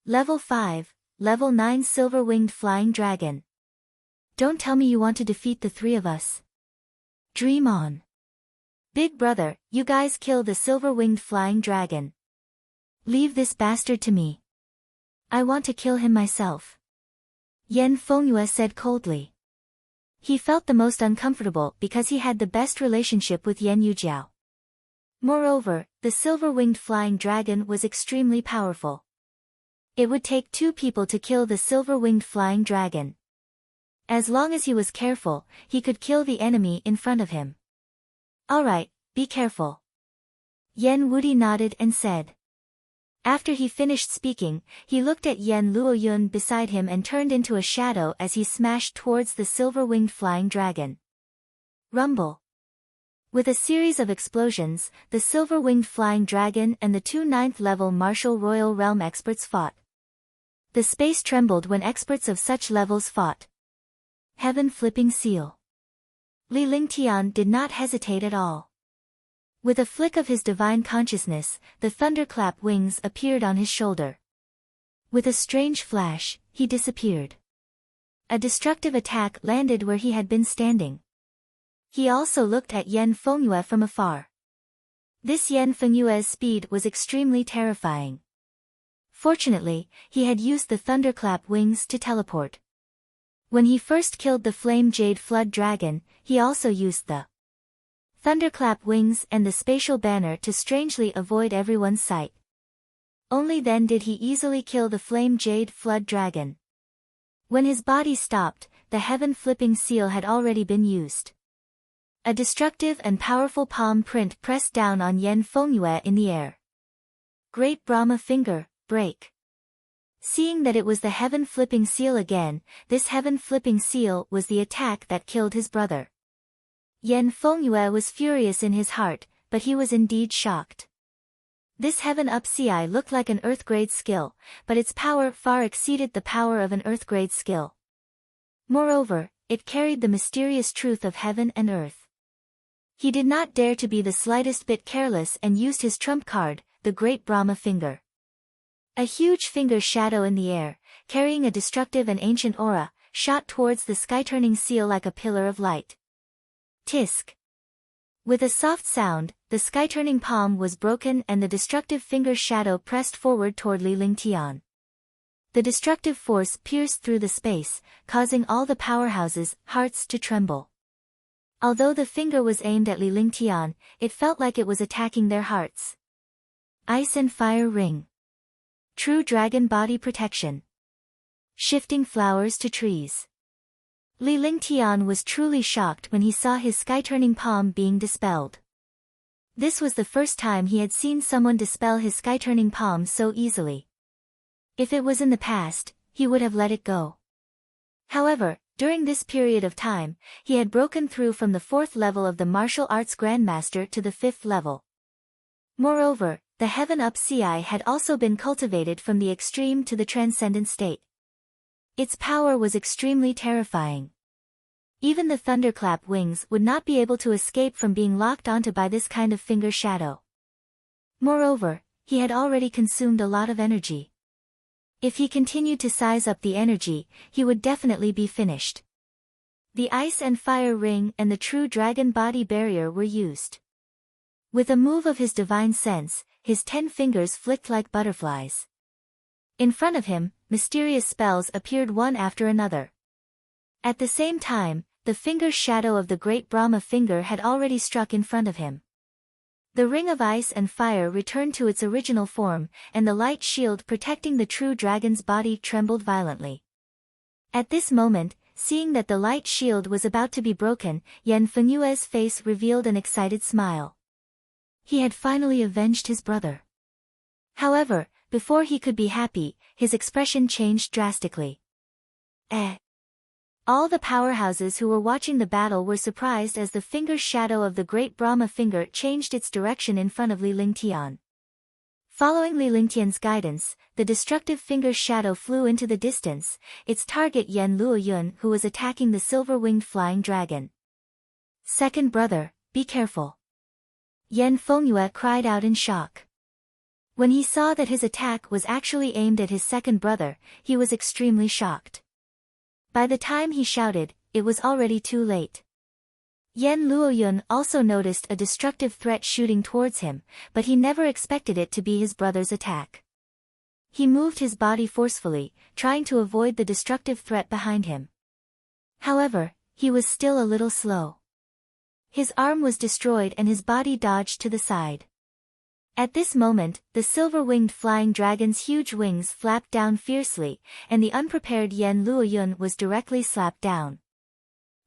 Level 5, level 9 silver-winged flying dragon. Don't tell me you want to defeat the 3 of us. Dream on. Big brother, you guys kill the silver-winged flying dragon. Leave this bastard to me. I want to kill him myself. Yan Fengyue said coldly. He felt the most uncomfortable because he had the best relationship with Yan Yujiao. Moreover, the silver-winged flying dragon was extremely powerful. It would take 2 people to kill the silver-winged flying dragon. As long as he was careful, he could kill the enemy in front of him. Alright, be careful. Yan Wudi nodded and said. After he finished speaking, he looked at Yan Luoyun beside him and turned into a shadow as he smashed towards the silver-winged flying dragon. Rumble. With a series of explosions, the silver-winged flying dragon and the 2 9th-level martial royal realm experts fought. The space trembled when experts of such levels fought. Heaven-flipping seal. Li Lingtian did not hesitate at all. With a flick of his divine consciousness, the thunderclap wings appeared on his shoulder. With a strange flash, he disappeared. A destructive attack landed where he had been standing. He also looked at Yan Fengyue from afar. This Yan Fengyue's speed was extremely terrifying. Fortunately, he had used the thunderclap wings to teleport. When he first killed the flame Jade flood dragon, he also used the thunderclap wings and the spatial banner to strangely avoid everyone's sight. Only then did he easily kill the flame Jade flood dragon. When his body stopped, the heaven-flipping seal had already been used. A destructive and powerful palm print pressed down on Yan Fengyue in the air. Great Brahma finger, break. Seeing that it was the heaven-flipping seal again, this heaven-flipping seal was the attack that killed his brother. Yan Fengyue was furious in his heart, but he was indeed shocked. This heaven-up CI looked like an Earth-grade skill, but its power far exceeded the power of an Earth-grade skill. Moreover, it carried the mysterious truth of heaven and earth. He did not dare to be the slightest bit careless and used his trump card, the Great Brahma finger. A huge finger shadow in the air, carrying a destructive and ancient aura, shot towards the sky-turning seal like a pillar of light. Tisk. With a soft sound, the sky-turning palm was broken and the destructive finger shadow pressed forward toward Li Lingtian. The destructive force pierced through the space, causing all the powerhouses' hearts to tremble. Although the finger was aimed at Li Lingtian, it felt like it was attacking their hearts. Ice and fire ring. True dragon body protection. Shifting flowers to trees. Li Lingtian was truly shocked when he saw his sky-turning palm being dispelled. This was the first time he had seen someone dispel his sky-turning palm so easily. If it was in the past, he would have let it go. However, during this period of time, he had broken through from the 4th level of the martial arts Grandmaster to the 5th level. Moreover, the Heaven Up Ci had also been cultivated from the extreme to the transcendent state. Its power was extremely terrifying. Even the thunderclap wings would not be able to escape from being locked onto by this kind of finger shadow. Moreover, he had already consumed a lot of energy. If he continued to size up the energy, he would definitely be finished. The ice and fire ring and the true dragon body barrier were used. With a move of his divine sense, his 10 fingers flicked like butterflies. In front of him, mysterious spells appeared one after another. At the same time, the finger shadow of the great Brahma finger had already struck in front of him. The ring of ice and fire returned to its original form, and the light shield protecting the true dragon's body trembled violently. At this moment, seeing that the light shield was about to be broken, Yan Fengyue's face revealed an excited smile. He had finally avenged his brother. However, before he could be happy, his expression changed drastically. All the powerhouses who were watching the battle were surprised as the finger shadow of the great Brahma finger changed its direction in front of Li Lingtian. Following Li Lingtian's guidance, the destructive finger shadow flew into the distance, its target Yan Luoyun, who was attacking the silver-winged flying dragon. "Second brother, be careful." Yan Fengyue cried out in shock. When he saw that his attack was actually aimed at his second brother, he was extremely shocked. By the time he shouted, it was already too late. Yan Luoyun also noticed a destructive threat shooting towards him, but he never expected it to be his brother's attack. He moved his body forcefully, trying to avoid the destructive threat behind him. However, he was still a little slow. His arm was destroyed and his body dodged to the side. At this moment, the silver-winged flying dragon's huge wings flapped down fiercely, and the unprepared Yan Luoyun was directly slapped down.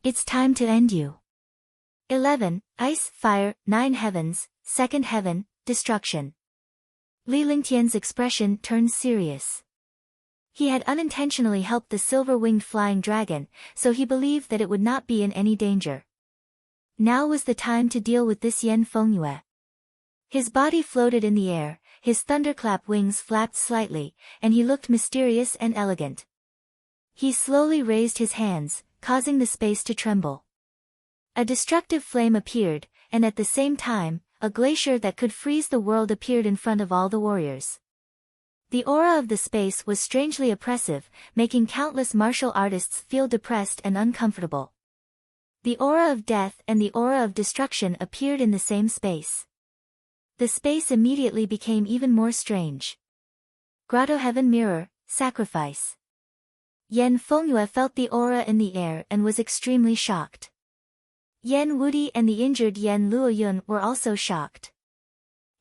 "It's time to end you." 11. Ice, Fire, 9 Heavens, 2nd Heaven, Destruction. Li Lingtian's expression turned serious. He had unintentionally helped the silver-winged flying dragon, so he believed that it would not be in any danger. Now was the time to deal with this Yan Fengyue. His body floated in the air, his thunderclap wings flapped slightly, and he looked mysterious and elegant. He slowly raised his hands, causing the space to tremble. A destructive flame appeared, and at the same time, a glacier that could freeze the world appeared in front of all the warriors. The aura of the space was strangely oppressive, making countless martial artists feel depressed and uncomfortable. The aura of death and the aura of destruction appeared in the same space. The space immediately became even more strange. Grotto Heaven Mirror, Sacrifice. Yan Fengyue felt the aura in the air and was extremely shocked. Yan Wudi and the injured Yan Luoyun were also shocked.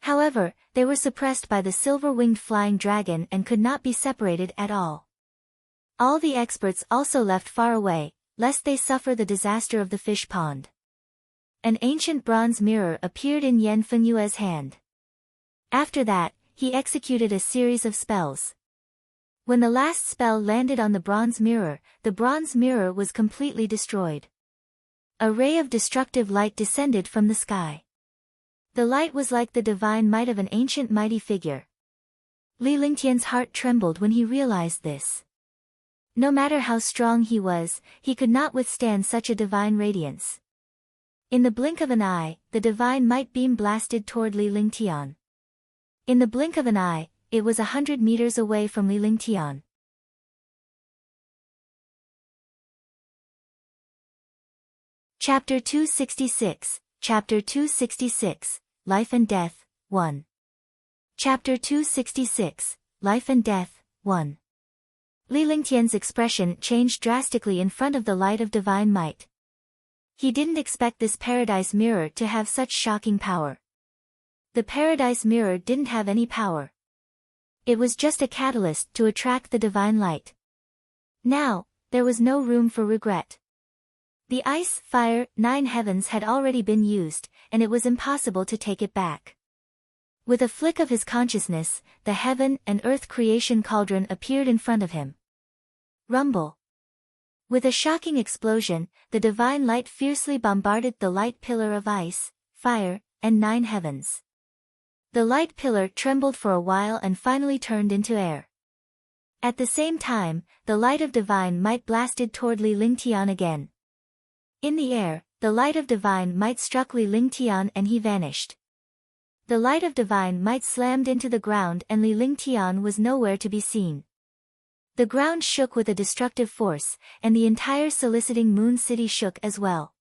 However, they were suppressed by the silver-winged flying dragon and could not be separated at all. All the experts also left far away, lest they suffer the disaster of the fish pond. An ancient bronze mirror appeared in Yan Fengyue's hand. After that, he executed a series of spells. When the last spell landed on the bronze mirror was completely destroyed. A ray of destructive light descended from the sky. The light was like the divine might of an ancient mighty figure. Li Lingtian's heart trembled when he realized this. No matter how strong he was, he could not withstand such a divine radiance. In the blink of an eye, the divine might beam blasted toward Li Lingtian. In the blink of an eye, it was 100 meters away from Li Lingtian. Chapter 266, Chapter 266, Life and Death, 1. Chapter 266, Life and Death, 1. Li Lingtian's expression changed drastically in front of the light of divine might. He didn't expect this paradise mirror to have such shocking power. The paradise mirror didn't have any power. It was just a catalyst to attract the divine light. Now, there was no room for regret. The ice, fire, 9 heavens had already been used, and it was impossible to take it back. With a flick of his consciousness, the heaven and earth creation cauldron appeared in front of him. Rumble. With a shocking explosion, the divine light fiercely bombarded the light pillar of ice, fire, and 9 heavens. The light pillar trembled for a while and finally turned into air. At the same time, the light of divine might blasted toward Li Lingtian again. In the air, the light of divine might struck Li Lingtian and he vanished. The light of divine might slammed into the ground and Li Lingtian was nowhere to be seen. The ground shook with a destructive force, and the entire soliciting Moon City shook as well.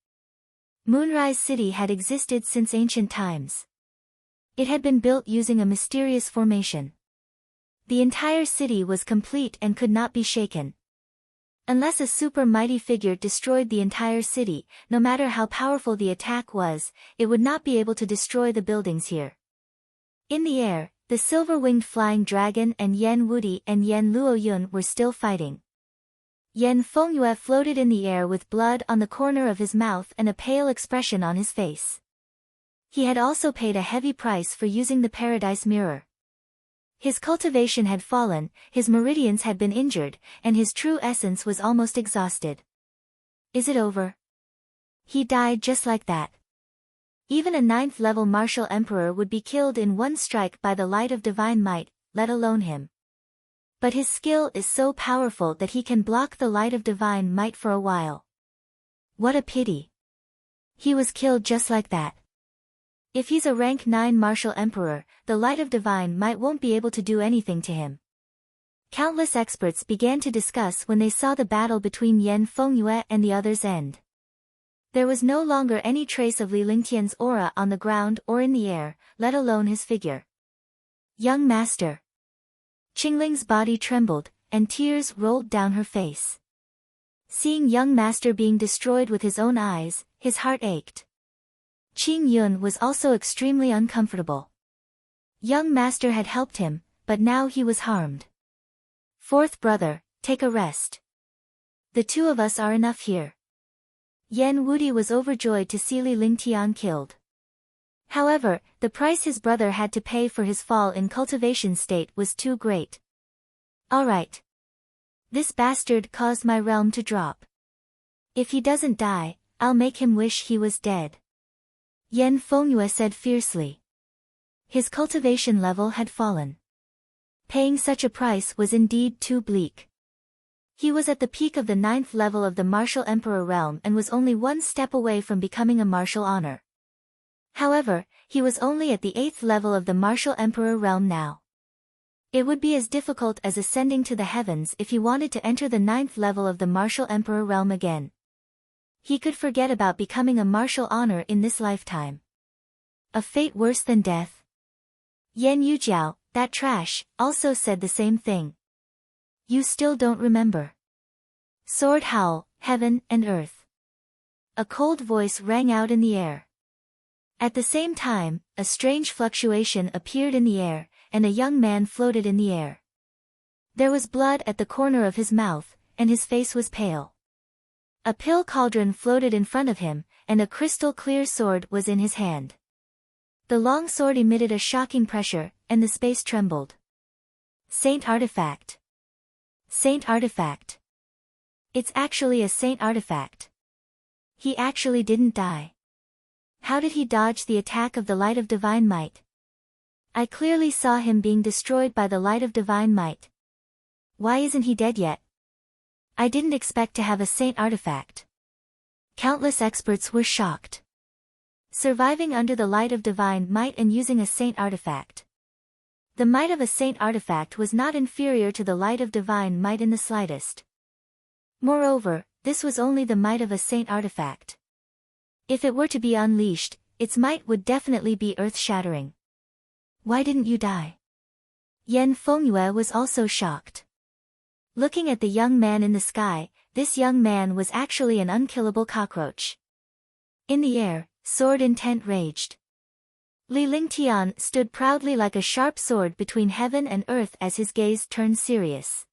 Moonrise City had existed since ancient times. It had been built using a mysterious formation. The entire city was complete and could not be shaken. Unless a super mighty figure destroyed the entire city, no matter how powerful the attack was, it would not be able to destroy the buildings here. In the air, the silver-winged flying dragon and Yan Wudi and Yan Luoyun were still fighting. Yan Fengyue floated in the air with blood on the corner of his mouth and a pale expression on his face. He had also paid a heavy price for using the Paradise Mirror. His cultivation had fallen, his meridians had been injured, and his true essence was almost exhausted. Is it over? He died just like that. Even a 9th-level martial emperor would be killed in one strike by the light of divine might, let alone him. But his skill is so powerful that he can block the light of divine might for a while. What a pity. He was killed just like that. If he's a rank 9 martial emperor, the light of divine might won't be able to do anything to him. Countless experts began to discuss when they saw the battle between Yan Fengyue and the others end. There was no longer any trace of Li Lingtian's aura on the ground or in the air, let alone his figure. Young master. Qingling's body trembled, and tears rolled down her face. Seeing young master being destroyed with his own eyes, his heart ached. Qing Yun was also extremely uncomfortable. Young master had helped him, but now he was harmed. Fourth brother, take a rest. The two of us are enough here. Yan Wudi was overjoyed to see Li Lingtian killed. However, the price his brother had to pay for his fall in cultivation state was too great. Alright. This bastard caused my realm to drop. If he doesn't die, I'll make him wish he was dead. Yan Fengyue said fiercely. His cultivation level had fallen. Paying such a price was indeed too bleak. He was at the peak of the 9th level of the martial emperor realm and was only one step away from becoming a martial honor. However, he was only at the 8th level of the martial emperor realm now. It would be as difficult as ascending to the heavens if he wanted to enter the 9th level of the martial emperor realm again. He could forget about becoming a martial honor in this lifetime. A fate worse than death? Yan Yujiao, that trash, also said the same thing. You still don't remember. Sword howl, heaven and earth. A cold voice rang out in the air. At the same time, a strange fluctuation appeared in the air, and a young man floated in the air. There was blood at the corner of his mouth, and his face was pale. A pill cauldron floated in front of him, and a crystal-clear sword was in his hand. The long sword emitted a shocking pressure, and the space trembled. Saint artifact. Saint artifact. It's actually a saint artifact. He actually didn't die. How did he dodge the attack of the light of divine might? I clearly saw him being destroyed by the light of divine might. Why isn't he dead yet? I didn't expect to have a saint artifact. Countless experts were shocked. Surviving under the light of divine might and using a saint artifact. The might of a saint artifact was not inferior to the light of divine might in the slightest. Moreover, this was only the might of a saint artifact. If it were to be unleashed, its might would definitely be earth-shattering. Why didn't you die? Yan Fengyue was also shocked. Looking at the young man in the sky, this young man was actually an unkillable cockroach. In the air, sword intent raged. Li Lingtian stood proudly like a sharp sword between heaven and earth as his gaze turned serious.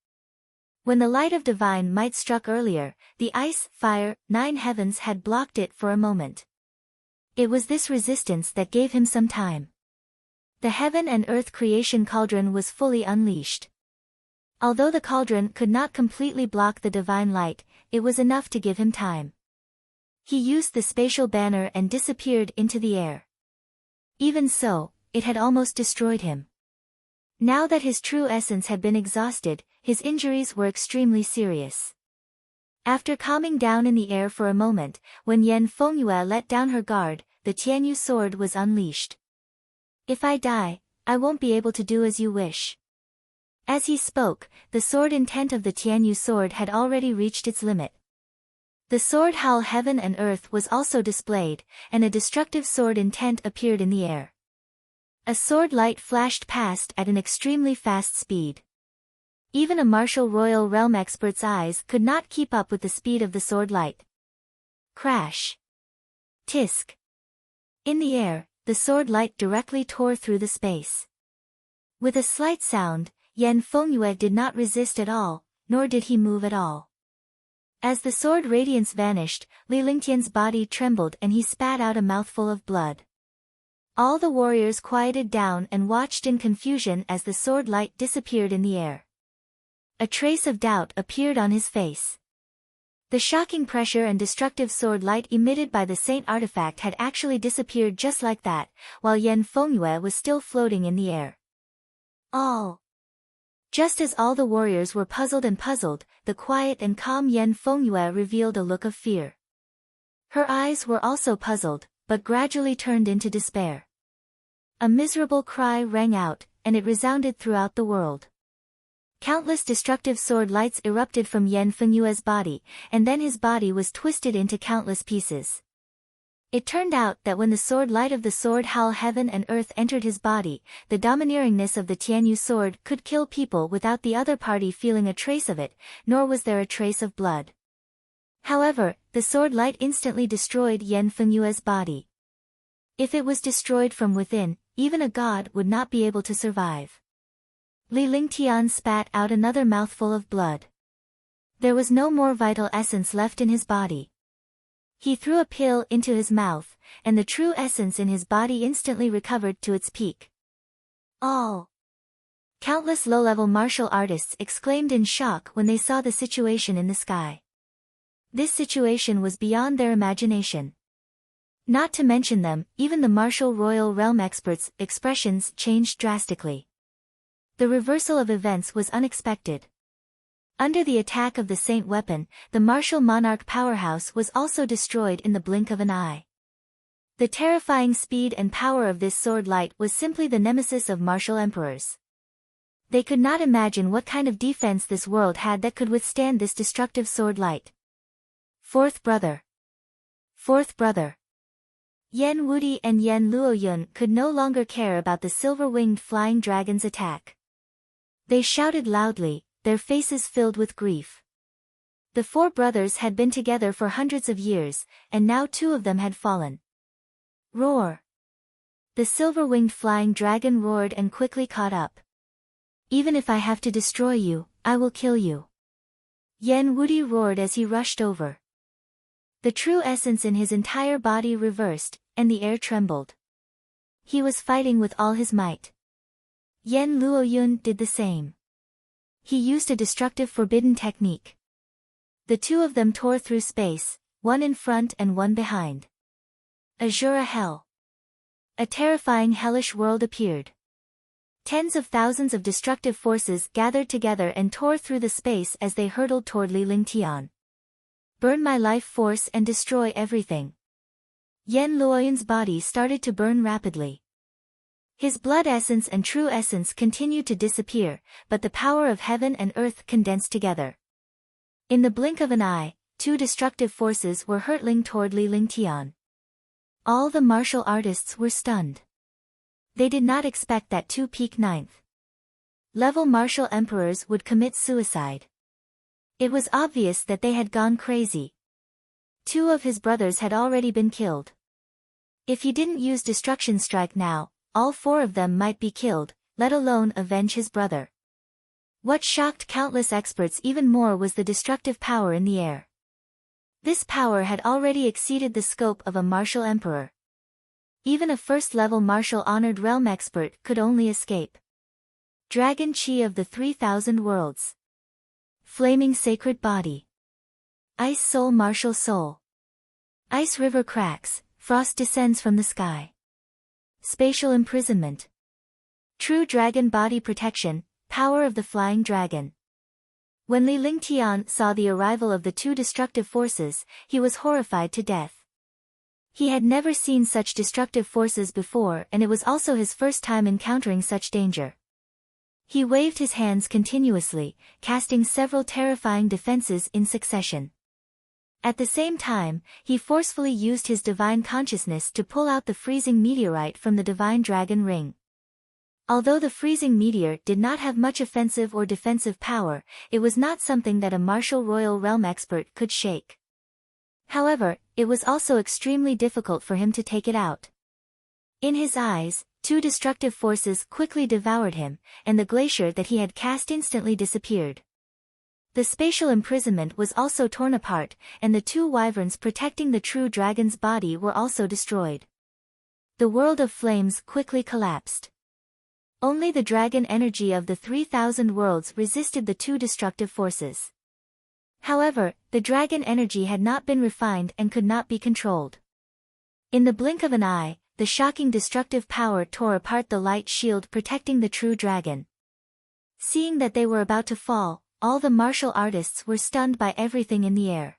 When the light of divine might struck earlier, the ice, fire, 9 heavens had blocked it for a moment. It was this resistance that gave him some time. The heaven and earth creation cauldron was fully unleashed. Although the cauldron could not completely block the divine light, it was enough to give him time. He used the spatial banner and disappeared into the air. Even so, it had almost destroyed him. Now that his true essence had been exhausted, his injuries were extremely serious. After calming down in the air for a moment, when Yan Fengyue let down her guard, the Tianyu sword was unleashed. "If I die, I won't be able to do as you wish." As he spoke, the sword intent of the Tianyu sword had already reached its limit. The sword Howl Heaven and Earth was also displayed, and a destructive sword intent appeared in the air. A sword light flashed past at an extremely fast speed. Even a martial royal realm expert's eyes could not keep up with the speed of the sword light. Crash! Tisk! In the air, the sword light directly tore through the space. With a slight sound, Yan Fengyue did not resist at all, nor did he move at all. As the sword radiance vanished, Li Lingtian's body trembled and he spat out a mouthful of blood. All the warriors quieted down and watched in confusion as the sword light disappeared in the air. A trace of doubt appeared on his face. The shocking pressure and destructive sword light emitted by the saint artifact had actually disappeared just like that, while Yan Fengyue was still floating in the air. Just as all the warriors were puzzled, the quiet and calm Yan Fengyue revealed a look of fear. Her eyes were also puzzled, but gradually turned into despair. A miserable cry rang out, and it resounded throughout the world. Countless destructive sword lights erupted from Yan Fengyue's body, and then his body was twisted into countless pieces. It turned out that when the sword light of the sword Howl Heaven and Earth entered his body, the domineeringness of the Tianyu sword could kill people without the other party feeling a trace of it, nor was there a trace of blood. However, the sword light instantly destroyed Yan Fengyue's body. If it was destroyed from within, even a god would not be able to survive. Li Lingtian spat out another mouthful of blood. There was no more vital essence left in his body. He threw a pill into his mouth, and the true essence in his body instantly recovered to its peak. Countless low-level martial artists exclaimed in shock when they saw the situation in the sky. This situation was beyond their imagination. Not to mention them, even the martial royal realm experts' expressions changed drastically. The reversal of events was unexpected. Under the attack of the Saint weapon, the martial monarch powerhouse was also destroyed in the blink of an eye. The terrifying speed and power of this sword light was simply the nemesis of martial emperors. They could not imagine what kind of defense this world had that could withstand this destructive sword light. Fourth brother. Yan Wudi and Yan Luoyun could no longer care about the silver-winged flying dragon's attack. They shouted loudly, their faces filled with grief. The 4 brothers had been together for hundreds of years, and now 2 of them had fallen. Roar! The silver-winged flying dragon roared and quickly caught up. Even if I have to destroy you, I will kill you. Yan Wudi roared as he rushed over. The true essence in his entire body reversed, and the air trembled. He was fighting with all his might. Yan Luoyun did the same. He used a destructive forbidden technique. The 2 of them tore through space, one in front and one behind. Azura Hell. A terrifying hellish world appeared. Tens of thousands of destructive forces gathered together and tore through the space as they hurtled toward Li Lingtian. Burn my life force and destroy everything. Yan Luoyun's body started to burn rapidly. His blood essence and true essence continued to disappear, but the power of heaven and earth condensed together. In the blink of an eye, 2 destructive forces were hurtling toward Li Lingtian. All the martial artists were stunned. They did not expect that 2 peak 9th level martial emperors would commit suicide. It was obvious that they had gone crazy. 2 of his brothers had already been killed. If he didn't use Destruction Strike now, all 4 of them might be killed, let alone avenge his brother. What shocked countless experts even more was the destructive power in the air. This power had already exceeded the scope of a martial emperor. Even a first-level martial honored realm expert could only escape. Dragon Chi of the 3,000 Worlds. Flaming Sacred Body. Ice Soul Martial Soul. Ice River cracks, frost descends from the sky. Spatial Imprisonment. True Dragon Body Protection, Power of the Flying Dragon. When Li Lingtian saw the arrival of the two destructive forces, he was horrified to death. He had never seen such destructive forces before, and it was also his first time encountering such danger. He waved his hands continuously, casting several terrifying defenses in succession. At the same time, he forcefully used his divine consciousness to pull out the freezing meteorite from the divine dragon ring. Although the freezing meteor did not have much offensive or defensive power, it was not something that a martial royal realm expert could shake. However, it was also extremely difficult for him to take it out. In his eyes, two destructive forces quickly devoured him, and the glacier that he had cast instantly disappeared. The spatial imprisonment was also torn apart, and the two wyverns protecting the true dragon's body were also destroyed. The world of flames quickly collapsed. Only the dragon energy of the 3,000 worlds resisted the two destructive forces. However, the dragon energy had not been refined and could not be controlled. In the blink of an eye, the shocking destructive power tore apart the light shield protecting the true dragon. Seeing that they were about to fall, all the martial artists were stunned by everything in the air.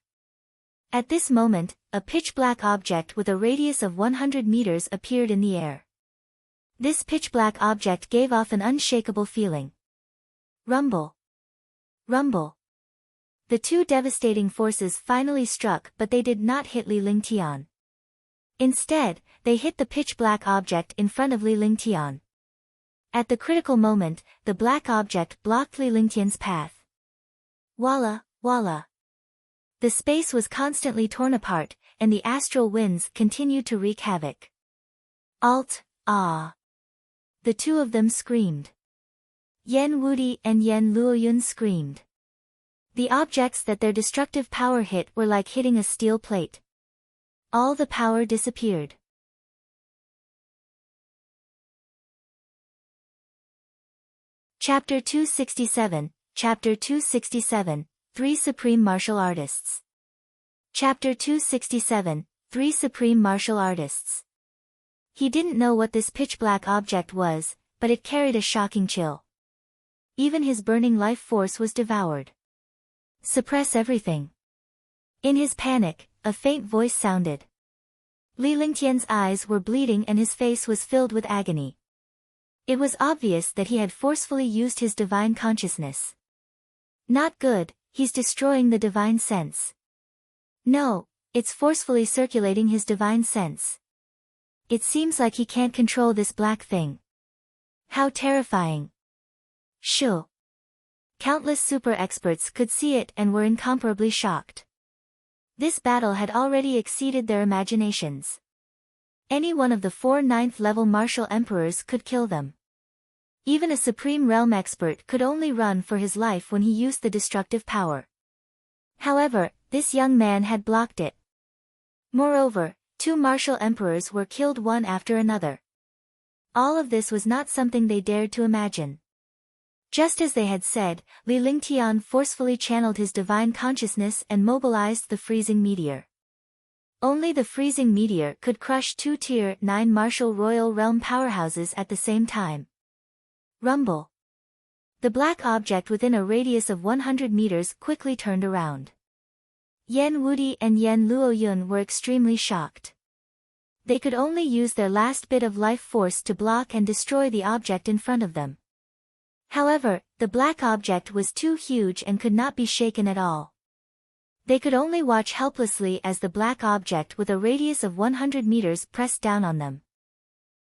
At this moment, a pitch-black object with a radius of 100 meters appeared in the air. This pitch-black object gave off an unshakable feeling. Rumble. Rumble. The two devastating forces finally struck, but they did not hit Li Lingtian. Instead, they hit the pitch-black object in front of Li Lingtian. At the critical moment, the black object blocked Li Lingtian's path. Walla, walla. The space was constantly torn apart, and the astral winds continued to wreak havoc. Alt, ah. The two of them screamed. Yen Wudi and Yen Luoyun screamed. The objects that their destructive power hit were like hitting a steel plate. All the power disappeared. Chapter 267, Chapter 267, Three Supreme Martial Artists. Chapter 267, Three Supreme Martial Artists. He didn't know what this pitch-black object was, but it carried a shocking chill. Even his burning life force was devoured. Suppress everything. In his panic, a faint voice sounded. Li Lingtian's eyes were bleeding and his face was filled with agony. It was obvious that he had forcefully used his divine consciousness. Not good, he's destroying the divine sense. No, it's forcefully circulating his divine sense. It seems like he can't control this black thing. How terrifying. Shoo. Countless super experts could see it and were incomparably shocked. This battle had already exceeded their imaginations. Any one of the 4 9th-level martial emperors could kill them. Even a supreme realm expert could only run for his life when he used the destructive power. However, this young man had blocked it. Moreover, 2 martial emperors were killed one after another. All of this was not something they dared to imagine. Just as they had said, Li Lingtian forcefully channeled his divine consciousness and mobilized the freezing meteor. Only the freezing meteor could crush 2 Tier 9 martial royal realm powerhouses at the same time. Rumble. The black object within a radius of 100 meters quickly turned around. Yen Wudi and Yen Luoyun were extremely shocked. They could only use their last bit of life force to block and destroy the object in front of them. However, the black object was too huge and could not be shaken at all. They could only watch helplessly as the black object with a radius of 100 meters pressed down on them.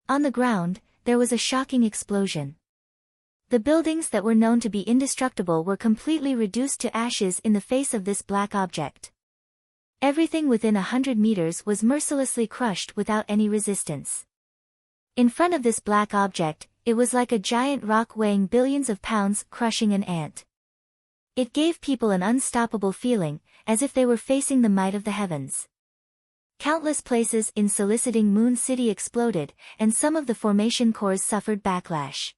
On the ground, there was a shocking explosion. The buildings that were known to be indestructible were completely reduced to ashes in the face of this black object. Everything within 100 meters was mercilessly crushed without any resistance. In front of this black object, it was like a giant rock weighing billions of pounds crushing an ant. It gave people an unstoppable feeling, as if they were facing the might of the heavens. Countless places in soliciting Moon City exploded, and some of the formation cores suffered backlash.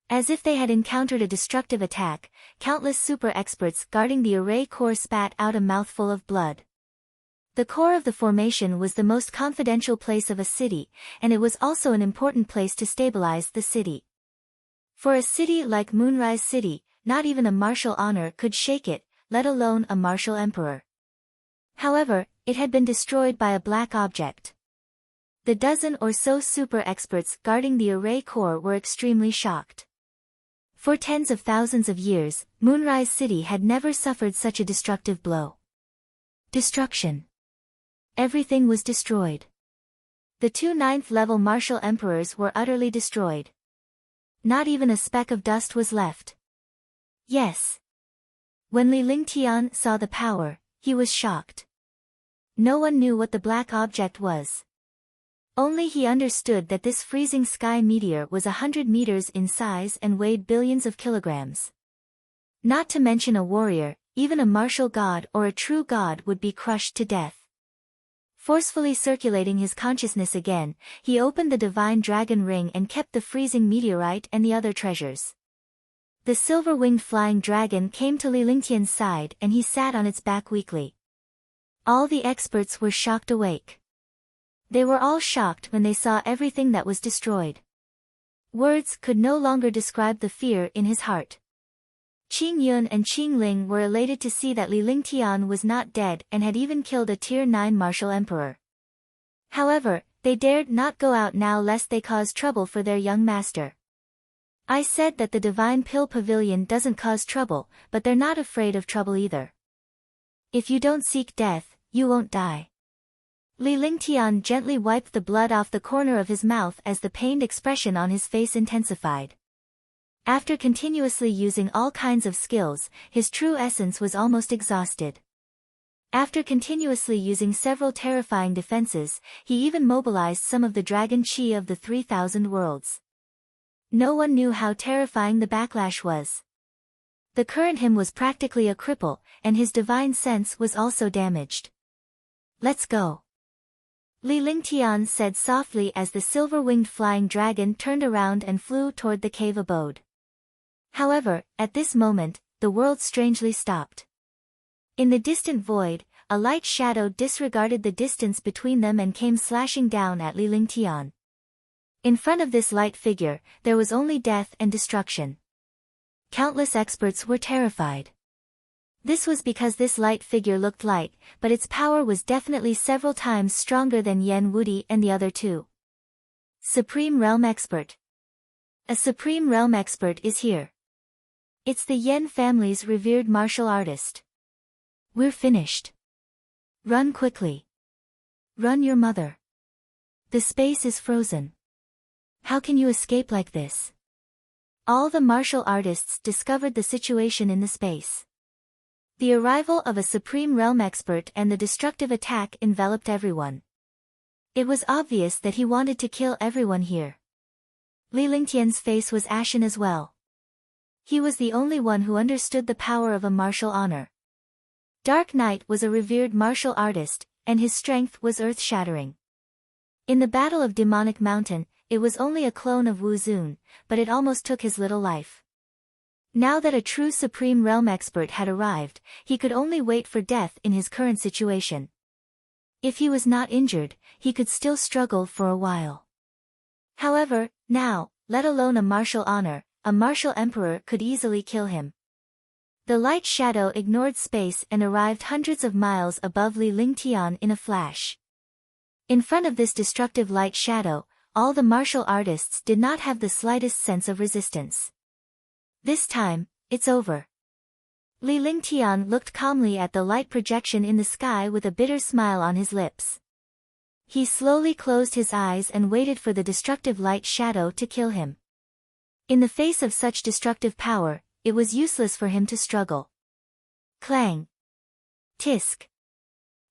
As if they had encountered a destructive attack, countless super experts guarding the array core spat out a mouthful of blood. The core of the formation was the most confidential place of a city, and it was also an important place to stabilize the city. For a city like Moonrise City, not even a martial honor could shake it, let alone a martial emperor. However, it had been destroyed by a black object. The dozen or so super experts guarding the array core were extremely shocked. For tens of thousands of years, Moonrise City had never suffered such a destructive blow. Destruction. Everything was destroyed. The two 9th-level martial emperors were utterly destroyed. Not even a speck of dust was left. Yes. When Li Lingtian saw the power, he was shocked. No one knew what the black object was. Only he understood that this freezing sky meteor was 100 meters in size and weighed billions of kilograms. Not to mention a warrior, even a martial god or a true god would be crushed to death. Forcefully circulating his consciousness again, he opened the divine dragon ring and kept the freezing meteorite and the other treasures. The silver-winged flying dragon came to Li Lingtian's side and he sat on its back weakly. All the experts were shocked awake. They were all shocked when they saw everything that was destroyed. Words could no longer describe the fear in his heart. Qing Yun and Qing Ling were elated to see that Li Lingtian was not dead and had even killed a Tier 9 martial emperor. However, they dared not go out now lest they cause trouble for their young master. I said that the divine pill pavilion doesn't cause trouble, but they're not afraid of trouble either. If you don't seek death, you won't die. Li Lingtian gently wiped the blood off the corner of his mouth as the pained expression on his face intensified. After continuously using all kinds of skills, his true essence was almost exhausted. After continuously using several terrifying defenses, he even mobilized some of the dragon chi of the 3,000 worlds. No one knew how terrifying the backlash was. The current him was practically a cripple, and his divine sense was also damaged. Let's go. Li Lingtian said softly as the silver-winged flying dragon turned around and flew toward the cave abode. However, at this moment, the world strangely stopped. In the distant void, a light shadow disregarded the distance between them and came slashing down at Li Lingtian. In front of this light figure, there was only death and destruction. Countless experts were terrified. This was because this light figure looked light, but its power was definitely several times stronger than Yen Wudi and the other two. Supreme Realm Expert. A Supreme Realm Expert is here. It's the Yen family's revered martial artist. We're finished. Run quickly. Run your mother. The space is frozen. How can you escape like this? All the martial artists discovered the situation in the space. The arrival of a Supreme Realm Expert and the destructive attack enveloped everyone. It was obvious that he wanted to kill everyone here. Li Lingtian's face was ashen as well. He was the only one who understood the power of a martial honor. Dark Knight was a revered martial artist, and his strength was earth-shattering. In the Battle of Demonic Mountain, it was only a clone of Wu Zun, but it almost took his little life. Now that a true Supreme Realm Expert had arrived, he could only wait for death in his current situation. If he was not injured, he could still struggle for a while. However, now, let alone a martial honor, a martial emperor could easily kill him. The light shadow ignored space and arrived hundreds of miles above Li Lingtian in a flash. In front of this destructive light shadow, all the martial artists did not have the slightest sense of resistance. This time, it's over. Li Lingtian looked calmly at the light projection in the sky with a bitter smile on his lips. He slowly closed his eyes and waited for the destructive light shadow to kill him. In the face of such destructive power, it was useless for him to struggle. Clang. Tisk.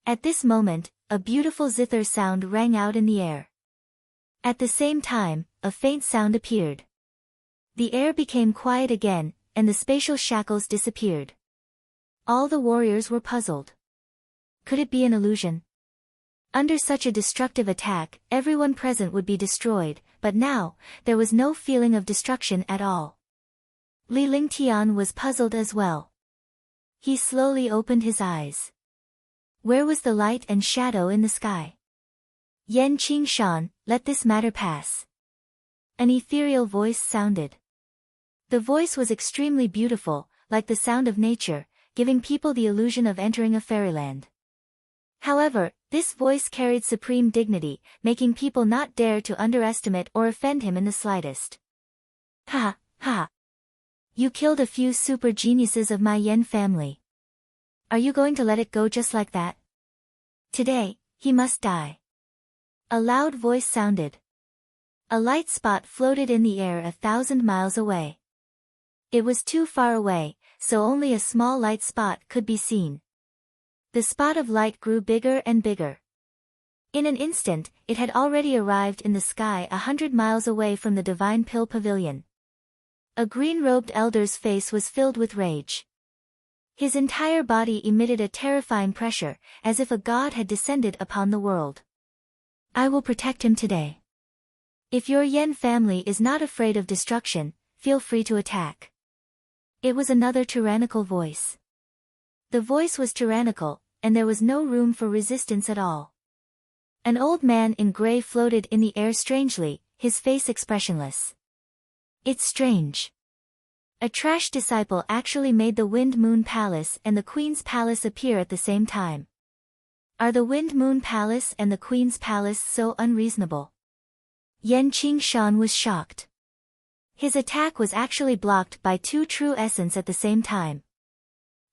At this moment, a beautiful zither sound rang out in the air. At the same time, a faint sound appeared. The air became quiet again, and the spatial shackles disappeared. All the warriors were puzzled. Could it be an illusion? Under such a destructive attack, everyone present would be destroyed, but now, there was no feeling of destruction at all. Li Lingtian was puzzled as well. He slowly opened his eyes. Where was the light and shadow in the sky? Yan Qingshan, let this matter pass. An ethereal voice sounded. The voice was extremely beautiful, like the sound of nature, giving people the illusion of entering a fairyland. However, this voice carried supreme dignity, making people not dare to underestimate or offend him in the slightest. Ha, ha. You killed a few super geniuses of my Yen family. Are you going to let it go just like that? Today, he must die. A loud voice sounded. A light spot floated in the air 1,000 miles away. It was too far away, so only a small light spot could be seen. The spot of light grew bigger and bigger. In an instant, it had already arrived in the sky 100 miles away from the divine pill pavilion. A green-robed elder's face was filled with rage. His entire body emitted a terrifying pressure, as if a god had descended upon the world. I will protect him today. If your Yen family is not afraid of destruction, feel free to attack. It was another tyrannical voice. The voice was tyrannical, and there was no room for resistance at all. An old man in gray floated in the air strangely, his face expressionless. It's strange. A trash disciple actually made the Wind Moon Palace and the Queen's Palace appear at the same time. Are the Wind Moon Palace and the Queen's Palace so unreasonable? Yan Qingshan was shocked. His attack was actually blocked by two true essence at the same time.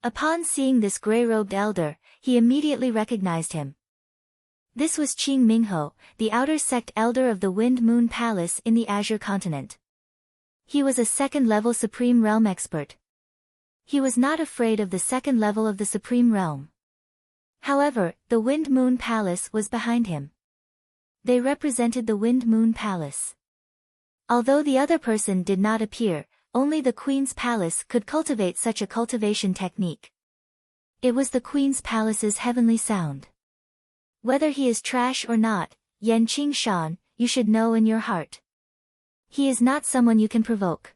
Upon seeing this gray-robed elder, he immediately recognized him. This was Qing Mingho, the outer sect elder of the Wind Moon Palace in the Azure Continent. He was a second-level Supreme Realm expert. He was not afraid of the second level of the Supreme Realm. However, the Wind Moon Palace was behind him. They represented the Wind Moon Palace. Although the other person did not appear, only the Queen's Palace could cultivate such a cultivation technique. It was the Queen's Palace's heavenly sound. Whether he is trash or not, Yan Qingshan, you should know in your heart. He is not someone you can provoke.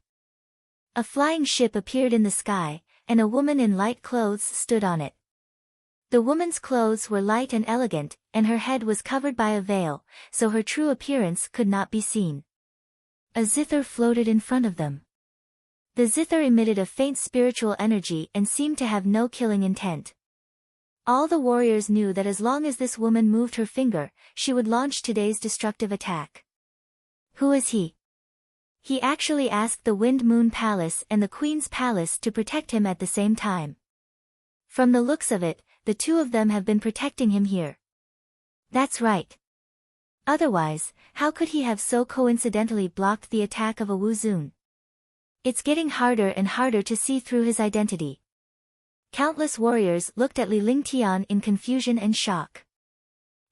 A flying ship appeared in the sky, and a woman in light clothes stood on it. The woman's clothes were light and elegant, and her head was covered by a veil, so her true appearance could not be seen. A zither floated in front of them. The zither emitted a faint spiritual energy and seemed to have no killing intent. All the warriors knew that as long as this woman moved her finger, she would launch today's destructive attack. Who is he? He actually asked the Wind Moon Palace and the Queen's Palace to protect him at the same time. From the looks of it, the two of them have been protecting him here. That's right. Otherwise, how could he have so coincidentally blocked the attack of a Wu Zun? It's getting harder and harder to see through his identity. Countless warriors looked at Li Lingtian in confusion and shock.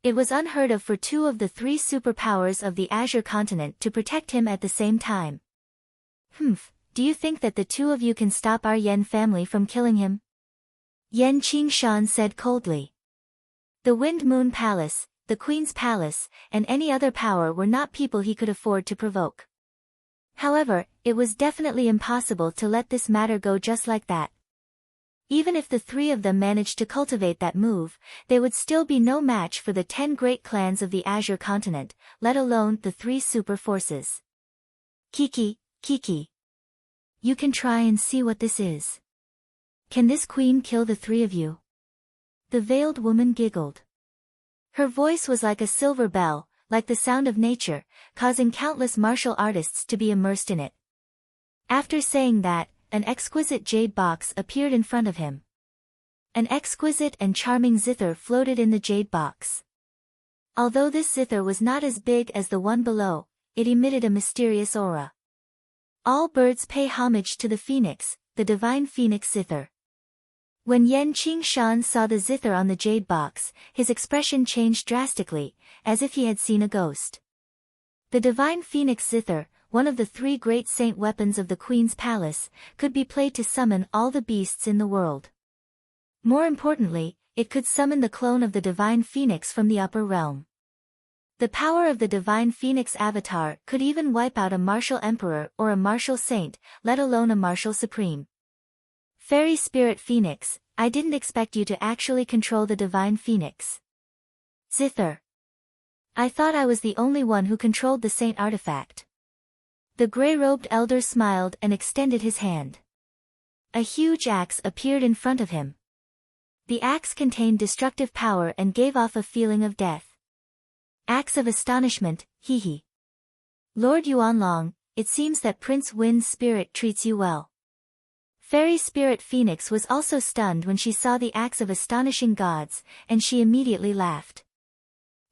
It was unheard of for two of the three superpowers of the Azure Continent to protect him at the same time. Do you think that the two of you can stop our Yen family from killing him? Yan Qingshan said coldly. The Wind Moon Palace, the Queen's Palace, and any other power were not people he could afford to provoke. However, it was definitely impossible to let this matter go just like that. Even if the three of them managed to cultivate that move, they would still be no match for the 10 great clans of the Azure Continent, let alone the 3 super forces. Kiki. You can try and see what this is. Can this queen kill the 3 of you? The veiled woman giggled. Her voice was like a silver bell, like the sound of nature, causing countless martial artists to be immersed in it. After saying that, an exquisite jade box appeared in front of him. An exquisite and charming zither floated in the jade box. Although this zither was not as big as the one below, it emitted a mysterious aura. All birds pay homage to the phoenix, the divine phoenix zither. When Yan Qingshan saw the zither on the jade box, his expression changed drastically, as if he had seen a ghost. The divine phoenix zither, one of the 3 great saint weapons of the queen's palace, could be played to summon all the beasts in the world. More importantly, it could summon the clone of the divine phoenix from the upper realm. The power of the divine phoenix avatar could even wipe out a martial emperor or a martial saint, let alone a martial supreme. Fairy spirit phoenix, I didn't expect you to actually control the divine phoenix. Zither. I thought I was the only one who controlled the saint artifact. The gray-robed elder smiled and extended his hand. A huge axe appeared in front of him. The axe contained destructive power and gave off a feeling of death. Axe of astonishment, hee. Lord Yuanlong, it seems that Prince Win's spirit treats you well. Fairy spirit phoenix was also stunned when she saw the axe of astonishing gods, and she immediately laughed.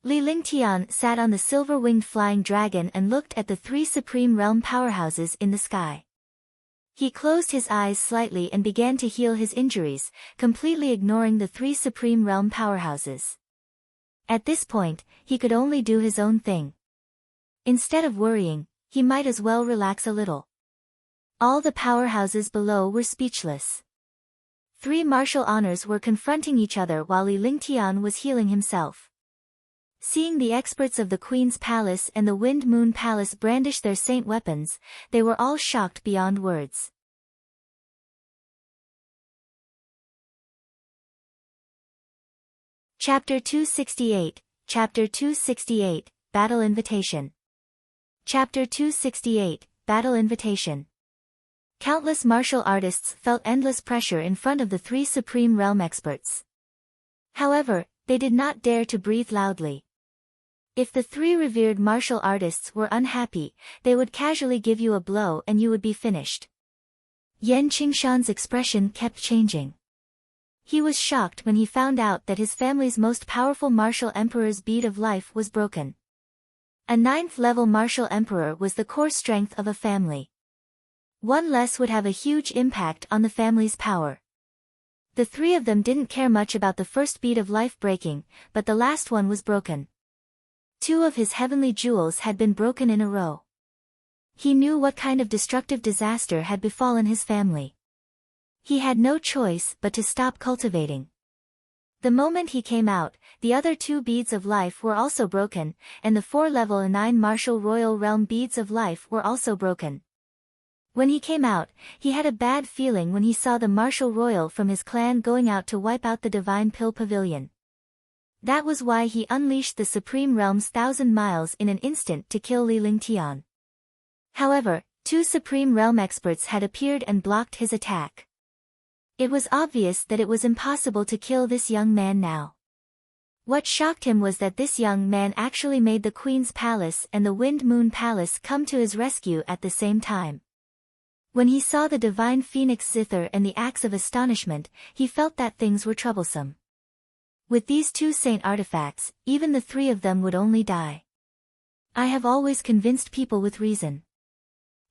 Li Lingtian sat on the silver-winged flying dragon and looked at the 3 supreme realm powerhouses in the sky. He closed his eyes slightly and began to heal his injuries, completely ignoring the 3 supreme realm powerhouses. At this point, he could only do his own thing. Instead of worrying, he might as well relax a little. All the powerhouses below were speechless. 3 martial honors were confronting each other while Li Lingtian was healing himself. Seeing the experts of the Queen's Palace and the Wind Moon Palace brandish their saint weapons, they were all shocked beyond words. Chapter 268, Chapter 268, Battle Invitation. Chapter 268, Battle Invitation. Countless martial artists felt endless pressure in front of the 3 Supreme Realm experts. However, they did not dare to breathe loudly. If the 3 revered martial artists were unhappy, they would casually give you a blow and you would be finished. Yan Qingshan's expression kept changing. He was shocked when he found out that his family's most powerful martial emperor's bead of life was broken. A 9th-level martial emperor was the core strength of a family. One less would have a huge impact on the family's power. The 3 of them didn't care much about the first bead of life breaking, but the last one was broken. 2 of his heavenly jewels had been broken in a row. He knew what kind of destructive disaster had befallen his family. He had no choice but to stop cultivating. The moment he came out, the other 2 beads of life were also broken, and the 4-level and 9 martial royal realm beads of life were also broken. When he came out, he had a bad feeling when he saw the martial royal from his clan going out to wipe out the divine pill pavilion. That was why he unleashed the Supreme Realm's 1,000 miles in an instant to kill Li Lingtian. However, 2 Supreme Realm experts had appeared and blocked his attack. It was obvious that it was impossible to kill this young man now. What shocked him was that this young man actually made the Queen's Palace and the Wind Moon Palace come to his rescue at the same time. When he saw the divine phoenix zither and the axe of astonishment, he felt that things were troublesome. With these 2 saint artifacts, even the 3 of them would only die. I have always convinced people with reason.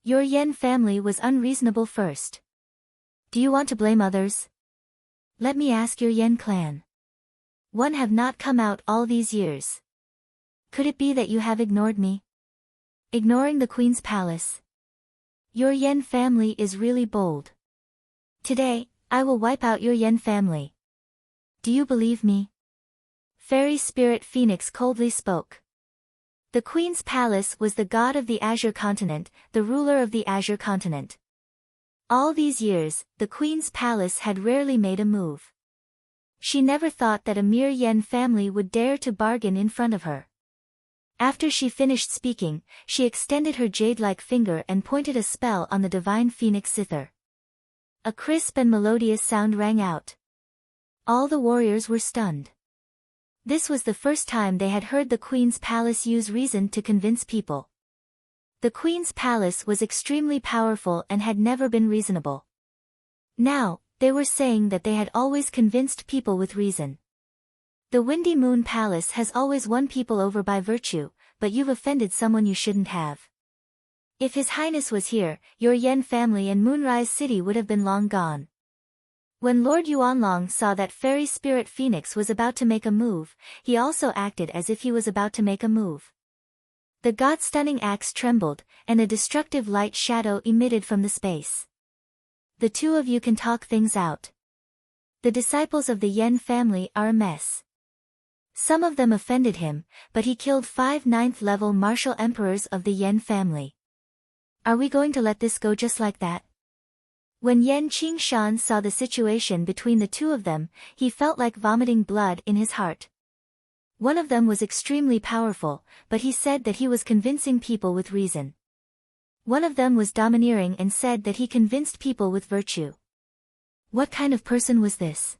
Your Yen family was unreasonable first. Do you want to blame others? Let me ask your Yen clan. One have not come out all these years. Could it be that you have ignored me? Ignoring the Queen's Palace? Your Yen family is really bold. Today, I will wipe out your Yen family. Do you believe me? Fairy Spirit Phoenix coldly spoke. The Queen's Palace was the god of the Azure Continent, the ruler of the Azure Continent. All these years, the Queen's Palace had rarely made a move. She never thought that a mere Yen family would dare to bargain in front of her. After she finished speaking, she extended her jade-like finger and pointed a spell on the divine phoenix zither. A crisp and melodious sound rang out. All the warriors were stunned. This was the first time they had heard the Queen's Palace use reason to convince people. The Queen's Palace was extremely powerful and had never been reasonable. Now, they were saying that they had always convinced people with reason. The Windy Moon Palace has always won people over by virtue, but you've offended someone you shouldn't have. If His Highness was here, your Yen family and Moonrise City would have been long gone. When Lord Yuanlong saw that Fairy Spirit Phoenix was about to make a move, he also acted as if he was about to make a move. The god-stunning axe trembled, and a destructive light shadow emitted from the space. The two of you can talk things out. The disciples of the Yen family are a mess. Some of them offended him, but he killed 5 9th-level martial emperors of the Yen family. Are we going to let this go just like that? When Yen Qingshan saw the situation between the two of them, he felt like vomiting blood in his heart. One of them was extremely powerful, but he said that he was convincing people with reason. One of them was domineering and said that he convinced people with virtue. What kind of person was this?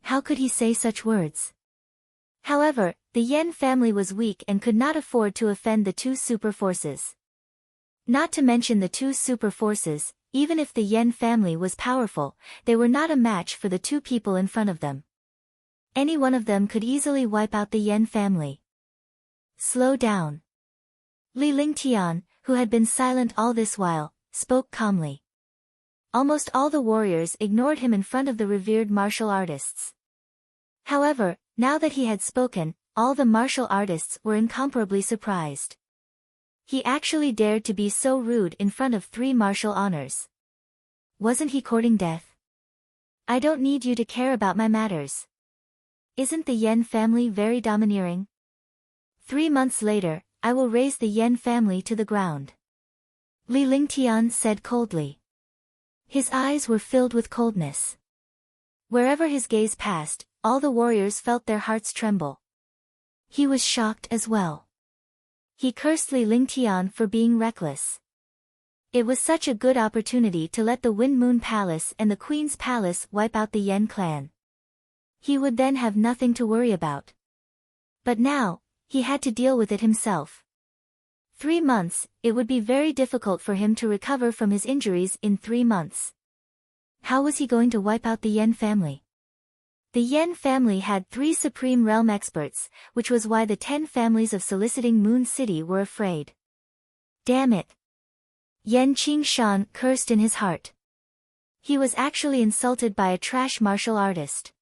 How could he say such words? However, the Yen family was weak and could not afford to offend the two super forces. Not to mention the two super forces, even if the Yen family was powerful, they were not a match for the two people in front of them. Any one of them could easily wipe out the Yen family. Slow down. Li Lingtian, who had been silent all this while, spoke calmly. Almost all the warriors ignored him in front of the revered martial artists. However, now that he had spoken, all the martial artists were incomparably surprised. He actually dared to be so rude in front of 3 martial honors. Wasn't he courting death? I don't need you to care about my matters. Isn't the Yen family very domineering? 3 months later, I will raise the Yen family to the ground. Li Lingtian said coldly. His eyes were filled with coldness. Wherever his gaze passed, all the warriors felt their hearts tremble. He was shocked as well. He cursed Li Lingtian for being reckless. It was such a good opportunity to let the Wind Moon Palace and the Queen's Palace wipe out the Yen clan. He would then have nothing to worry about. But now, he had to deal with it himself. 3 months, it would be very difficult for him to recover from his injuries in 3 months. How was he going to wipe out the Yen family? The Yen family had 3 Supreme Realm experts, which was why the 10 families of Soliciting Moon City were afraid. Damn it! Yen Qingshan cursed in his heart. He was actually insulted by a trash martial artist.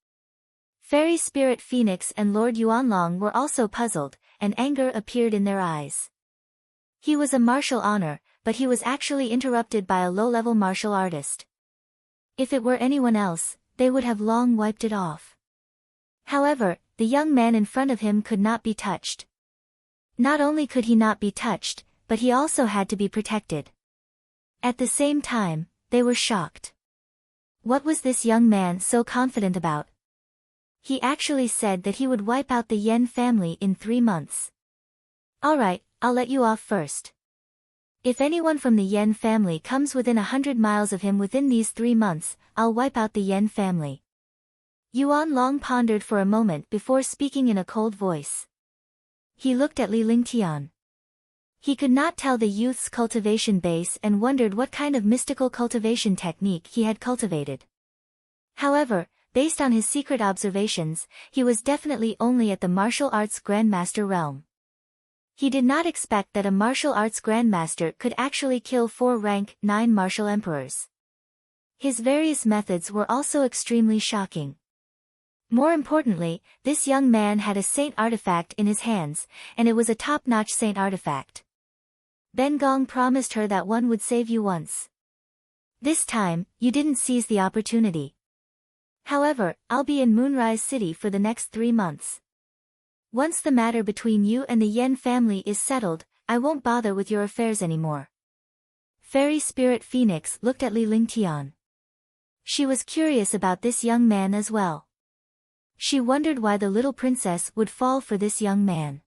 Fairy Spirit Phoenix and Lord Yuanlong were also puzzled, and anger appeared in their eyes. He was a martial honor, but he was actually interrupted by a low-level martial artist. If it were anyone else, they would have long wiped it off. However, the young man in front of him could not be touched. Not only could he not be touched, but he also had to be protected. At the same time, they were shocked. What was this young man so confident about? He actually said that he would wipe out the Yen family in 3 months. Alright, I'll let you off first. If anyone from the Yen family comes within 100 miles of him within these 3 months, I'll wipe out the Yen family. Yuan Long pondered for a moment before speaking in a cold voice. He looked at Li Lingtian. He could not tell the youth's cultivation base and wondered what kind of mystical cultivation technique he had cultivated. However, based on his secret observations, he was definitely only at the martial arts Grandmaster realm. He did not expect that a martial arts Grandmaster could actually kill 4 rank 9 martial emperors. His various methods were also extremely shocking. More importantly, this young man had a saint artifact in his hands, and it was a top-notch saint artifact. Ben Gong promised her that one would save you once. This time, you didn't seize the opportunity. However, I'll be in Moonrise City for the next 3 months. Once the matter between you and the Yen family is settled, I won't bother with your affairs anymore. Fairy Spirit Phoenix looked at Li Lingtian. She was curious about this young man as well. She wondered why the little princess would fall for this young man.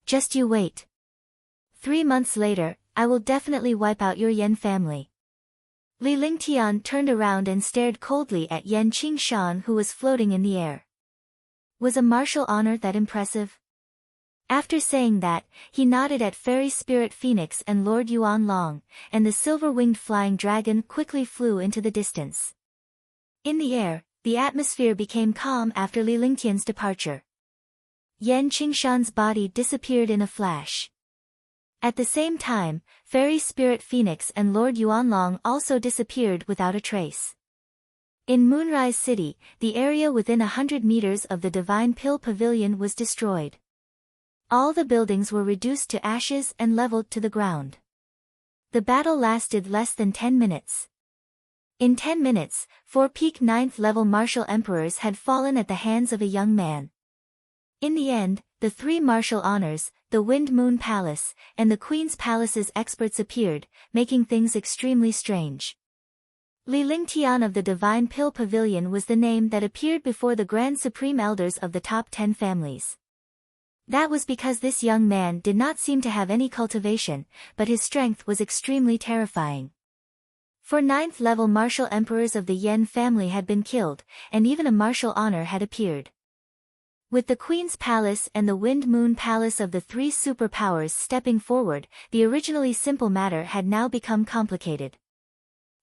Just you wait. 3 months later, I will definitely wipe out your Yen family. Li Lingtian turned around and stared coldly at Yen Qingshan, who was floating in the air. Was a martial honor that impressive? After saying that, he nodded at Fairy Spirit Phoenix and Lord Yuan Long, and the silver-winged flying dragon quickly flew into the distance. In the air, the atmosphere became calm after Li Lingtian's departure. Yen Qingshan's body disappeared in a flash. At the same time, Fairy Spirit Phoenix and Lord Yuanlong also disappeared without a trace. In Moonrise City, the area within 100 meters of the Divine Pill Pavilion was destroyed. All the buildings were reduced to ashes and leveled to the ground. The battle lasted less than 10 minutes. In 10 minutes, 4 peak 9th level martial emperors had fallen at the hands of a young man. In the end, the 3 martial honors, the Wind Moon Palace, and the Queen's Palace's experts appeared, making things extremely strange. Li Lingtian of the Divine Pill Pavilion was the name that appeared before the Grand Supreme Elders of the top 10 families. That was because this young man did not seem to have any cultivation, but his strength was extremely terrifying. 4 9th level martial emperors of the Yen family had been killed, and even a martial honor had appeared. With the Queen's Palace and the Wind Moon Palace of the 3 superpowers stepping forward, the originally simple matter had now become complicated.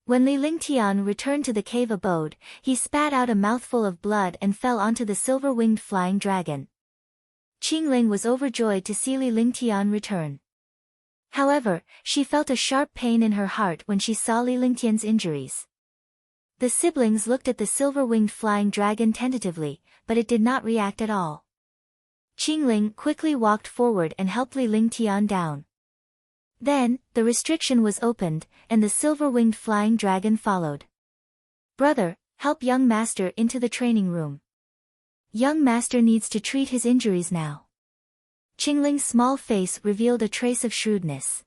When Li Lingtian returned to the cave abode, he spat out a mouthful of blood and fell onto the silver-winged flying dragon. Qingling was overjoyed to see Li Lingtian return. However, she felt a sharp pain in her heart when she saw Li Lingtian's injuries. The siblings looked at the silver-winged flying dragon tentatively, but it did not react at all. Qingling quickly walked forward and helped Li Lingtian down. Then, the restriction was opened, and the silver-winged flying dragon followed. "Brother, help young master into the training room. Young master needs to treat his injuries now." Qingling's small face revealed a trace of shrewdness.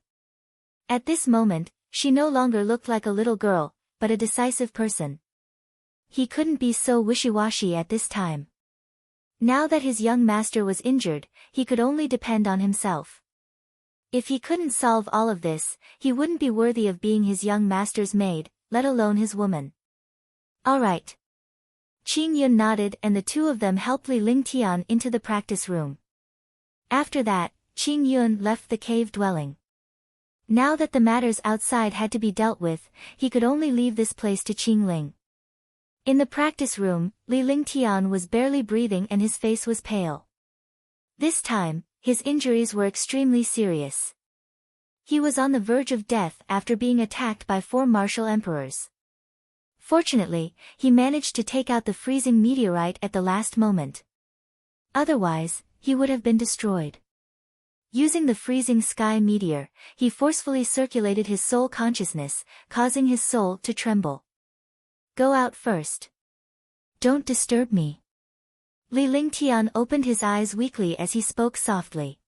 At this moment, she no longer looked like a little girl, but a decisive person. He couldn't be so wishy-washy at this time. Now that his young master was injured, he could only depend on himself. If he couldn't solve all of this, he wouldn't be worthy of being his young master's maid, let alone his woman. "All right." Qing Yun nodded and the two of them helped Li Lingtian into the practice room. After that, Qing Yun left the cave dwelling. Now that the matters outside had to be dealt with, he could only leave this place to Qingling. In the practice room, Li Lingtian was barely breathing and his face was pale. This time, his injuries were extremely serious. He was on the verge of death after being attacked by 4 martial emperors. Fortunately, he managed to take out the freezing meteorite at the last moment. Otherwise, he would have been destroyed. Using the freezing sky meteor, he forcefully circulated his soul consciousness, causing his soul to tremble. "Go out first. Don't disturb me." Li Lingtian opened his eyes weakly as he spoke softly.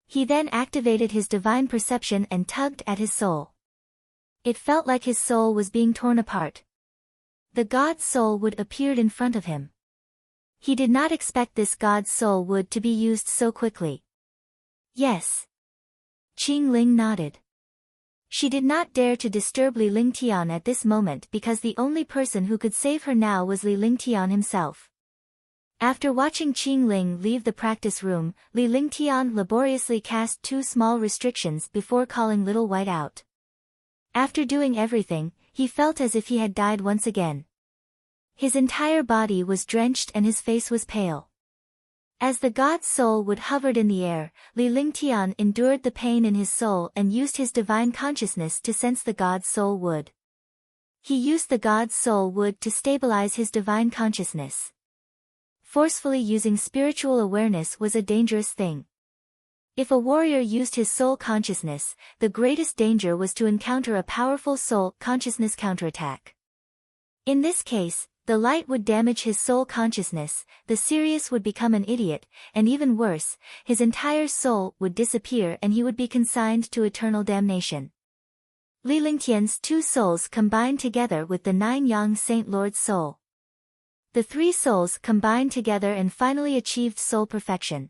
He then activated his divine perception and tugged at his soul. It felt like his soul was being torn apart. The god's soul wood appeared in front of him. He did not expect this god's soul wood to be used so quickly. "Yes." Qingling nodded. She did not dare to disturb Li Lingtian at this moment because the only person who could save her now was Li Lingtian himself. After watching Qingling leave the practice room, Li Lingtian laboriously cast 2 small restrictions before calling Little White out. After doing everything, he felt as if he had died once again. His entire body was drenched and his face was pale. As the god's soul wood hovered in the air, Li Lingtian endured the pain in his soul and used his divine consciousness to sense the god's soul wood. He used the god's soul wood to stabilize his divine consciousness. Forcefully using spiritual awareness was a dangerous thing. If a warrior used his soul consciousness, the greatest danger was to encounter a powerful soul consciousness counterattack. In this case, the light would damage his soul consciousness, the Sirius would become an idiot, and even worse, his entire soul would disappear and he would be consigned to eternal damnation. Li Lingtian's 2 souls combined together with the 9 Yang Saint Lord's soul. The 3 souls combined together and finally achieved soul perfection.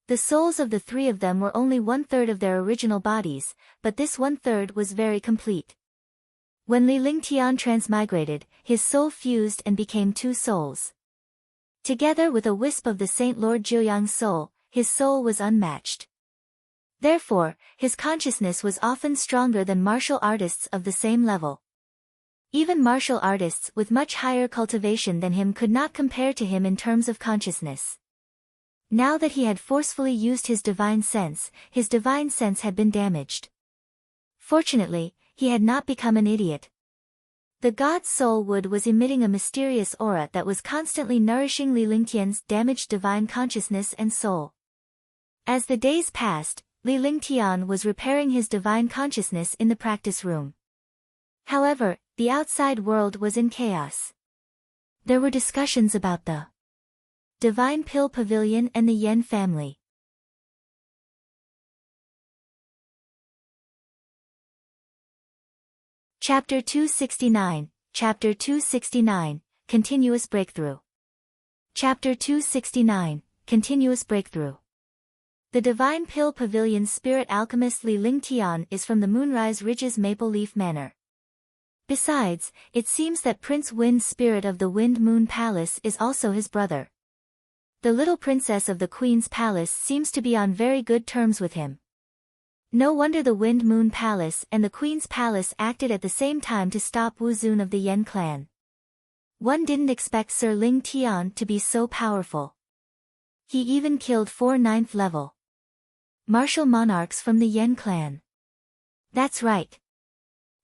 The souls of the 3 of them were only 1/3 of their original bodies, but this 1/3 was very complete. When Li Lingtian transmigrated, his soul fused and became 2 souls. Together with a wisp of the Saint Lord Jiuyang's soul, his soul was unmatched. Therefore, his consciousness was often stronger than martial artists of the same level. Even martial artists with much higher cultivation than him could not compare to him in terms of consciousness. Now that he had forcefully used his divine sense had been damaged. Fortunately, he had not become an idiot. The god's soul wood was emitting a mysterious aura that was constantly nourishing Li Lingtian's damaged divine consciousness and soul. As the days passed, Li Lingtian was repairing his divine consciousness in the practice room. However, the outside world was in chaos. There were discussions about the Divine Pill Pavilion and the Yen family. Chapter 269, Chapter 269, Continuous Breakthrough. Chapter 269, Continuous Breakthrough. The Divine Pill Pavilion's spirit alchemist Li Lingtian is from the Moonrise Ridge's Maple Leaf Manor. Besides, it seems that Prince Wind's spirit of the Wind Moon Palace is also his brother. The little princess of the Queen's Palace seems to be on very good terms with him. No wonder the Wind Moon Palace and the Queen's Palace acted at the same time to stop Wu Zun of the Yen clan. One didn't expect Sir Ling Tian to be so powerful. He even killed 4 9th level martial monarchs from the Yen clan. That's right.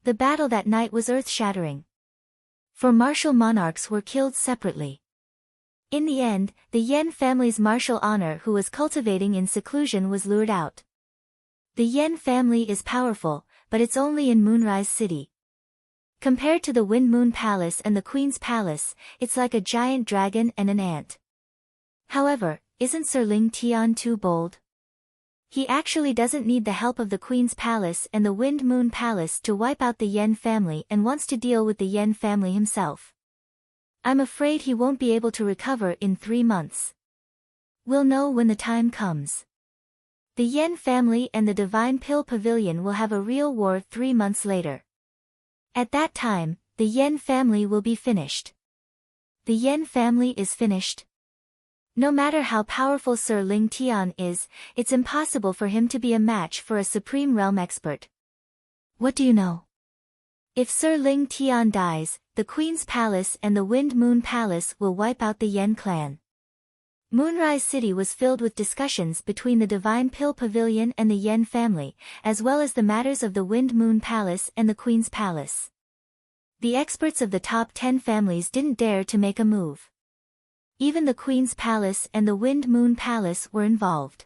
The battle that night was earth-shattering. 4 martial monarchs were killed separately. In the end, the Yen family's martial honor who was cultivating in seclusion was lured out. The Yen family is powerful, but it's only in Moonrise City. Compared to the Wind Moon Palace and the Queen's Palace, it's like a giant dragon and an ant. However, isn't Sir Ling Tian too bold? He actually doesn't need the help of the Queen's Palace and the Wind Moon Palace to wipe out the Yen family and wants to deal with the Yen family himself. I'm afraid he won't be able to recover in 3 months. We'll know when the time comes. The Yen family and the Divine Pill Pavilion will have a real war 3 months later. At that time, the Yen family will be finished. The Yen family is finished. No matter how powerful Sir Ling Tian is, it's impossible for him to be a match for a Supreme Realm expert. What do you know? If Sir Ling Tian dies, the Queen's Palace and the Wind Moon Palace will wipe out the Yen clan. Moonrise City was filled with discussions between the Divine Pill Pavilion and the Yen family, as well as the matters of the Wind Moon Palace and the Queen's Palace. The experts of the top 10 families didn't dare to make a move. Even the Queen's Palace and the Wind Moon Palace were involved.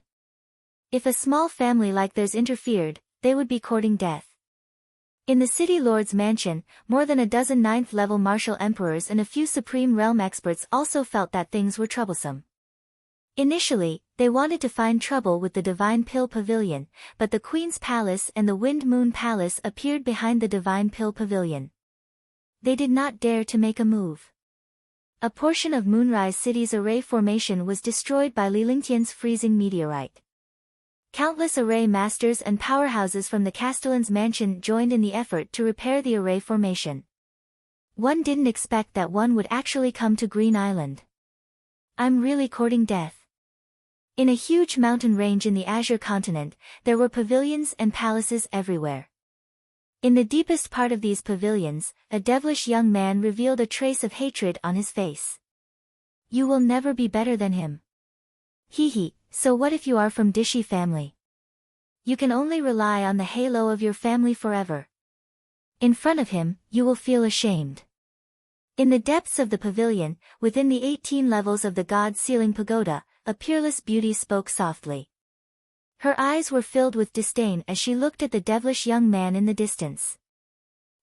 If a small family like theirs interfered, they would be courting death. In the City Lord's mansion, more than a dozen 9th level martial emperors and a few Supreme Realm experts also felt that things were troublesome. Initially, they wanted to find trouble with the Divine Pill Pavilion, but the Queen's Palace and the Wind Moon Palace appeared behind the Divine Pill Pavilion. They did not dare to make a move. A portion of Moonrise City's array formation was destroyed by Li Lingtian's freezing meteorite. Countless array masters and powerhouses from the Castellan's mansion joined in the effort to repair the array formation. One didn't expect that one would actually come to Green Island. I'm really courting death. In a huge mountain range in the Azure continent, there were pavilions and palaces everywhere. In the deepest part of these pavilions, a devilish young man revealed a trace of hatred on his face. You will never be better than him. Hee, so what if you are from Dishi family? You can only rely on the halo of your family forever. In front of him, you will feel ashamed. In the depths of the pavilion, within the 18 levels of the God Ceiling Pagoda, a peerless beauty spoke softly. Her eyes were filled with disdain as she looked at the devilish young man in the distance.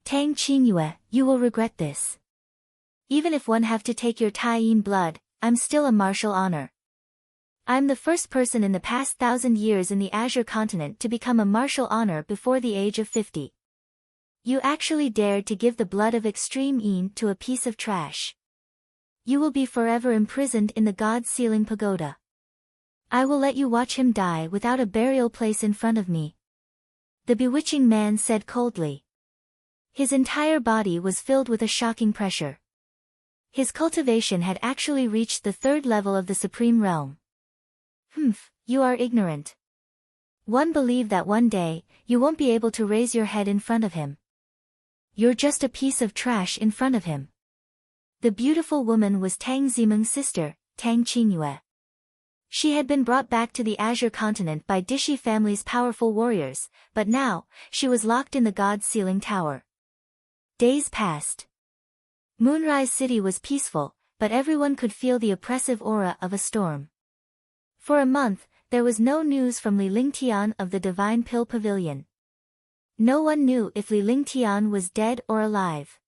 Tang Qingyue, you will regret this. Even if one have to take your Taiyin blood, I'm still a martial honor. I'm the first person in the past 1,000 years in the Azure continent to become a martial honor before the age of 50. You actually dared to give the blood of extreme Yin to a piece of trash. You will be forever imprisoned in the God Ceiling Pagoda. I will let you watch him die without a burial place in front of me. The bewitching man said coldly. His entire body was filled with a shocking pressure. His cultivation had actually reached the 3rd level of the Supreme Realm. You are ignorant. One believed that one day, you won't be able to raise your head in front of him. You're just a piece of trash in front of him. The beautiful woman was Tang Zimeng's sister, Tang Qingyue. She had been brought back to the Azure continent by Dishi family's powerful warriors, but now, she was locked in the God Ceiling Tower. Days passed. Moonrise City was peaceful, but everyone could feel the oppressive aura of a storm. For a month, there was no news from Li Lingtian of the Divine Pill Pavilion. No one knew if Li Lingtian was dead or alive.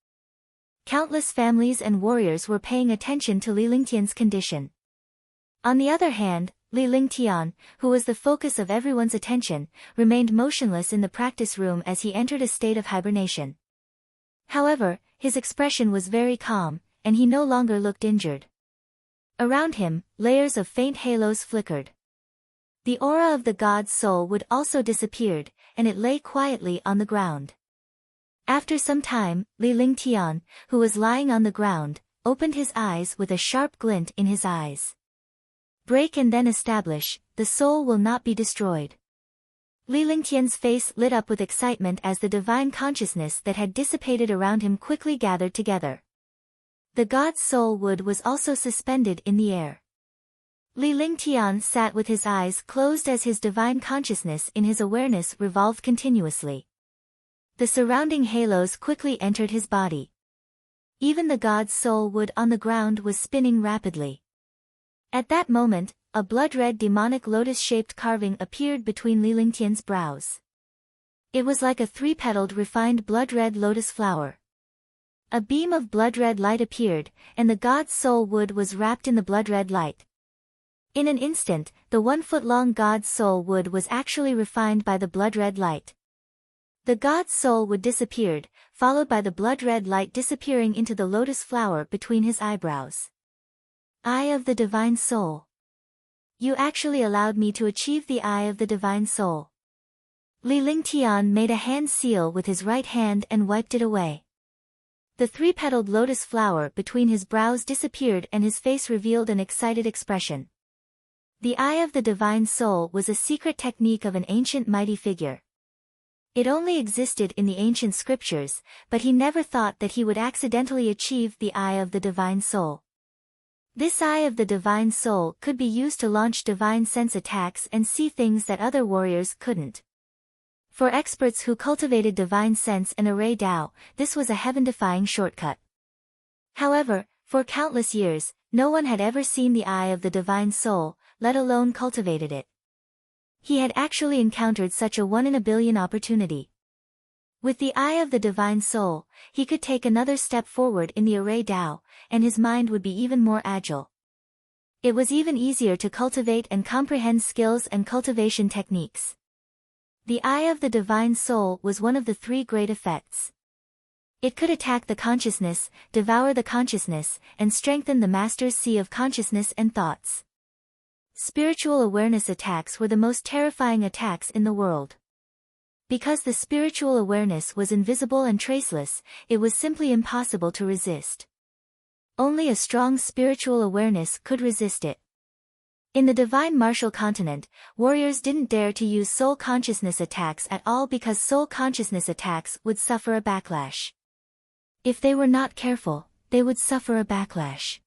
Countless families and warriors were paying attention to Li Lingtian's condition. On the other hand, Li Lingtian, who was the focus of everyone's attention, remained motionless in the practice room as he entered a state of hibernation. However, his expression was very calm, and he no longer looked injured. Around him, layers of faint halos flickered. The aura of the god's soul would also disappeared, and it lay quietly on the ground. After some time, Li Lingtian, who was lying on the ground, opened his eyes with a sharp glint in his eyes. Break and then establish, the soul will not be destroyed. Li Lingtian's face lit up with excitement as the divine consciousness that had dissipated around him quickly gathered together. The god's soul wood was also suspended in the air. Li Lingtian sat with his eyes closed as his divine consciousness in his awareness revolved continuously. The surrounding halos quickly entered his body. Even the god's soul wood on the ground was spinning rapidly. At that moment, a blood-red demonic lotus-shaped carving appeared between Li Lingtian's brows. It was like a three-petaled refined blood-red lotus flower. A beam of blood-red light appeared, and the god's soul wood was wrapped in the blood-red light. In an instant, the 1-foot-long god's soul wood was actually refined by the blood-red light. The god's soul wood disappeared, followed by the blood-red light disappearing into the lotus flower between his eyebrows. Eye of the Divine Soul. You actually allowed me to achieve the Eye of the Divine Soul. Li Lingtian made a hand seal with his right hand and wiped it away. The three-petaled lotus flower between his brows disappeared and his face revealed an excited expression. The Eye of the Divine Soul was a secret technique of an ancient mighty figure. It only existed in the ancient scriptures, but he never thought that he would accidentally achieve the Eye of the Divine Soul. This Eye of the Divine Soul could be used to launch divine sense attacks and see things that other warriors couldn't. For experts who cultivated divine sense and array Tao, this was a heaven-defying shortcut. However, for countless years, no one had ever seen the Eye of the Divine Soul, let alone cultivated it. He had actually encountered such a 1-in-a-billion opportunity. With the Eye of the Divine Soul, he could take another step forward in the array Tao, and his mind would be even more agile. It was even easier to cultivate and comprehend skills and cultivation techniques. The Eye of the Divine Soul was one of the 3 great effects. It could attack the consciousness, devour the consciousness, and strengthen the master's sea of consciousness and thoughts. Spiritual awareness attacks were the most terrifying attacks in the world. Because the spiritual awareness was invisible and traceless, it was simply impossible to resist. Only a strong spiritual awareness could resist it. In the divine martial continent, warriors didn't dare to use soul consciousness attacks at all because soul consciousness attacks would suffer a backlash. If they were not careful, they would suffer a backlash.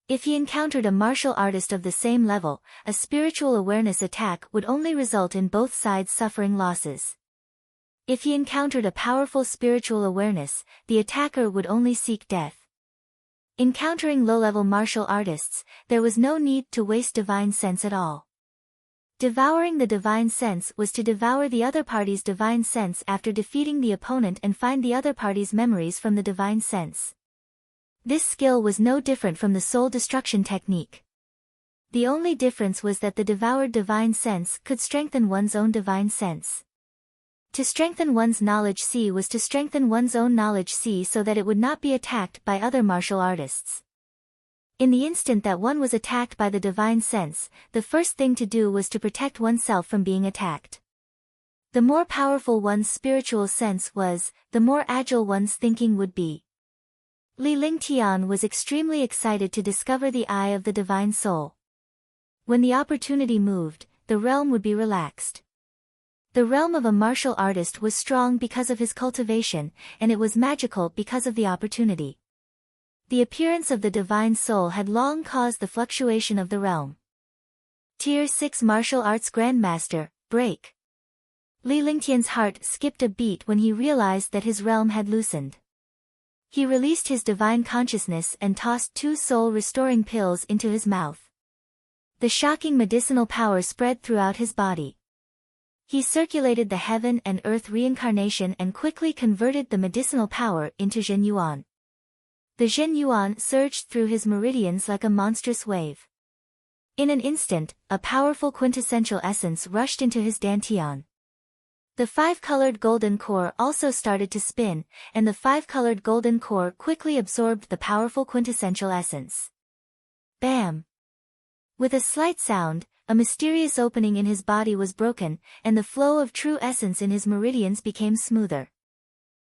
If he encountered a martial artist of the same level, a spiritual awareness attack would only result in both sides suffering losses. If he encountered a powerful spiritual awareness, the attacker would only seek death. Encountering low-level martial artists, there was no need to waste divine sense at all. Devouring the divine sense was to devour the other party's divine sense after defeating the opponent and find the other party's memories from the divine sense. This skill was no different from the soul destruction technique. The only difference was that the devoured divine sense could strengthen one's own divine sense. To strengthen one's knowledge sea was to strengthen one's own knowledge sea so that it would not be attacked by other martial artists. In the instant that one was attacked by the divine sense, the first thing to do was to protect oneself from being attacked. The more powerful one's spiritual sense was, the more agile one's thinking would be. Li Lingtian was extremely excited to discover the Eye of the Divine Soul. When the opportunity moved, the realm would be relaxed. The realm of a martial artist was strong because of his cultivation, and it was magical because of the opportunity. The appearance of the Divine Soul had long caused the fluctuation of the realm. Tier 6 Martial Arts Grandmaster, break. Li Lingtian's heart skipped a beat when he realized that his realm had loosened. He released his divine consciousness and tossed 2 soul-restoring pills into his mouth. The shocking medicinal power spread throughout his body. He circulated the heaven and earth reincarnation and quickly converted the medicinal power into Zhen Yuan. The Zhen Yuan surged through his meridians like a monstrous wave. In an instant, a powerful quintessential essence rushed into his dantian. The five-colored golden core also started to spin, and the five-colored golden core quickly absorbed the powerful quintessential essence. Bam! With a slight sound, a mysterious opening in his body was broken, and the flow of true essence in his meridians became smoother.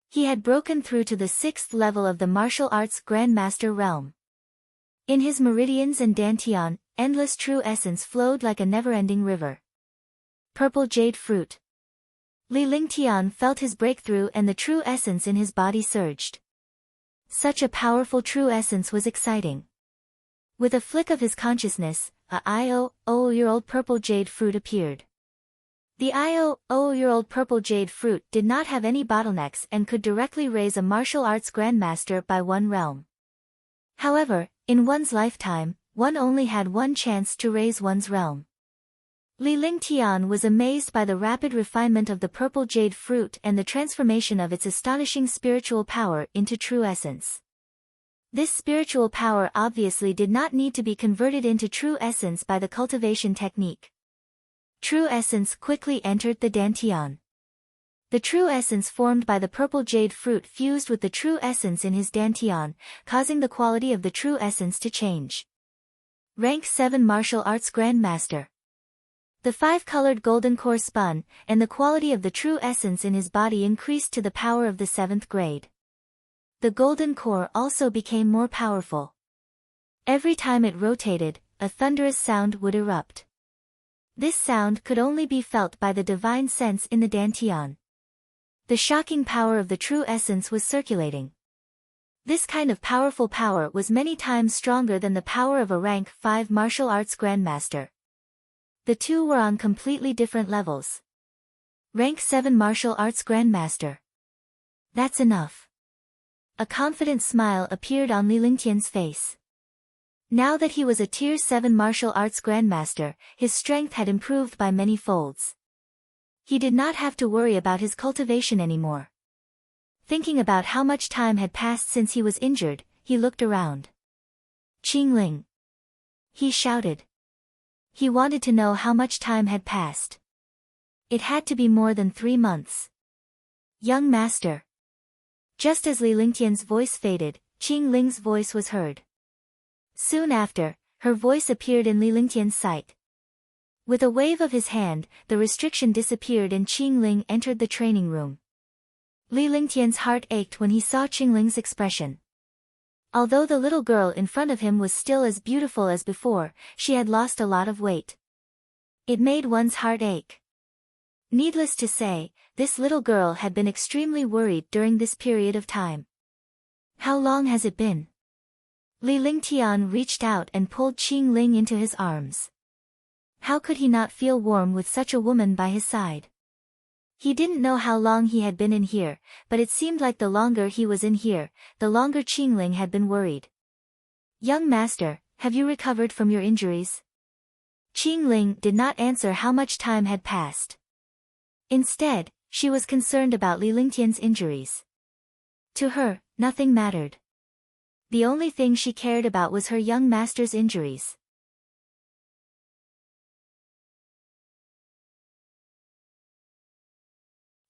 He had broken through to the 6th level of the martial arts Grandmaster realm. In his meridians and dantian, endless true essence flowed like a never-ending river. Purple jade fruit. Li Lingtian felt his breakthrough and the true essence in his body surged. Such a powerful true essence was exciting. With a flick of his consciousness, a I-0-year-old purple jade fruit appeared. The I-0-year-old purple jade fruit did not have any bottlenecks and could directly raise a martial arts grandmaster by one realm. However, in one's lifetime, one only had one chance to raise one's realm. Li Lingtian was amazed by the rapid refinement of the purple jade fruit and the transformation of its astonishing spiritual power into true essence. This spiritual power obviously did not need to be converted into true essence by the cultivation technique. True essence quickly entered the dantian. The true essence formed by the purple jade fruit fused with the true essence in his dantian, causing the quality of the true essence to change. Rank 7 Martial Arts Grandmaster. The five-colored golden core spun, and the quality of the true essence in his body increased to the power of the 7th grade. The golden core also became more powerful. Every time it rotated, a thunderous sound would erupt. This sound could only be felt by the divine sense in the dantian. The shocking power of the true essence was circulating. This kind of powerful power was many times stronger than the power of a rank 5 martial arts grandmaster. The two were on completely different levels. Rank 7 martial arts grandmaster. That's enough. A confident smile appeared on Li Lingtian's face. Now that he was a Tier 7 martial arts grandmaster, his strength had improved by many folds. He did not have to worry about his cultivation anymore. Thinking about how much time had passed since he was injured, he looked around. Qingling! He shouted. He wanted to know how much time had passed. It had to be more than 3 months. Young master. Just as Li Lingtian's voice faded, Qingling's voice was heard. Soon after, her voice appeared in Li Lingtian's sight. With a wave of his hand, the restriction disappeared and Qingling entered the training room. Li Lingtian's heart ached when he saw Qingling's expression. Although the little girl in front of him was still as beautiful as before, she had lost a lot of weight. It made one's heart ache. Needless to say, this little girl had been extremely worried during this period of time. How long has it been? Li Lingtian reached out and pulled Qingling into his arms. How could he not feel warm with such a woman by his side? He didn't know how long he had been in here, but it seemed like the longer he was in here, the longer Qingling had been worried. Young master, have you recovered from your injuries? Qingling did not answer how much time had passed. Instead, she was concerned about Li Lingtian's injuries. To her, nothing mattered. The only thing she cared about was her young master's injuries.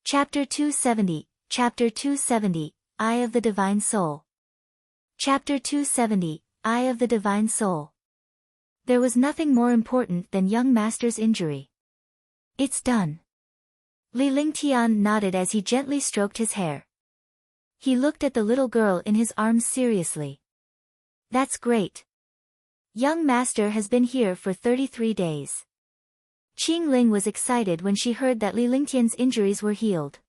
Chapter 270, Chapter 270, Eye of the Divine Soul. Chapter 270, Eye of the Divine Soul. There was nothing more important than young master's injury. It's done. Li Lingtian nodded as he gently stroked his hair. He looked at the little girl in his arms seriously. That's great. Young master has been here for 33 days. Qingling was excited when she heard that Li Lingtian's injuries were healed.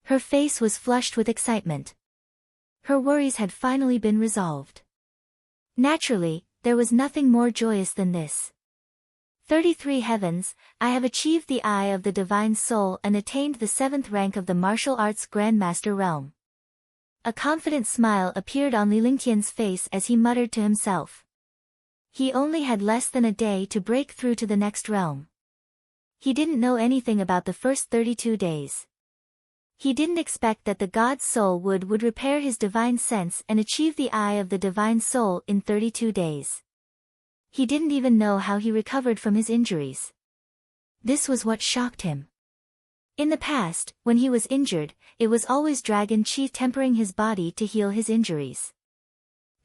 Her face was flushed with excitement. Her worries had finally been resolved. Naturally, there was nothing more joyous than this. 33 heavens, I have achieved the Eye of the Divine Soul and attained the 7th rank of the martial arts Grandmaster realm. A confident smile appeared on Li Lingtian's face as he muttered to himself. He only had less than a day to break through to the next realm. He didn't know anything about the first 32 days. He didn't expect that the God's soul would repair his divine sense and achieve the eye of the divine soul in 32 days. He didn't even know how he recovered from his injuries. This was what shocked him. In the past, when he was injured, it was always Dragon Chi tempering his body to heal his injuries.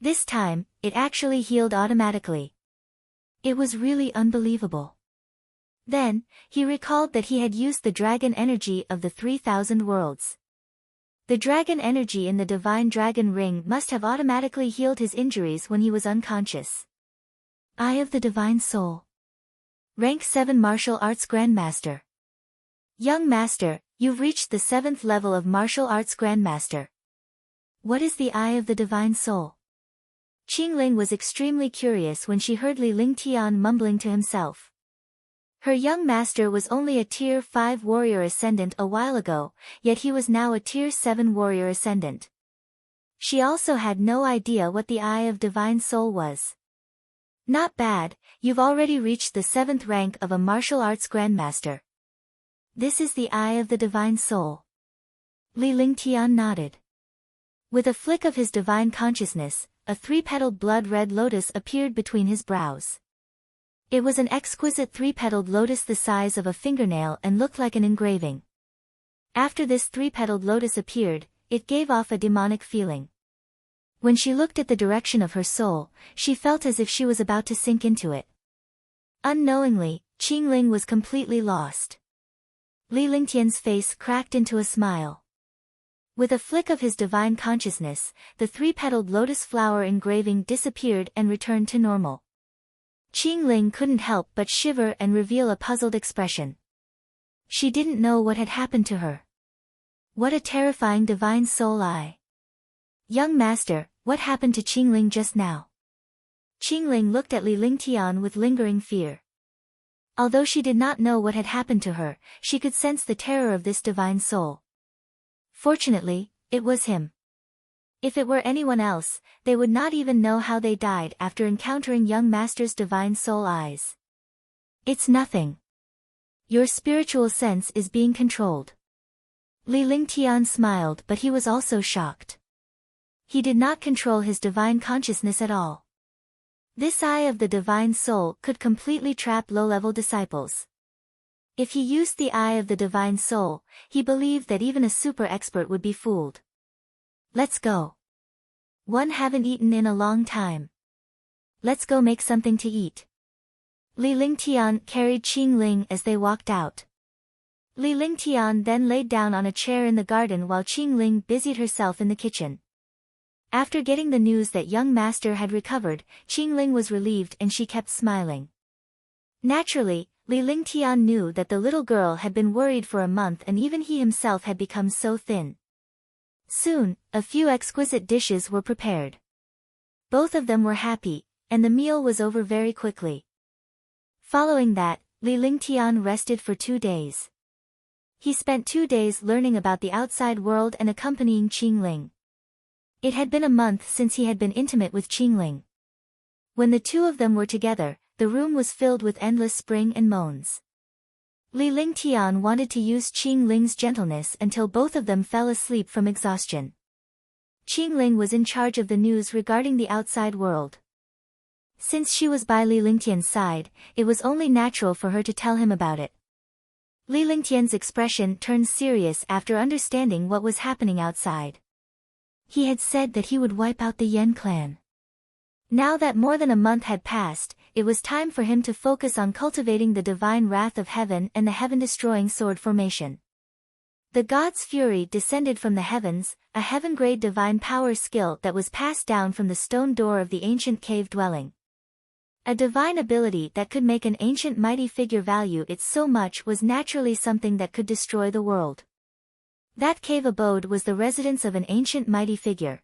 This time, it actually healed automatically. It was really unbelievable. Then, he recalled that he had used the dragon energy of the 3,000 worlds. The dragon energy in the divine dragon ring must have automatically healed his injuries when he was unconscious. Eye of the Divine Soul. Rank 7 Martial Arts Grandmaster. Young Master, you've reached the 7th level of Martial Arts Grandmaster. What is the Eye of the Divine Soul? Qingling was extremely curious when she heard Li Lingtian mumbling to himself. Her young master was only a Tier 5 warrior ascendant a while ago, yet he was now a Tier 7 warrior ascendant. She also had no idea what the Eye of Divine Soul was. Not bad, you've already reached the 7th rank of a martial arts grandmaster. This is the Eye of the Divine Soul. Li Lingtian nodded. With a flick of his divine consciousness, a 3-petaled blood-red lotus appeared between his brows. It was an exquisite 3-petaled lotus the size of a fingernail and looked like an engraving. After this 3-petaled lotus appeared, it gave off a demonic feeling. When she looked at the direction of her soul, she felt as if she was about to sink into it. Unknowingly, Qingling was completely lost. Li Lingtian's face cracked into a smile. With a flick of his divine consciousness, the 3-petaled lotus flower engraving disappeared and returned to normal. Qingling couldn't help but shiver and reveal a puzzled expression. She didn't know what had happened to her. What a terrifying divine soul eye. Young Master, what happened to Qingling just now? Qingling looked at Li Lingtian with lingering fear. Although she did not know what had happened to her, she could sense the terror of this divine soul. Fortunately, it was him. If it were anyone else, they would not even know how they died after encountering young Master's divine soul eyes. It's nothing. Your spiritual sense is being controlled. Li Lingtian smiled, but he was also shocked. He did not control his divine consciousness at all. This Eye of the Divine Soul could completely trap low-level disciples. If he used the Eye of the Divine Soul, he believed that even a super expert would be fooled. Let's go. One haven't eaten in a long time. Let's go make something to eat. Li Lingtian carried Qingling as they walked out. Li Lingtian then laid down on a chair in the garden while Qingling busied herself in the kitchen. After getting the news that young Master had recovered, Qingling was relieved and she kept smiling. Naturally, Li Lingtian knew that the little girl had been worried for a month and even he himself had become so thin. Soon, a few exquisite dishes were prepared. Both of them were happy, and the meal was over very quickly. Following that, Li Lingtian rested for 2 days. He spent 2 days learning about the outside world and accompanying Qingling. It had been a month since he had been intimate with Qingling. When the two of them were together, the room was filled with endless spring and moans. Li Lingtian wanted to use Qingling's gentleness until both of them fell asleep from exhaustion. Qingling was in charge of the news regarding the outside world. Since she was by Li Lingtian's side, it was only natural for her to tell him about it. Li Lingtian's expression turned serious after understanding what was happening outside. He had said that he would wipe out the Yen clan. Now that more than a month had passed, it was time for him to focus on cultivating the divine wrath of heaven and the heaven-destroying sword formation. The god's fury descended from the heavens, a heaven-grade divine power skill that was passed down from the stone door of the ancient cave dwelling. A divine ability that could make an ancient mighty figure value it so much was naturally something that could destroy the world. That cave abode was the residence of an ancient mighty figure.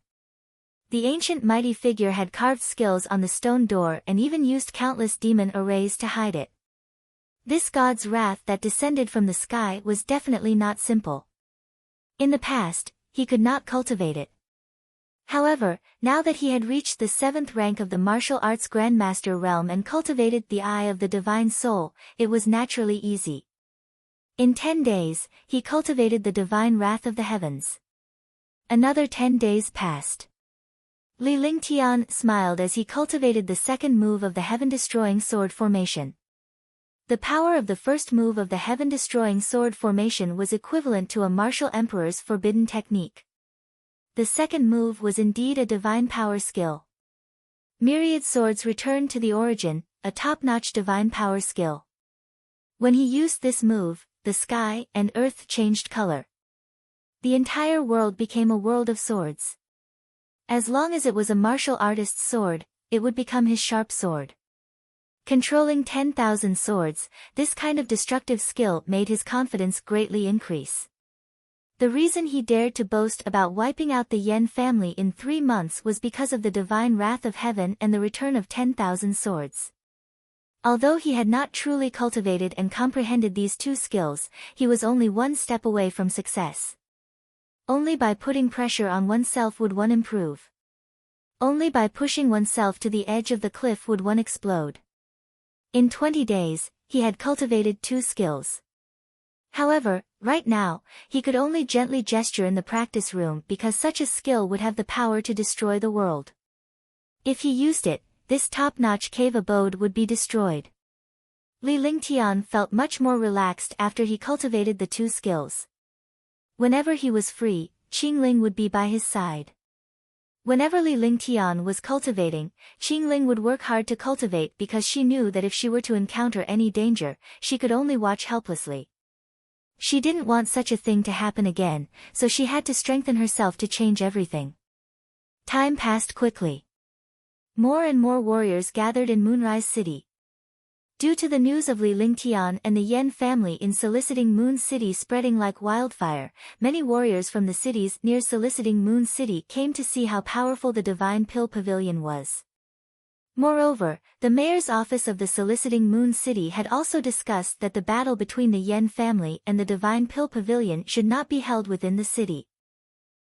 The ancient mighty figure had carved skills on the stone door and even used countless demon arrays to hide it. This god's wrath that descended from the sky was definitely not simple. In the past, he could not cultivate it. However, now that he had reached the 7th rank of the martial arts Grandmaster realm and cultivated the eye of the divine soul, it was naturally easy. In 10 days, he cultivated the divine wrath of the heavens. Another 10 days passed. Li Lingtian smiled as he cultivated the second move of the heaven-destroying sword formation. The power of the first move of the heaven-destroying sword formation was equivalent to a martial emperor's forbidden technique. The second move was indeed a divine power skill. Myriad swords returned to the origin, a top-notch divine power skill. When he used this move, the sky and earth changed color. The entire world became a world of swords. As long as it was a martial artist's sword, it would become his sharp sword. Controlling 10,000 swords, this kind of destructive skill made his confidence greatly increase. The reason he dared to boast about wiping out the Yen family in 3 months was because of the divine wrath of heaven and the return of 10,000 swords. Although he had not truly cultivated and comprehended these two skills, he was only one step away from success. Only by putting pressure on oneself would one improve. Only by pushing oneself to the edge of the cliff would one explode. In 20 days, he had cultivated 2 skills. However, right now, he could only gently gesture in the practice room because such a skill would have the power to destroy the world. If he used it, this top-notch cave abode would be destroyed. Li Lingtian felt much more relaxed after he cultivated the 2 skills. Whenever he was free, Qingling would be by his side. Whenever Li Lingtian was cultivating, Qingling would work hard to cultivate because she knew that if she were to encounter any danger, she could only watch helplessly. She didn't want such a thing to happen again, so she had to strengthen herself to change everything. Time passed quickly. More and more warriors gathered in Moonrise City. Due to the news of Li Lingtian and the Yen family in soliciting Moon City spreading like wildfire, many warriors from the cities near soliciting Moon City came to see how powerful the Divine Pill Pavilion was. Moreover, the mayor's office of the soliciting Moon City had also discussed that the battle between the Yen family and the Divine Pill Pavilion should not be held within the city.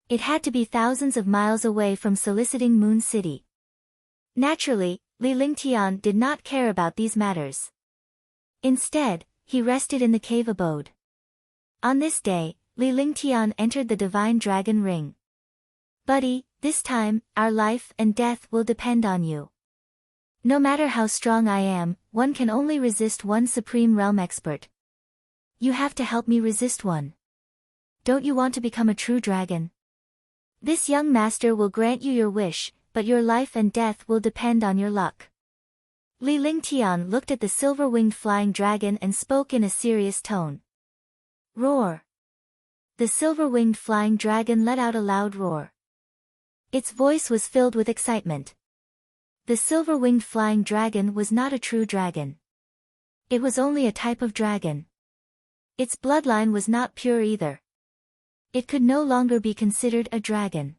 It had to be thousands of miles away from soliciting Moon City. Naturally, Li Lingtian did not care about these matters. Instead, he rested in the cave abode. On this day, Li Lingtian entered the Divine Dragon Ring. Buddy, this time, our life and death will depend on you. No matter how strong I am, one can only resist one Supreme Realm expert. You have to help me resist one. Don't you want to become a true dragon? This young master will grant you your wish, but your life and death will depend on your luck. Li Lingtian looked at the silver-winged flying dragon and spoke in a serious tone. Roar! The silver-winged flying dragon let out a loud roar. Its voice was filled with excitement. The silver-winged flying dragon was not a true dragon. It was only a type of dragon. Its bloodline was not pure either. It could no longer be considered a dragon.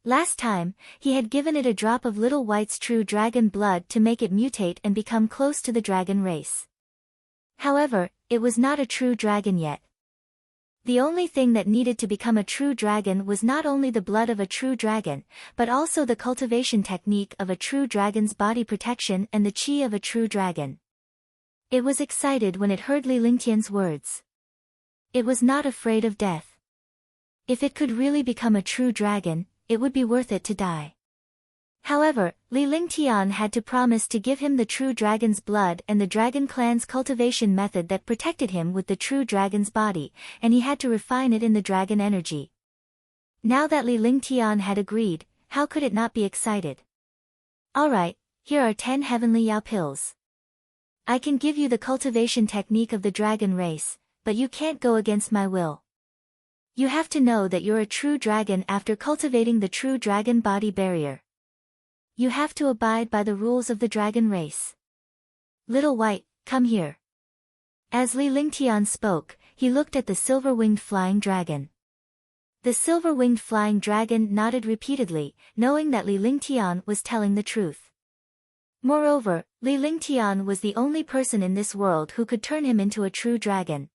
Last time, he had given it a drop of Little White's true dragon blood to make it mutate and become close to the dragon race. However, it was not a true dragon yet. The only thing that needed to become a true dragon was not only the blood of a true dragon, but also the cultivation technique of a true dragon's body protection and the chi of a true dragon. It was excited when it heard Li Lingtian's words. It was not afraid of death. If it could really become a true dragon, it would be worth it to die. However, Li Lingtian had to promise to give him the true dragon's blood and the dragon clan's cultivation method that protected him with the true dragon's body, and he had to refine it in the dragon energy. Now that Li Lingtian had agreed, how could it not be excited? Alright, here are 10 heavenly Yao pills. I can give you the cultivation technique of the dragon race, but you can't go against my will. You have to know that you're a true dragon after cultivating the true dragon body barrier. You have to abide by the rules of the dragon race. Little White, come here. As Li Lingtian spoke, he looked at the silver-winged flying dragon. The silver-winged flying dragon nodded repeatedly, knowing that Li Lingtian was telling the truth. Moreover, Li Lingtian was the only person in this world who could turn him into a true dragon.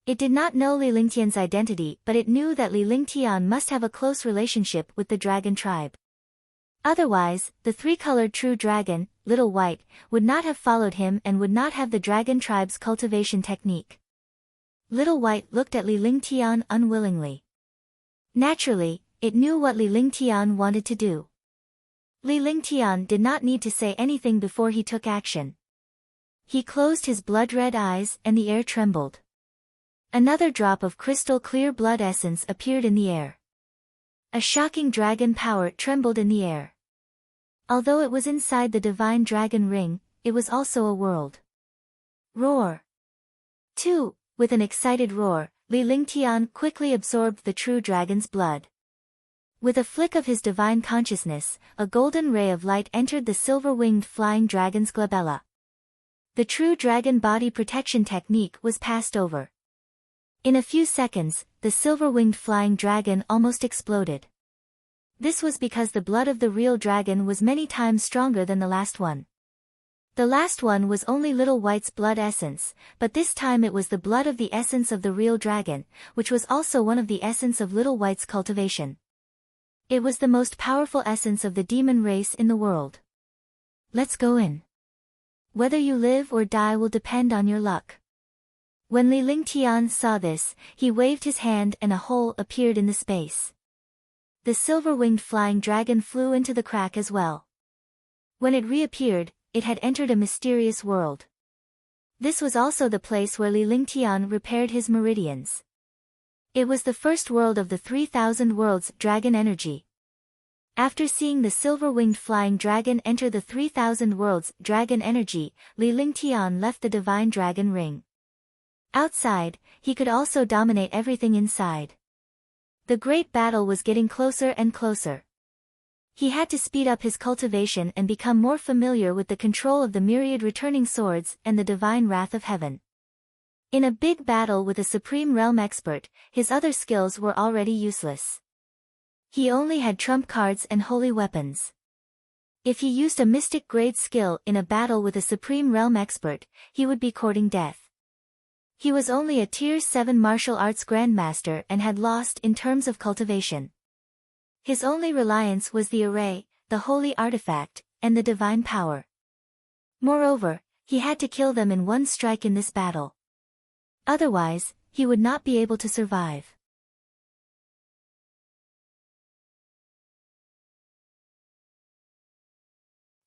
It did not know Li Lingtian's identity, but it knew that Li Lingtian must have a close relationship with the dragon tribe. Otherwise, the three-colored true dragon, Little White, would not have followed him and would not have the dragon tribe's cultivation technique. Little White looked at Li Lingtian unwillingly. Naturally, it knew what Li Lingtian wanted to do. Li Lingtian did not need to say anything before he took action. He closed his blood-red eyes and the air trembled. Another drop of crystal-clear blood essence appeared in the air. A shocking dragon power trembled in the air. Although it was inside the divine dragon ring, it was also a world. Roar! 2. With an excited roar, Li Lingtian quickly absorbed the true dragon's blood. With a flick of his divine consciousness, a golden ray of light entered the silver-winged flying dragon's glabella. The true dragon body protection technique was passed over. In a few seconds, the silver-winged flying dragon almost exploded. This was because the blood of the real dragon was many times stronger than the last one. The last one was only Little White's blood essence, but this time it was the blood of the essence of the real dragon, which was also one of the essence of Little White's cultivation. It was the most powerful essence of the demon race in the world. Let's go in. Whether you live or die will depend on your luck. When Li Lingtian saw this, he waved his hand and a hole appeared in the space. The silver-winged flying dragon flew into the crack as well. When it reappeared, it had entered a mysterious world. This was also the place where Li Lingtian repaired his meridians. It was the first world of the 3,000 worlds dragon energy. After seeing the silver-winged flying dragon enter the 3,000 worlds dragon energy, Li Lingtian left the divine dragon ring. Outside, he could also dominate everything inside. The great battle was getting closer and closer. He had to speed up his cultivation and become more familiar with the control of the myriad returning swords and the divine wrath of heaven. In a big battle with a supreme realm expert, his other skills were already useless. He only had trump cards and holy weapons. If he used a mystic grade skill in a battle with a supreme realm expert, he would be courting death. He was only a Tier 7 martial arts Grandmaster and had lost in terms of cultivation. His only reliance was the array, the holy artifact, and the divine power. Moreover, he had to kill them in one strike in this battle. Otherwise, he would not be able to survive.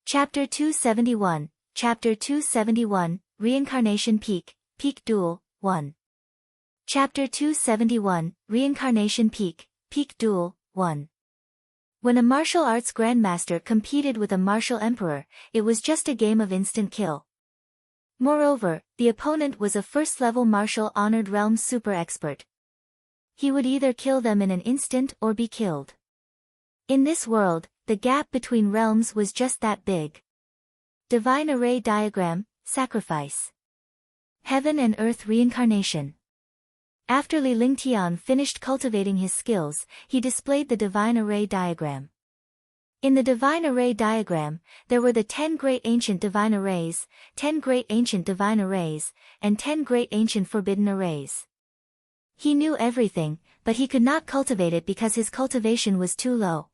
Chapter 271, Chapter 271, Reincarnation Peak, Peak Duel, 1. Chapter 271, Reincarnation Peak, Peak Duel, 1. When a martial arts grandmaster competed with a martial emperor, it was just a game of instant kill. Moreover, the opponent was a first-level martial honored realm super expert. He would either kill them in an instant or be killed. In this world, the gap between realms was just that big. Divine Array Diagram, Sacrifice. Heaven and Earth Reincarnation. After Li Lingtian finished cultivating his skills, he displayed the Divine Array Diagram. In the Divine Array Diagram, there were the 10 Great Ancient Divine Arrays, 10 Great Ancient Divine Arrays, and 10 Great Ancient Forbidden Arrays. He knew everything, but he could not cultivate it because his cultivation was too low.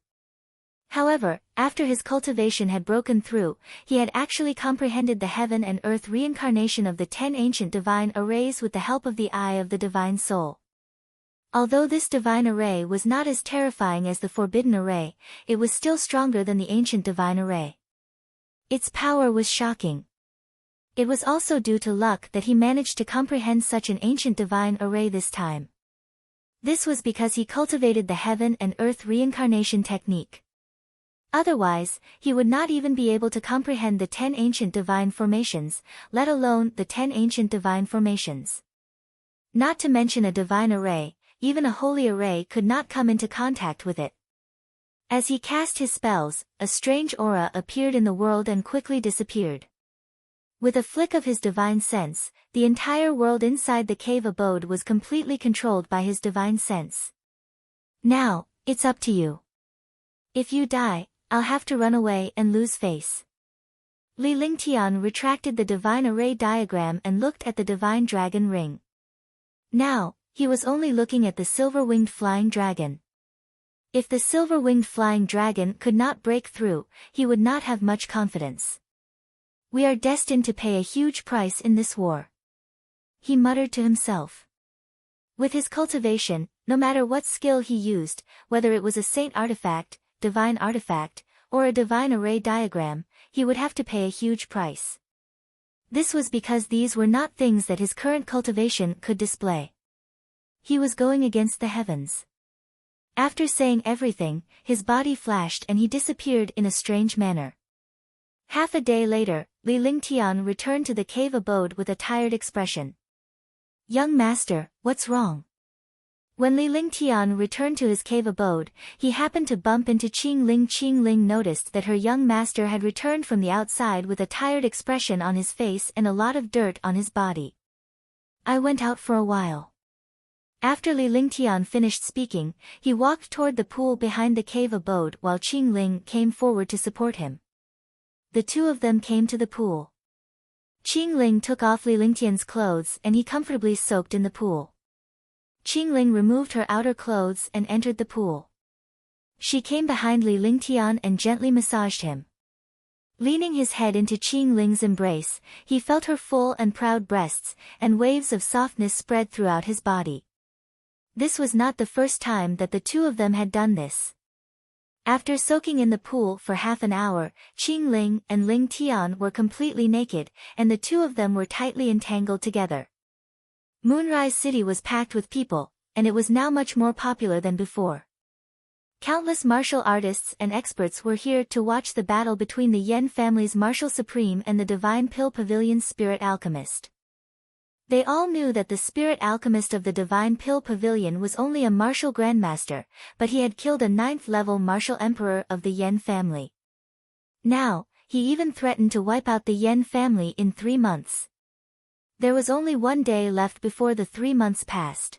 However, after his cultivation had broken through, he had actually comprehended the heaven and earth reincarnation of the 10 ancient divine arrays with the help of the Eye of the Divine Soul. Although this divine array was not as terrifying as the forbidden array, it was still stronger than the ancient divine array. Its power was shocking. It was also due to luck that he managed to comprehend such an ancient divine array this time. This was because he cultivated the heaven and earth reincarnation technique. Otherwise, he would not even be able to comprehend the 10 ancient divine formations, let alone the 10 ancient divine formations. Not to mention a divine array, even a holy array could not come into contact with it. As he cast his spells, a strange aura appeared in the world and quickly disappeared. With a flick of his divine sense, the entire world inside the cave abode was completely controlled by his divine sense. Now, it's up to you. If you die, I'll have to run away and lose face. Li Lingtian retracted the divine array diagram and looked at the divine dragon ring. Now, he was only looking at the silver-winged flying dragon. If the silver-winged flying dragon could not break through, he would not have much confidence. We are destined to pay a huge price in this war, he muttered to himself. With his cultivation, no matter what skill he used, whether it was a saint artifact, divine artifact, or a divine array diagram, he would have to pay a huge price. This was because these were not things that his current cultivation could display. He was going against the heavens. After saying everything, his body flashed and he disappeared in a strange manner. Half a day later, Li Lingtian returned to the cave abode with a tired expression. Young master, what's wrong? When Li Lingtian returned to his cave abode, he happened to bump into Qing Ling. Qing Ling noticed that her young master had returned from the outside with a tired expression on his face and a lot of dirt on his body. I went out for a while. After Li Lingtian finished speaking, he walked toward the pool behind the cave abode while Qing Ling came forward to support him. The two of them came to the pool. Qing Ling took off Li Lingtian's clothes and he comfortably soaked in the pool. Qing Ling removed her outer clothes and entered the pool. She came behind Li Lingtian and gently massaged him. Leaning his head into Qing Ling's embrace, he felt her full and proud breasts, and waves of softness spread throughout his body. This was not the first time that the two of them had done this. After soaking in the pool for half an hour, Qing Ling and Ling Tian were completely naked, and the two of them were tightly entangled together. Moonrise City was packed with people, and it was now much more popular than before. Countless martial artists and experts were here to watch the battle between the Yen family's Martial Supreme and the Divine Pill Pavilion's Spirit Alchemist. They all knew that the Spirit Alchemist of the Divine Pill Pavilion was only a martial Grandmaster, but he had killed a 9th-level martial emperor of the Yen family. Now, he even threatened to wipe out the Yen family in 3 months. There was only 1 day left before the 3 months passed.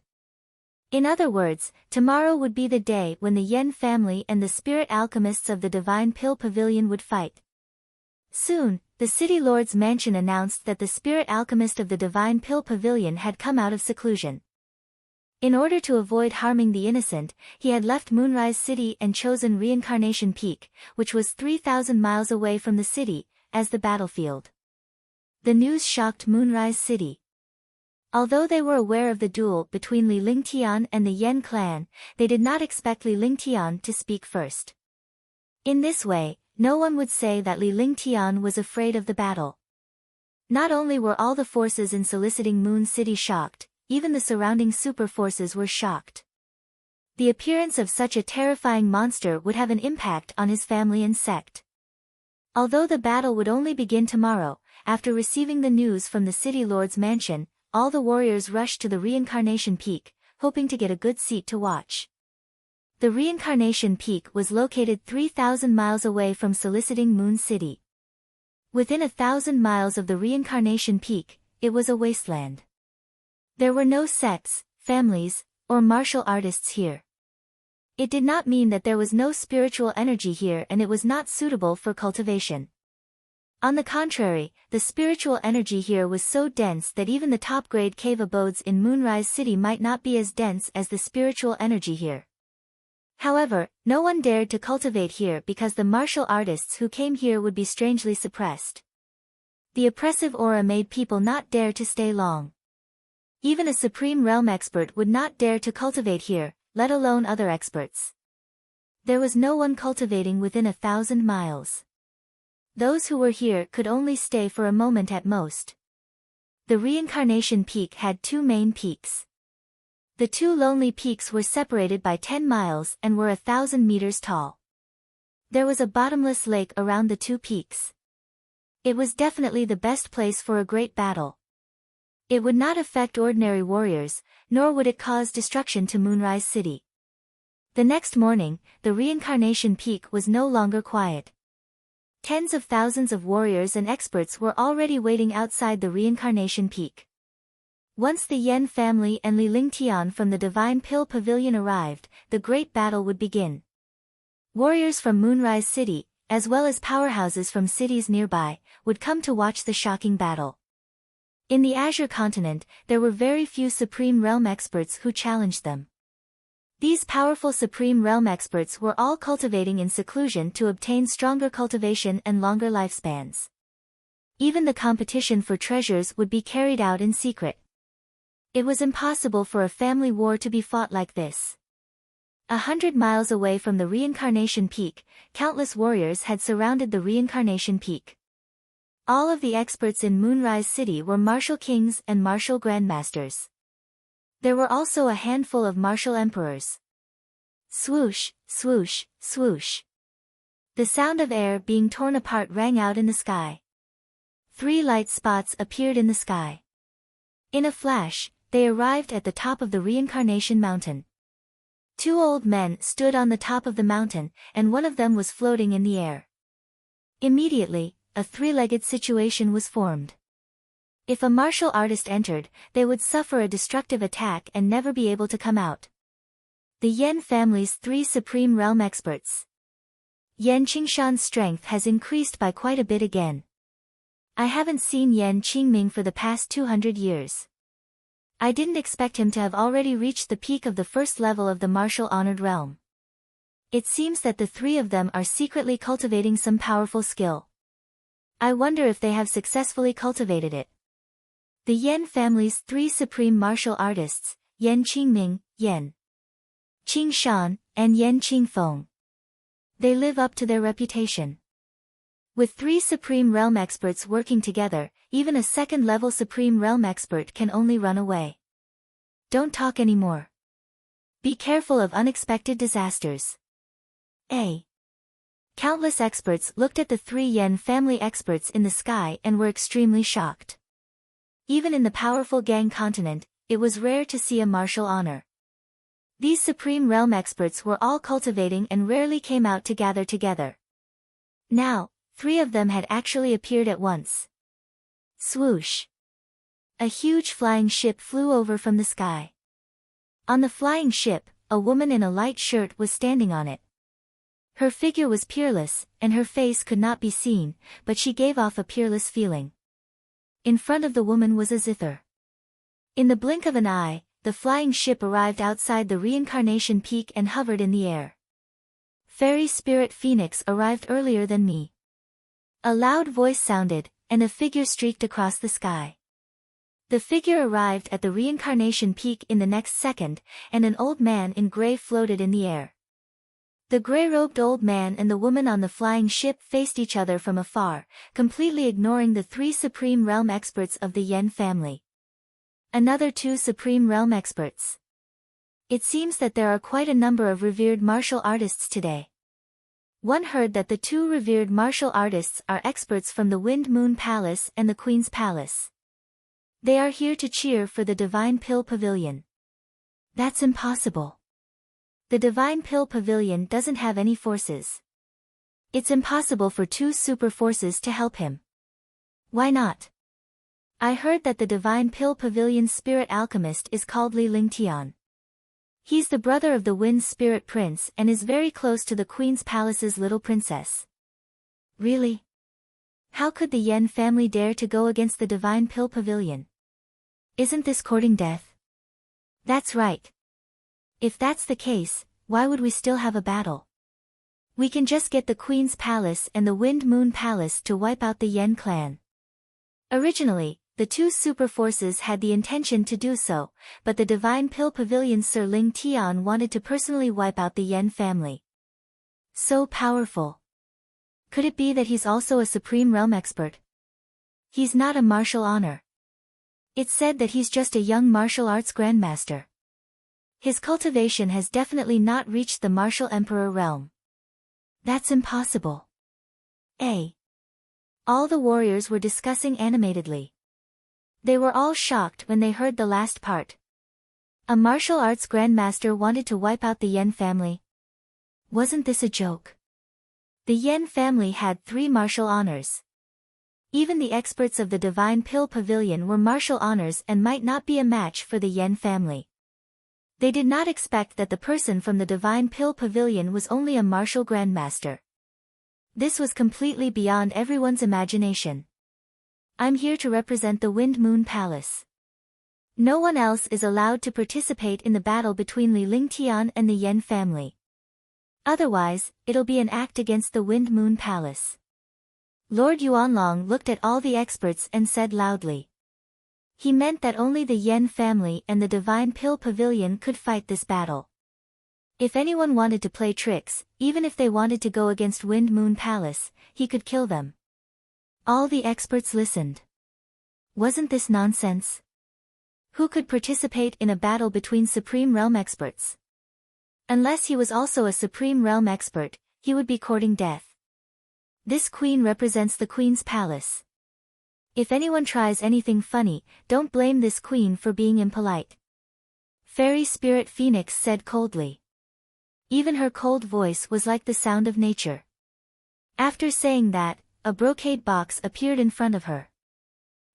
In other words, tomorrow would be the day when the Yen family and the Spirit Alchemists of the Divine Pill Pavilion would fight. Soon, the City Lord's mansion announced that the Spirit Alchemist of the Divine Pill Pavilion had come out of seclusion. In order to avoid harming the innocent, he had left Moonrise City and chosen Reincarnation Peak, which was 3,000 miles away from the city, as the battlefield. The news shocked Moonrise City. Although they were aware of the duel between Li Lingtian and the Yen clan, they did not expect Li Lingtian to speak first. In this way, no one would say that Li Lingtian was afraid of the battle. Not only were all the forces in Soliciting Moon City shocked, even the surrounding super forces were shocked. The appearance of such a terrifying monster would have an impact on his family and sect. Although the battle would only begin tomorrow, after receiving the news from the City Lord's mansion, all the warriors rushed to the Reincarnation Peak, hoping to get a good seat to watch. The Reincarnation Peak was located 3,000 miles away from Soliciting Moon City. Within 1,000 miles of the Reincarnation Peak, it was a wasteland. There were no sects, families, or martial artists here. It did not mean that there was no spiritual energy here and it was not suitable for cultivation. On the contrary, the spiritual energy here was so dense that even the top-grade cave abodes in Moonrise City might not be as dense as the spiritual energy here. However, no one dared to cultivate here because the martial artists who came here would be strangely suppressed. The oppressive aura made people not dare to stay long. Even a Supreme Realm expert would not dare to cultivate here, let alone other experts. There was no one cultivating within 1,000 miles. Those who were here could only stay for a moment at most. The Reincarnation Peak had 2 main peaks. The 2 lonely peaks were separated by 10 miles and were 1,000 meters tall. There was a bottomless lake around the 2 peaks. It was definitely the best place for a great battle. It would not affect ordinary warriors, nor would it cause destruction to Moonrise City. The next morning, the Reincarnation Peak was no longer quiet. Tens of thousands of warriors and experts were already waiting outside the Reincarnation Peak. Once the Yen family and Li Lingtian from the Divine Pill Pavilion arrived, the great battle would begin. Warriors from Moonrise City, as well as powerhouses from cities nearby, would come to watch the shocking battle. In the Azure continent, there were very few Supreme Realm experts who challenged them. These powerful Supreme Realm experts were all cultivating in seclusion to obtain stronger cultivation and longer lifespans. Even the competition for treasures would be carried out in secret. It was impossible for a family war to be fought like this. 100 miles away from the Reincarnation Peak, countless warriors had surrounded the Reincarnation Peak. All of the experts in Moonrise City were martial kings and martial grandmasters. There were also a handful of martial emperors. Swoosh, swoosh, swoosh. The sound of air being torn apart rang out in the sky. 3 light spots appeared in the sky. In a flash, they arrived at the top of the Reincarnation Mountain. 2 old men stood on the top of the mountain, and one of them was floating in the air. Immediately, a 3-legged situation was formed. If a martial artist entered, they would suffer a destructive attack and never be able to come out. The Yen family's 3 Supreme Realm experts. Yen Qingshan's strength has increased by quite a bit again. I haven't seen Yen Qingming for the past 200 years. I didn't expect him to have already reached the peak of the first level of the martial honored realm. It seems that the 3 of them are secretly cultivating some powerful skill. I wonder if they have successfully cultivated it. The Yen family's 3 supreme martial artists, Yen Qingming, Yen Qingshan, and Yen Qingfeng. They live up to their reputation. With 3 Supreme Realm experts working together, even a second-level Supreme Realm expert can only run away. Don't talk anymore. Be careful of unexpected disasters. Countless experts looked at the 3 Yen family experts in the sky and were extremely shocked. Even in the powerful Gang continent, it was rare to see a martial honor. These Supreme Realm experts were all cultivating and rarely came out to gather together. Now, 3 of them had actually appeared at once. Swoosh! A huge flying ship flew over from the sky. On the flying ship, a woman in a light shirt was standing on it. Her figure was peerless, and her face could not be seen, but she gave off a peerless feeling. In front of the woman was a zither. In the blink of an eye, the flying ship arrived outside the Reincarnation Peak and hovered in the air. Fairy Spirit Phoenix arrived earlier than me. A loud voice sounded, and a figure streaked across the sky. The figure arrived at the Reincarnation Peak in the next second, and an old man in gray floated in the air. The gray-robed old man and the woman on the flying ship faced each other from afar, completely ignoring the 3 Supreme Realm experts of the Yen family. Another 2 Supreme Realm experts. It seems that there are quite a number of revered martial artists today. One heard that the 2 revered martial artists are experts from the Wind Moon Palace and the Queen's Palace. They are here to cheer for the Divine Pill Pavilion. That's impossible. The Divine Pill Pavilion doesn't have any forces. It's impossible for 2 super forces to help him. Why not? I heard that the Divine Pill Pavilion's spirit alchemist is called Li Lingtian. He's the brother of the Wind Spirit Prince and is very close to the Queen's Palace's little princess. Really? How could the Yen family dare to go against the Divine Pill Pavilion? Isn't this courting death? That's right. If that's the case, why would we still have a battle? We can just get the Queen's Palace and the Wind Moon Palace to wipe out the Yen clan. Originally, the 2 super forces had the intention to do so, but the Divine Pill Pavilion's Sir Ling Tian wanted to personally wipe out the Yen family. So powerful. Could it be that he's also a Supreme Realm expert? He's not a martial honor. It's said that he's just a young martial arts grandmaster. His cultivation has definitely not reached the martial emperor realm. That's impossible. All the warriors were discussing animatedly. They were all shocked when they heard the last part. A martial arts grandmaster wanted to wipe out the Yen family. Wasn't this a joke? The Yen family had 3 martial honors. Even the experts of the Divine Pill Pavilion were martial honors and might not be a match for the Yen family. They did not expect that the person from the Divine Pill Pavilion was only a martial grandmaster. This was completely beyond everyone's imagination. I'm here to represent the Wind Moon Palace. No one else is allowed to participate in the battle between Li Lingtian and the Yen family. Otherwise, it'll be an act against the Wind Moon Palace. Lord Yuanlong looked at all the experts and said loudly. He meant that only the Yen family and the Divine Pill Pavilion could fight this battle. If anyone wanted to play tricks, even if they wanted to go against Wind Moon Palace, he could kill them. All the experts listened. Wasn't this nonsense? Who could participate in a battle between Supreme Realm experts? Unless he was also a Supreme Realm expert, he would be courting death. This queen represents the Queen's palace. If anyone tries anything funny, don't blame this queen for being impolite. Fairy Spirit Phoenix said coldly. Even her cold voice was like the sound of nature. After saying that, a brocade box appeared in front of her.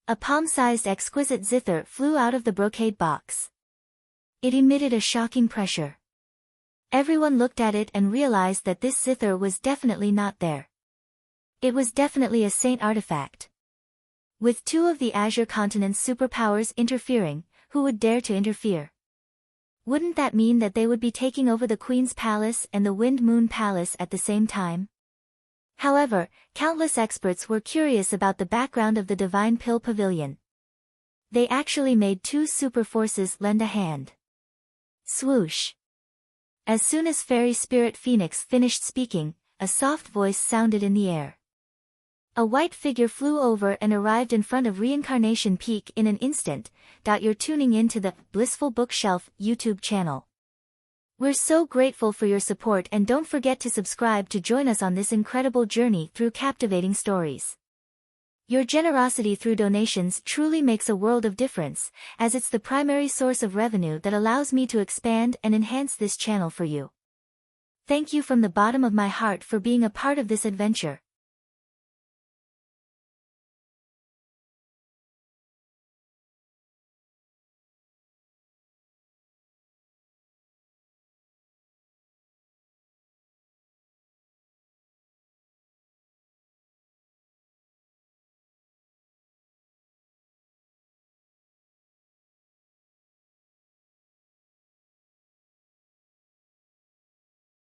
A palm-sized exquisite zither flew out of the brocade box. It emitted a shocking pressure. Everyone looked at it and realized that this zither was definitely not there. It was definitely a saint artifact. With two of the Azure Continent's superpowers interfering, who would dare to interfere? Wouldn't that mean that they would be taking over the Queen's Palace and the Wind Moon Palace at the same time? However, countless experts were curious about the background of the Divine Pill Pavilion. They actually made two super forces lend a hand. Swoosh! As soon as Fairy Spirit Phoenix finished speaking, a soft voice sounded in the air. A white figure flew over and arrived in front of Reincarnation Peak in an instant. You're tuning in to the Blissful Bookshelf YouTube channel. We're so grateful for your support, and don't forget to subscribe to join us on this incredible journey through captivating stories. Your generosity through donations truly makes a world of difference, as it's the primary source of revenue that allows me to expand and enhance this channel for you. Thank you from the bottom of my heart for being a part of this adventure.